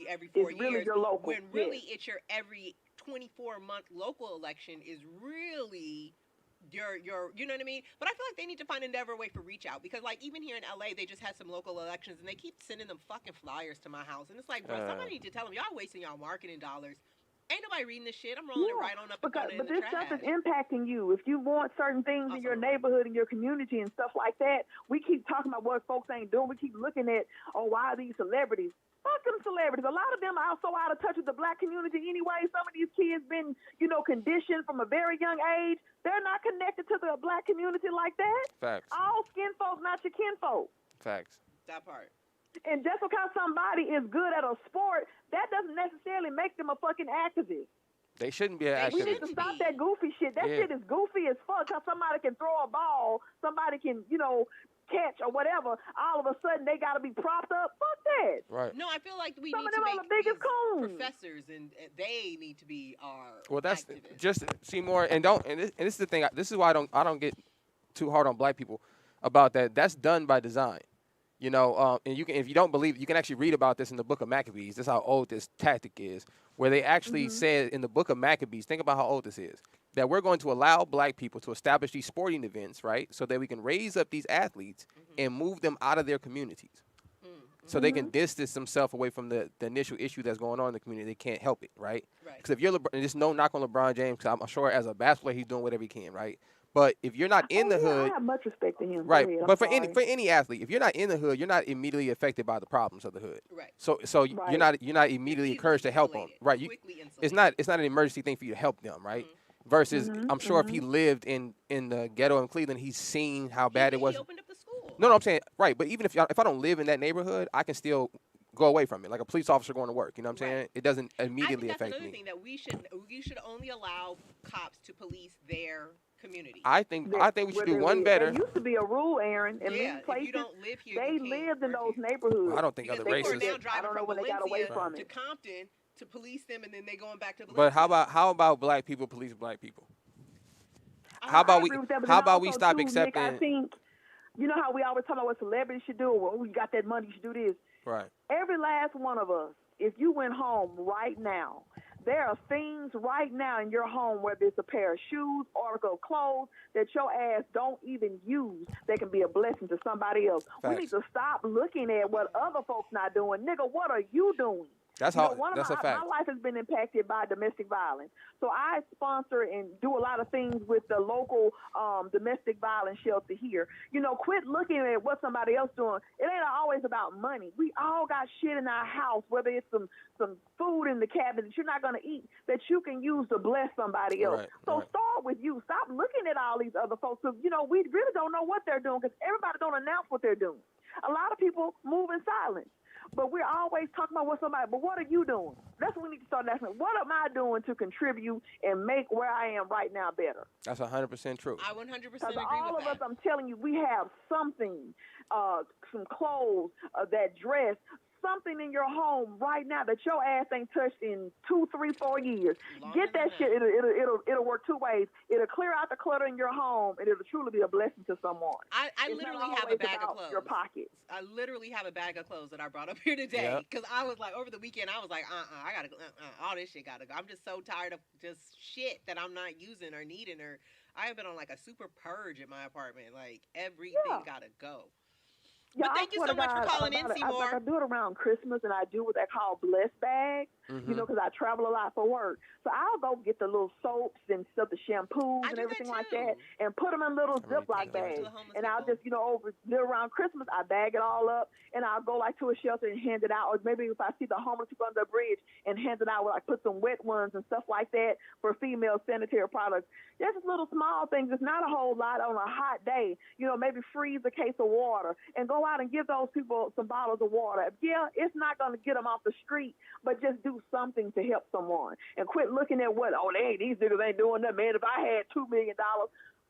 every 4 years. Really your local, when really it's your every 24-month local election is really your you know what I mean? But I feel like they need to find another way for reach out because like even here in LA they just had some local elections and they keep sending them fucking flyers to my house and it's like, bro, somebody need to tell them y'all wasting y'all marketing dollars. Ain't nobody reading this shit. I'm rolling it right on up and throwing it in the trash. But this stuff is impacting you. If you want certain things in your neighborhood and your community and stuff like that, we keep talking about what folks ain't doing. We keep looking at, why are these celebrities? Fuck them celebrities. A lot of them are so out of touch with the black community anyway. Some of these kids been, conditioned from a very young age. They're not connected to the black community like that. Facts. All skin folks, not your kinfolk. Facts. That part. And just because somebody is good at a sport, that doesn't necessarily make them a fucking activist. They shouldn't be an activist. We need to stop that goofy shit. That shit is goofy as fuck. Because somebody can throw a ball, somebody can, catch or whatever. All of a sudden, they got to be propped up. Fuck that. Right. No, I feel like we Some need of to them make are the biggest coons. professors, and they need to be our Well, that's activists. just see more and don't. And this is the thing. This is why I don't get too hard on black people about that. That's done by design. And you can, if you don't believe, you can actually read about this in the Book of Maccabees. That's how old this tactic is, where they actually said in the Book of Maccabees, think about how old this is, that we're going to allow black people to establish these sporting events, right, so that we can raise up these athletes and move them out of their communities, so they can distance themselves away from the initial issue that's going on in the community. They can't help it, right? Because if you're LeBron, and there's no knock on LeBron James, because I'm sure as a basketball player he's doing whatever he can, right? But if you're not in the hood, I have much respect to him. Right, but for any athlete, if you're not in the hood, you're not immediately affected by the problems of the hood. Right. So you're not immediately encouraged to help them. Right. It's not an emergency thing for you to help them. Right. Versus, I'm sure if he lived in the ghetto in Cleveland, he's seen how bad it was. He opened up the school. No, I'm saying right. But even if I don't live in that neighborhood, I can still go away from it, like a police officer going to work. You know what I'm saying? It doesn't immediately affect me. I think that's another thing that we should only allow cops to police their community. I think we should do one better. There used to be a rule, Aaron, in many places. If you don't live here, they lived in those neighborhoods. I don't think other races. I don't know when they got away from it. To Compton to police them, and then they going back to. But how about black people police black people? How about we stop accepting? Nick, I think you know how we always talk about what celebrities should do. Well, you got that money, you should do this. Right. Every last one of us, if you went home right now, there are things right now in your home, whether it's a pair of shoes, article of clothes, that your ass don't even use, that can be a blessing to somebody else. Facts. We need to stop looking at what other folks not doing. Nigga, what are you doing? That's a fact. My life has been impacted by domestic violence. So I sponsor and do a lot of things with the local domestic violence shelter here. Quit looking at what somebody else doing. It ain't always about money. We all got shit in our house, whether it's some food in the cabinet that you're not going to eat, that you can use to bless somebody else. Right, so start with you. Stop looking at all these other folks. We really don't know what they're doing because everybody don't announce what they're doing. A lot of people move in silence. But we're always talking about what somebody, but what are you doing? That's what we need to start asking. What am I doing to contribute and make where I am right now better? That's 100% true. I 100% agree Because with all of that. us, I'm telling you, we have something, some clothes, that dress, something in your home right now that your ass ain't touched in 2, 3, 4 years. Get that shit. It'll work two ways. It'll clear out the clutter in your home, and it'll truly be a blessing to someone. I literally have a bag of clothes. Your pockets. I literally have a bag of clothes that I brought up here today because I was like, over the weekend, I was like, I gotta go. All this shit gotta go. I'm just so tired of just shit that I'm not using or needing, or I have been on like a super purge in my apartment. Like everything gotta go. But thank you so much for calling in, Seymour. I do it around Christmas, and I do what they call blessed bags, because I travel a lot for work. So I'll go get the little soaps and stuff, the shampoos and everything like that, and put them in little Ziploc bags. And I'll just, over around Christmas, I bag it all up, and I'll go like to a shelter and hand it out. Or maybe if I see the homeless people under the bridge, and hand it out, where I put some wet ones and stuff like that for female sanitary products. There's just little small things. It's not a whole lot on a hot day. Maybe freeze a case of water and go out and give those people some bottles of water. Yeah, it's not going to get them off the street, but just do something to help someone. And quit looking at these niggas ain't doing that, man. If I had $2 million,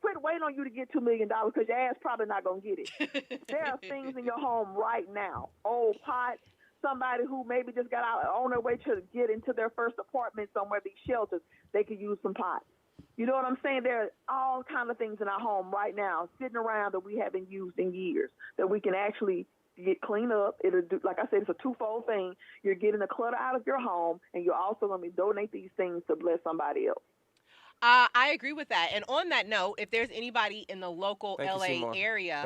quit waiting on you to get $2 million because your ass probably not going to get it. There are things in your home right now. Old pots, somebody who maybe just got out on their way to get into their first apartment somewhere, these shelters, they could use some pots. You know what I'm saying? There are all kind of things in our home right now sitting around that we haven't used in years that we can actually get cleaned up. It'll do, like I said, it's a twofold thing. You're getting the clutter out of your home, and you're also going to donate these things to bless somebody else. I agree with that. And on that note, if there's anybody in the local LA area,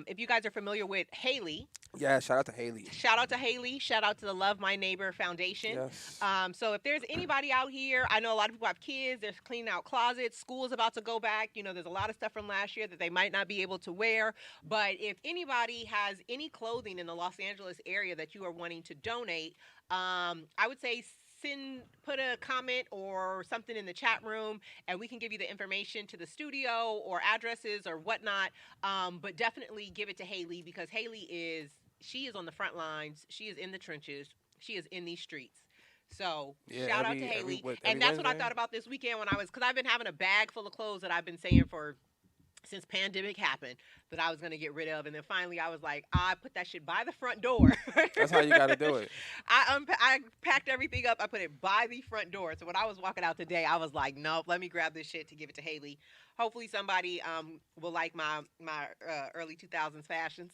if you guys are familiar with Haley. Yeah, shout out to Haley. Shout out to Haley. Shout out to the Love My Neighbor Foundation. Yes. So if there's anybody out here, I know a lot of people have kids, they're cleaning out closets, school's about to go back. There's a lot of stuff from last year that they might not be able to wear. But if anybody has any clothing in the Los Angeles area that you are wanting to donate, I would say put a comment or something in the chat room, and we can give you the information to the studio or addresses or whatnot. But definitely give it to Haley, because Haley is on the front lines. She is in the trenches. She is in these streets. So shout out to Haley. And that's what I thought about this weekend because I've been having a bag full of clothes that I've been saying since pandemic happened that I was going to get rid of. And then finally I was like, I put that shit by the front door. That's how you got to do it. I packed everything up. I put it by the front door. So when I was walking out today, I was like, nope, let me grab this shit to give it to Haley. Hopefully somebody will like my early 2000s fashions.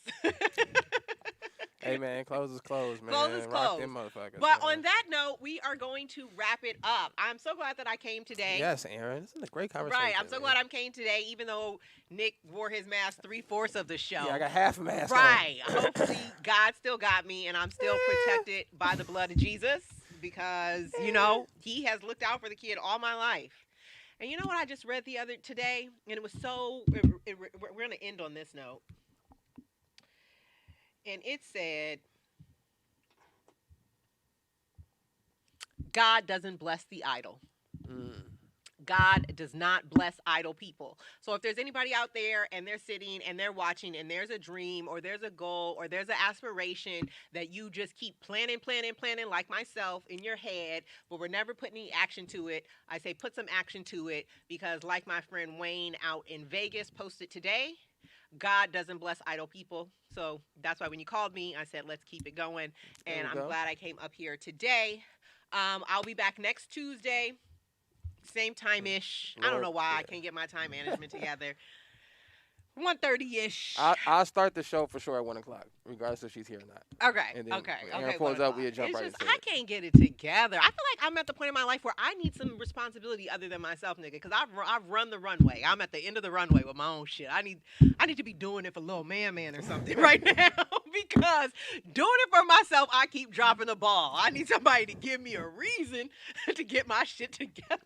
Hey, man, clothes is clothes, man. Clothes is clothes. Them motherfuckers, but on that note, we are going to wrap it up. I'm so glad that I came today. Yes, Aaron. This is a great conversation. Right. I'm so glad I came today, even though Nick wore his mask 3/4 of the show. Yeah, I got half a mask Right. Hopefully, God still got me, and I'm still protected by the blood of Jesus, because, he has looked out for the kid all my life. And you know what I just read today? And it was so, we're going to end on this note. And it said, God doesn't bless the idle. God does not bless idle people. So if there's anybody out there and they're sitting and they're watching and there's a dream or there's a goal or there's an aspiration that you just keep planning like myself in your head, but we're never putting any action to it, I say put some action to it, because like my friend Wayne out in Vegas posted today, God doesn't bless idle people. So that's why when you called me, I said, let's keep it going. And I'm glad I came up here today. I'll be back next Tuesday, same time-ish. I don't know why I can't get my time management together. 1:30-ish. I'll start the show for sure at 1 o'clock, regardless if she's here or not. Okay. And then Okay. When Aaron pulls up, we'll jump right into it. I can't get it together. I feel like I'm at the point in my life where I need some responsibility other than myself, nigga. Because I've run the runway. I'm at the end of the runway with my own shit. I need to be doing it for little man or something right now. Because doing it for myself, I keep dropping the ball. I need somebody to give me a reason to get my shit together.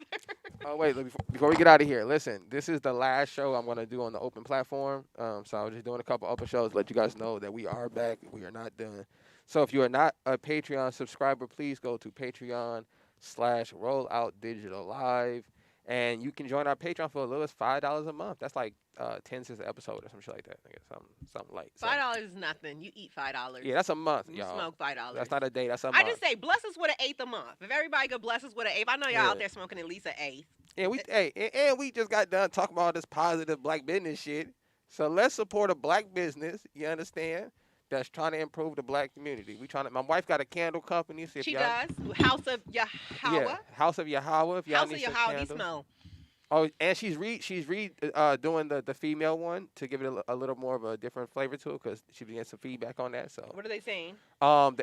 Oh, wait. Before we get out of here, listen. This is the last show I'm going to do on the open platform. So I was just doing a couple open shows to let you guys know that we are back. We are not done. So if you are not a Patreon subscriber, please go to Patreon/RolloutDigitalLive. And you can join our Patreon for as little as $5 a month. That's like 10 cents an episode or some shit like that. I guess something like so. $5 is nothing. You eat $5. Yeah, that's a month, You y'all. smoke $5. That's not a day. That's a I month. just say bless us with an eighth a month. If everybody could bless us with an eighth, I know y'all Yeah. out there smoking at least an eighth. And we just got done talking about all this positive black business shit. So let's support a black business. You understand? That's trying to improve the black community. My wife got a candle company. So if She y'all, does. House of Yahweh. Yeah, House of Yahweh. If y'all House need of some Yahweh candles. smell. Oh, and she's doing the female one to give it a little more of a different flavor to it because she getting some feedback on that. So What are they saying?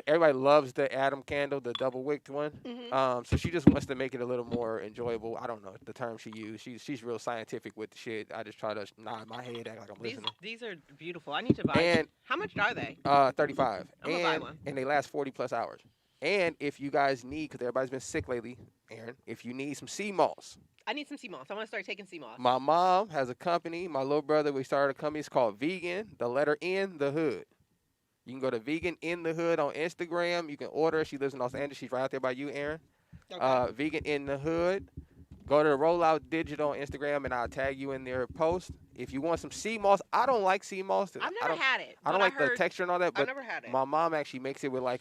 everybody loves the Adam candle, the double wicked one. Mm-hmm. So she just wants to make it a little more enjoyable. I don't know the term she used. She's real scientific with the shit. I just try to nod my head, act like I'm listening. These are beautiful. I need to buy And them. How much are they? 35. I'm gonna buy one. And they last 40+ hours. And if you guys need, because everybody's been sick lately, Aaron, if you need some sea moss. I need some sea moss. I want to start taking sea moss. My mom has a company. My little brother, we started a company. It's called Vegan, the letter N, the Hood. You can go to Vegan in the Hood on Instagram. You can order. She lives in Los Angeles. She's right out there by you, Aaron. Okay. Vegan in the Hood. Go to Rollout Digital on Instagram, and I'll tag you in their post. If you want some sea moss, I don't like sea moss. I've never had it. I don't like the texture and all that, I've but never had it. my mom actually makes it with like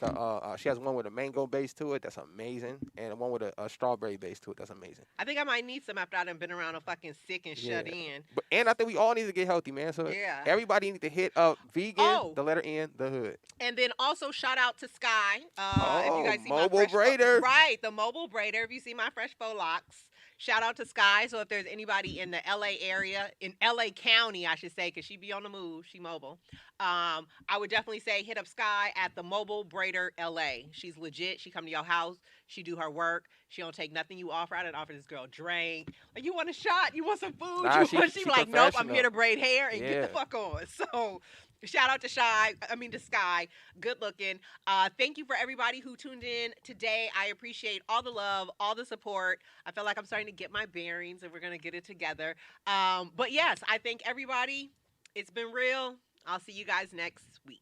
she has one with a mango base to it. That's amazing. And one with a strawberry base to it. That's amazing. I think I might need some after I've been around a fucking sick and shut in. And I think we all need to get healthy, man. So Yeah. everybody need to hit up Vegan, the letter N, the Hood. And then also shout out to Sky. If you guys see mobile my fresh braider. Right, the mobile braider. If you see my fresh faux locks. Shout out to Sky. So if there's anybody in the LA area, in LA County, I should say, because she be on the move, she mobile. I would definitely say hit up Sky at the Mobile Braider LA. She's legit. She come to your house. She do her work. She don't take nothing you offer. I didn't offer this girl a drink. Like, you want a shot? You want some food? Nah, she like, nope, I'm here to braid hair and get the fuck on. So shout out to Sky. Good looking. Thank you for everybody who tuned in today. I appreciate all the love, all the support. I feel like I'm starting to get my bearings and we're going to get it together. But yes, I thank everybody. It's been real. I'll see you guys next week.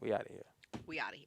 We out of here. We out of here.